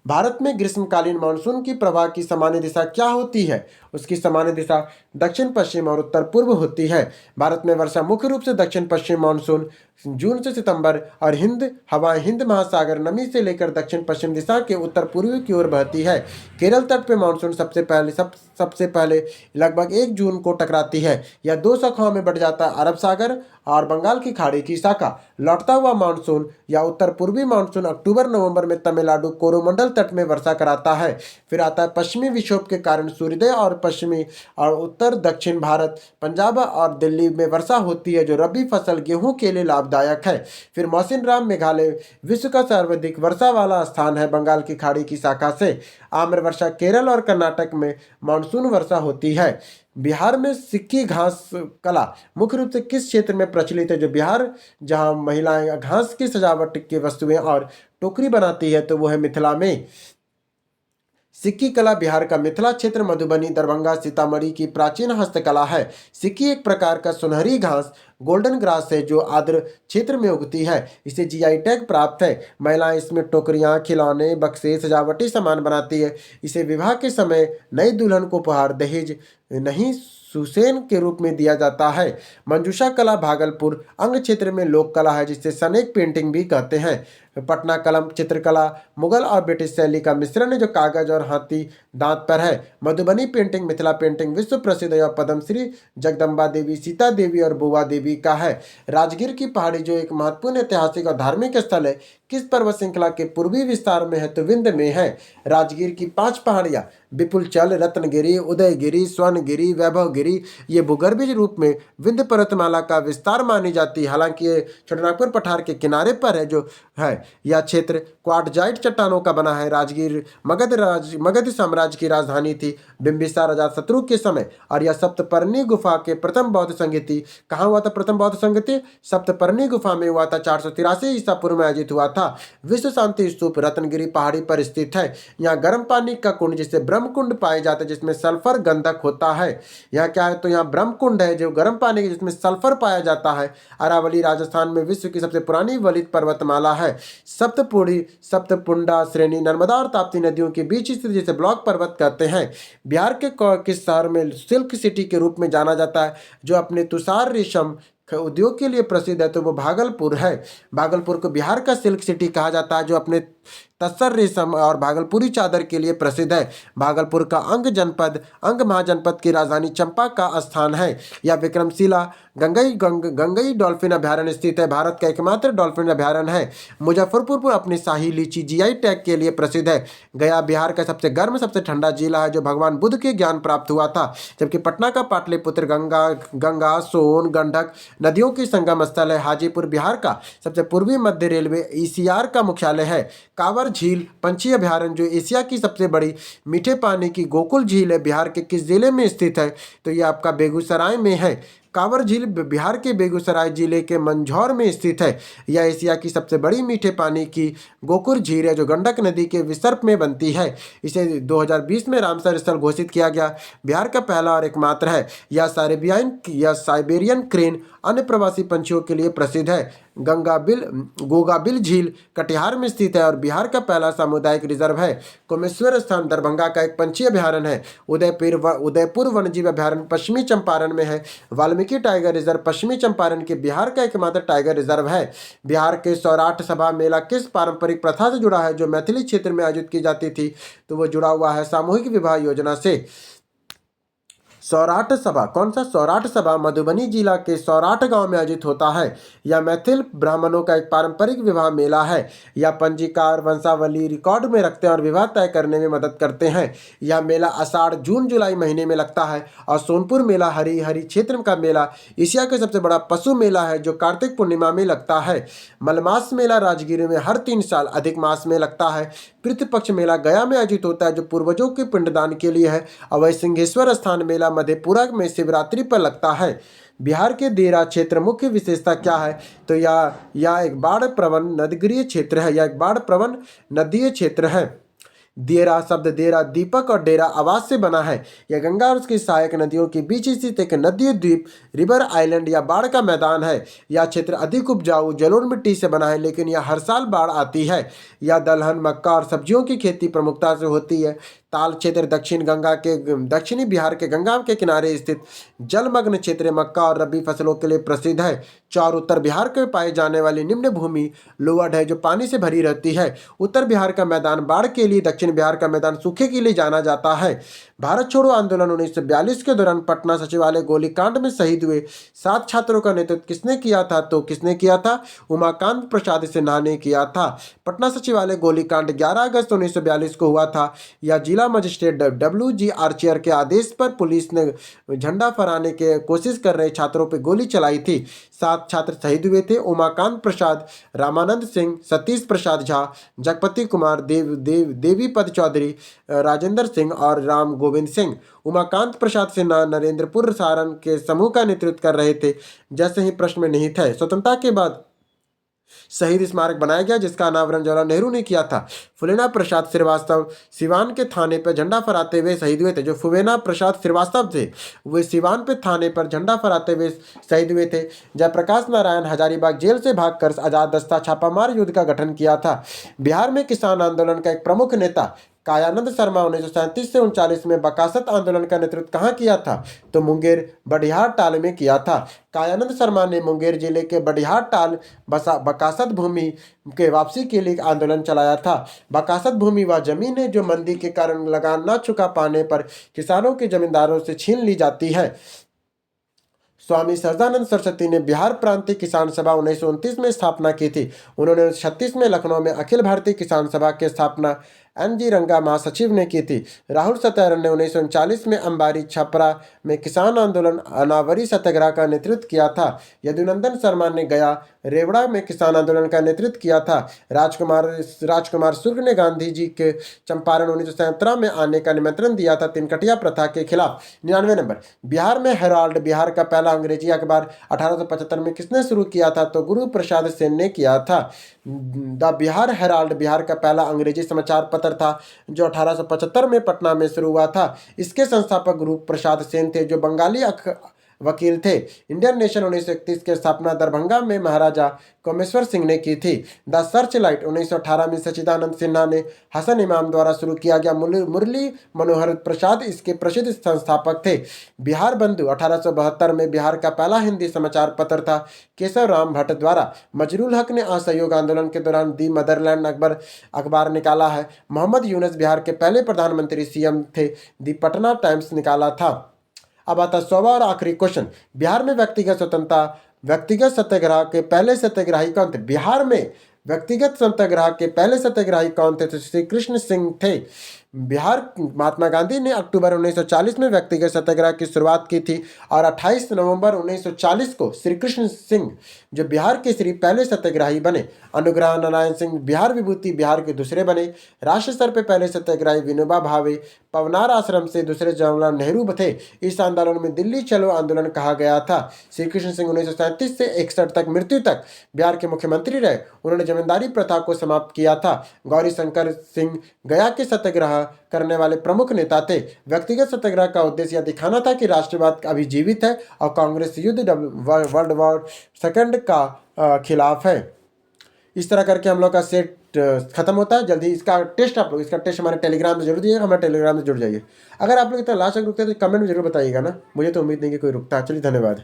Speaker 1: भारत में ग्रीष्मकालीन मानसून की प्रवाह की सामान्य दिशा क्या होती है? उसकी सामान्य दिशा दक्षिण पश्चिम और उत्तर पूर्व होती है। भारत में वर्षा मुख्य रूप से दक्षिण पश्चिम मानसून जून से सितंबर और हिंद हवाएं हिंद महासागर नमी से लेकर दक्षिण पश्चिम दिशा के उत्तर पूर्वी की ओर बहती है। केरल तट पे मानसून सबसे पहले लगभग 1 जून को टकराती है। यह 2 शाखाओं में बढ़ जाता है, अरब सागर और बंगाल की खाड़ी की शाखा। लौटता हुआ मानसून या उत्तर पूर्वी मानसून अक्टूबर नवंबर में तमिलनाडु कोरोमंडल तट में वर्षा कराता है। फिर आता है पश्चिमी विक्षोभ के कारण सूर्योदय और पश्चिमी और उत्तर दक्षिण भारत, पंजाब और दिल्ली में वर्षा होती है, जो रबी फसल गेहूं के लिए लाभदायक है। फिर मौसिनराम मेघालय विश्व का सर्वाधिक वर्षा वाला स्थान है। बंगाल की खाड़ी की शाखा से आम्र वर्षा केरल और कर्नाटक में मानसून वर्षा होती है। बिहार में सिक्की घास कला मुख्य रूप से किस क्षेत्र में प्रचलित है? जो बिहार जहां महिलाएं घास की सजावट की वस्तुएं और टोकरी बनाती है, तो वो है मिथिला में। सिक्की कला बिहार का मिथिला क्षेत्र, मधुबनी, दरभंगा, सीतामढ़ी की प्राचीन हस्तकला है। सिक्की एक प्रकार का सुनहरी घास गोल्डन ग्रास है, जो आर्द्र क्षेत्र में उगती है। इसे जीआई टैग प्राप्त है। महिलाएं इसमें टोकरियां, खिलौने, बक्से, सजावटी सामान बनाती है। इसे विवाह के समय नई दुल्हन को उपहार, दहेज नहीं सुसेन के रूप में दिया जाता है। मंजूषा कला भागलपुर अंग क्षेत्र में लोक कला है, जिसे सनेक पेंटिंग भी कहते हैं। पटना कलम चित्रकला मुगल और ब्रिटिश शैली का मिश्रण है, जो कागज और हाथी दांत पर है। मधुबनी पेंटिंग मिथिला पेंटिंग विश्व प्रसिद्ध है। पद्मश्री जगदम्बा देवी, सीता देवी और बुआ देवी का है। राजगीर की पहाड़ी जो एक महत्वपूर्ण ऐतिहासिक और धार्मिक स्थल है, किस पर्वत श्रृंखला के पूर्वी विस्तार में है? तो विंध्य में है। राजगीर की 5 पहाड़ियां विपुलचल, रत्नगिरी, उदयगिरी, स्वर्णगिरी, वैभवगिरी, ये भूगर्भीय रूप में विंध्य पर्वतमाला का विस्तार मानी जाती है। हालांकि ये छोटानागपुर पठार के किनारे पर है, जो है यह क्षेत्र क्वार्टजाइट चट्टानों का बना है। राजगीर मगध साम्राज्य की राजधानी थी बिंबिसार अजातशत्रु के समय, और यह सप्तपर्णी गुफा के प्रथम बौद्ध संगति कहाँ हुआ था? प्रथम बौद्ध संगति सप्तपर्णी गुफा में हुआ था। 483 ईसा पूर्व में आयोजित हुआ था। विश्व शांति स्तूप रत्नगिरी पहाड़ी पर स्थित है। यहाँ गर्म पानी का कुंड जिसे ब्रह्म कुंड पाए जाते हैं, जिसमें सल्फर गंधक होता है। यहाँ क्या है? तो यहाँ ब्रह्म कुंड है, जो गर्म पानी जिसमें सल्फर पाया जाता है। अरावली राजस्थान में विश्व की सबसे पुरानी वलित पर्वतमाला है। सप्तपुड़ी सप्तपुंडा श्रेणी नर्मदा और ताप्ती नदियों के बीच स्थित, जिसे ब्लॉक पर्वत कहते हैं। बिहार के किस शहर में सिल्क सिटी के रूप में जाना जाता है, जो अपने तुषार रेशम उद्योग के लिए प्रसिद्ध है? तो वो भागलपुर है। भागलपुर को बिहार का सिल्क सिटी कहा जाता है, जो अपने तसर रेशम और भागलपुरी चादर के लिए प्रसिद्ध है। भागलपुर का अंग महाजनपद की राजधानी चंपा का स्थान है। यह विक्रमशिला गंगई डॉल्फिन अभ्यारण्य स्थित है। भारत का एकमात्र डॉल्फिन अभ्यारण्य है। मुजफ्फरपुर अपनी शाही लीची जीआई टैग के लिए प्रसिद्ध है। गया बिहार का सबसे गर्म सबसे ठंडा जिला है, जो भगवान बुद्ध के ज्ञान प्राप्त हुआ था। जबकि पटना का पाटलिपुत्र गंगा सोन गंडक नदियों की संगम स्थल है। हाजीपुर बिहार का सबसे पूर्वी मध्य रेलवे ईसीआर का मुख्यालय है। कांवर झील पंछी अभ्यारण्य, जो एशिया की सबसे बड़ी मीठे पानी की गोकुल झील है, बिहार के किस जिले में स्थित है? तो यह आपका बेगूसराय में है। कांवर झील बिहार के बेगूसराय जिले के मंझौर में स्थित है। यह एशिया की सबसे बड़ी मीठे पानी की गोकुल झील है, जो गंडक नदी के विसर्प में बनती है। इसे 2020 में रामसर स्थल घोषित किया गया। बिहार का पहला और एकमात्र है। यह साइबेरियन क्रेन अन्य प्रवासी पंछियों के लिए प्रसिद्ध है। गोगाबिल झील कटिहार में स्थित है और बिहार का पहला सामुदायिक रिजर्व है। कुमेश्वर स्थान दरभंगा का एक पंछी अभ्यारण्य है। उदयपुर वन्यजीव अभ्यारण्य पश्चिमी चंपारण में है। वाल्मीकि टाइगर रिजर्व पश्चिमी चंपारण के बिहार का एकमात्र टाइगर रिजर्व है। बिहार के सौराठ सभा मेला किस पारंपरिक प्रथा से जुड़ा है, जो मैथिली क्षेत्र में आयोजित की जाती थी? तो वो जुड़ा हुआ है सामूहिक विवाह योजना से। सौराठ सभा, कौन सा? सौराठ सभा मधुबनी जिला के सौराठ गांव में आयोजित होता है। यह मैथिल ब्राह्मणों का एक पारंपरिक विवाह मेला है। यह पंजीकार वंशावली रिकॉर्ड में रखते हैं और विवाह तय करने में मदद करते हैं। यह मेला आषाढ़ जून जुलाई महीने में लगता है। और सोनपुर मेला हरी क्षेत्र का मेला एशिया का सबसे बड़ा पशु मेला है, जो कार्तिक पूर्णिमा में लगता है। मलमास मेला राजगीर में हर 3 साल अधिक मास में लगता है। पितृपक्ष मेला गया में आयोजित होता है, जो पूर्वजों के पिंडदान के लिए है। और वही सिंहेश्वर स्थान मेला मधेपुरा में शिवरात्रि पर लगता है। बिहार के देरा क्षेत्र मुख्य विशेषता क्या है? तो यह एक बाढ़ प्रवण नदीय क्षेत्र है। यह एक बाढ़ प्रवण नदीय क्षेत्र है। देरा शब्द देरा दीपक और डेरा आवास से बना है। यह गंगा और उसकी सहायक नदियों के बीच स्थित एक नदीय द्वीप रिवर आइलैंड या बाढ़ का मैदान है। यह क्षेत्र अधिक उपजाऊ जलोढ़ मिट्टी से बना है, लेकिन यह हर साल बाढ़ आती है। यह दलहन मक्का और सब्जियों की खेती प्रमुखता से होती है। ताल क्षेत्र दक्षिणी बिहार के गंगा के किनारे स्थित जलमग्न क्षेत्र मक्का और रबी फसलों के लिए प्रसिद्ध है। 4 उत्तर बिहार के पाए जाने वाली निम्न भूमि लोअड है जो पानी से भरी रहती है। उत्तर बिहार का मैदान बाढ़ के लिए, दक्षिण बिहार का मैदान सूखे के लिए जाना जाता है। भारत छोड़ो आंदोलन 1942 के दौरान पटना सचिवालय गोलीकांड में शहीद हुए 7 छात्रों का नेतृत्व किसने किया था? तो किसने किया था? उमाकांत प्रसाद सिन्हा ने किया था। पटना सचिवालय गोलीकांड 11 अगस्त 1942 को हुआ था। यह जिला मजिस्ट्रेट WG आर्चर के आदेश पर पुलिस ने झंडा फहराने की कोशिश कर रहे छात्रों पर गोली चलाई थी। 7 छात्र शहीद हुए थे। उमाकांत प्रसाद, रामानंद सिंह, सतीश प्रसाद झा, जगपति कुमार, देवीपद चौधरी, राजेंद्र सिंह और राम गोविंद सिंह। उमाकांत प्रसाद सिन्हा नरेंद्रपुर सारण के समूह का नेतृत्व कर रहे थे, जैसे ही प्रश्न में निहित है। स्वतंत्रता के बाद शहीद स्मारक बनाया गया जिसका अनावरण जवाहरलाल नेहरू ने किया था। फुलेना प्रसाद श्रीवास्तव सिवान के थाने पर झंडा फहराते हुए शहीद हुए थे। जो फुलेना प्रसाद श्रीवास्तव थे वे सिवान पे थाने पर झंडा फहराते हुए शहीद हुए थे। जयप्रकाश नारायण हजारीबाग जेल से भागकर आजाद दस्ता छापामार युद्ध का गठन किया था। बिहार में किसान आंदोलन का एक प्रमुख नेता कायानंद शर्मा 1937 से 1939 में बकासत आंदोलन का नेतृत्व कहाँ किया था? तो मुंगेर बडिहार टाल में किया था। कायानंद शर्मा ने मुंगेर जिले के बडिहार टाल बकासत भूमि के वापसी के लिए आंदोलन चलाया था। बकासत भूमि वह जमीन है जो मंदी के कारण लगान न चुका पाने पर किसानों के जमींदारों से छीन ली जाती है। स्वामी सहजानंद सरस्वती ने बिहार प्रांतीय किसान सभा 1929 में स्थापना की थी। उन्होंने 1936 में लखनऊ में अखिल भारतीय किसान सभा की स्थापना NG रंगा महासचिव ने की थी। राहुल सत्यारण ने 1939 में अंबारी छपरा में किसान आंदोलन अनावरी सत्याग्रह का नेतृत्व किया था। यदुनंदन शर्मा ने गया रेवड़ा में किसान आंदोलन का नेतृत्व किया था। राजकुमार सुर्ग ने गांधी जी के चंपारण 1917 में आने का निमंत्रण दिया था तिनकटिया प्रथा के खिलाफ। 99 नंबर, बिहार में हेराल्ड बिहार का पहला अंग्रेजी अखबार 1875 में किसने शुरू किया था? तो गुरु प्रसाद सेन ने किया था। द बिहार हेराल्ड बिहार का पहला अंग्रेजी समाचार पत्र था जो 1875 में पटना में शुरू हुआ था। इसके संस्थापक गुरु प्रसाद सेन थे जो बंगाली वकील थे। इंडियन नेशन 1931 की स्थापना दरभंगा में महाराजा कामेश्वर सिंह ने की थी। द सर्च लाइट 1918 में सच्चिदानंद सिन्हा ने हसन इमाम द्वारा शुरू किया गया। मुरली मनोहर प्रसाद इसके प्रसिद्ध संस्थापक थे। बिहार बंधु 1872 में बिहार का पहला हिंदी समाचार पत्र था केशव राम भट्ट द्वारा। मजरूल हक ने असहयोग आंदोलन के दौरान दी मदरलैंड अखबार निकाला है। मोहम्मद यूनुस बिहार के पहले प्रधानमंत्री CM थे। दी पटना टाइम्स निकाला था। अब आता 100वां और आखिरी क्वेश्चन, बिहार में व्यक्तिगत सत्याग्रह के पहले सत्याग्रही कौन थे? बिहार में व्यक्तिगत सत्याग्रह के पहले सत्याग्रही कौन थे? तो श्री कृष्ण सिंह थे। महात्मा गांधी ने अक्टूबर 1940 में व्यक्तिगत सत्याग्रह की शुरुआत की थी और 28 नवंबर 1940 को श्री कृष्ण सिंह जो बिहार के पहले सत्याग्रही बने। अनुग्रह नारायण सिंह बिहार विभूति बिहार के दूसरे बने। राष्ट्र स्तर पर पहले सत्याग्रही विनोबा भावे पवनार आश्रम से दूसरे जवाहरलाल नेहरू थे। इस आंदोलन में दिल्ली चलो आंदोलन कहा गया था। श्री कृष्ण सिंह 1937 से 61 तक मृत्यु तक बिहार के मुख्यमंत्री रहे। उन्होंने जमींदारी प्रथा को समाप्त किया था। गौरी शंकर सिंह गया के सत्याग्रह करने वाले प्रमुख नेता थे। व्यक्तिगत सत्याग्रह का उद्देश्य यह दिखाना था कि राष्ट्रवाद अभी जीवित है और कांग्रेस युद्ध वर्ल्ड वॉर सेकंड का खिलाफ है। इस तरह करके हम लोग का सेट खत्म होता है। जल्दी इसका टेस्ट इसका टेस्ट हमारे टेलीग्राम में जरूर दिएगा। हमारे टेलीग्राम में जुड़ जाइए। अगर आप लोग इतना लास्ट तक रुकते हैं तो कमेंट में जरूर बताइएगा ना। मुझे तो उम्मीद नहीं कि कोई रुकता है। चलिए, धन्यवाद।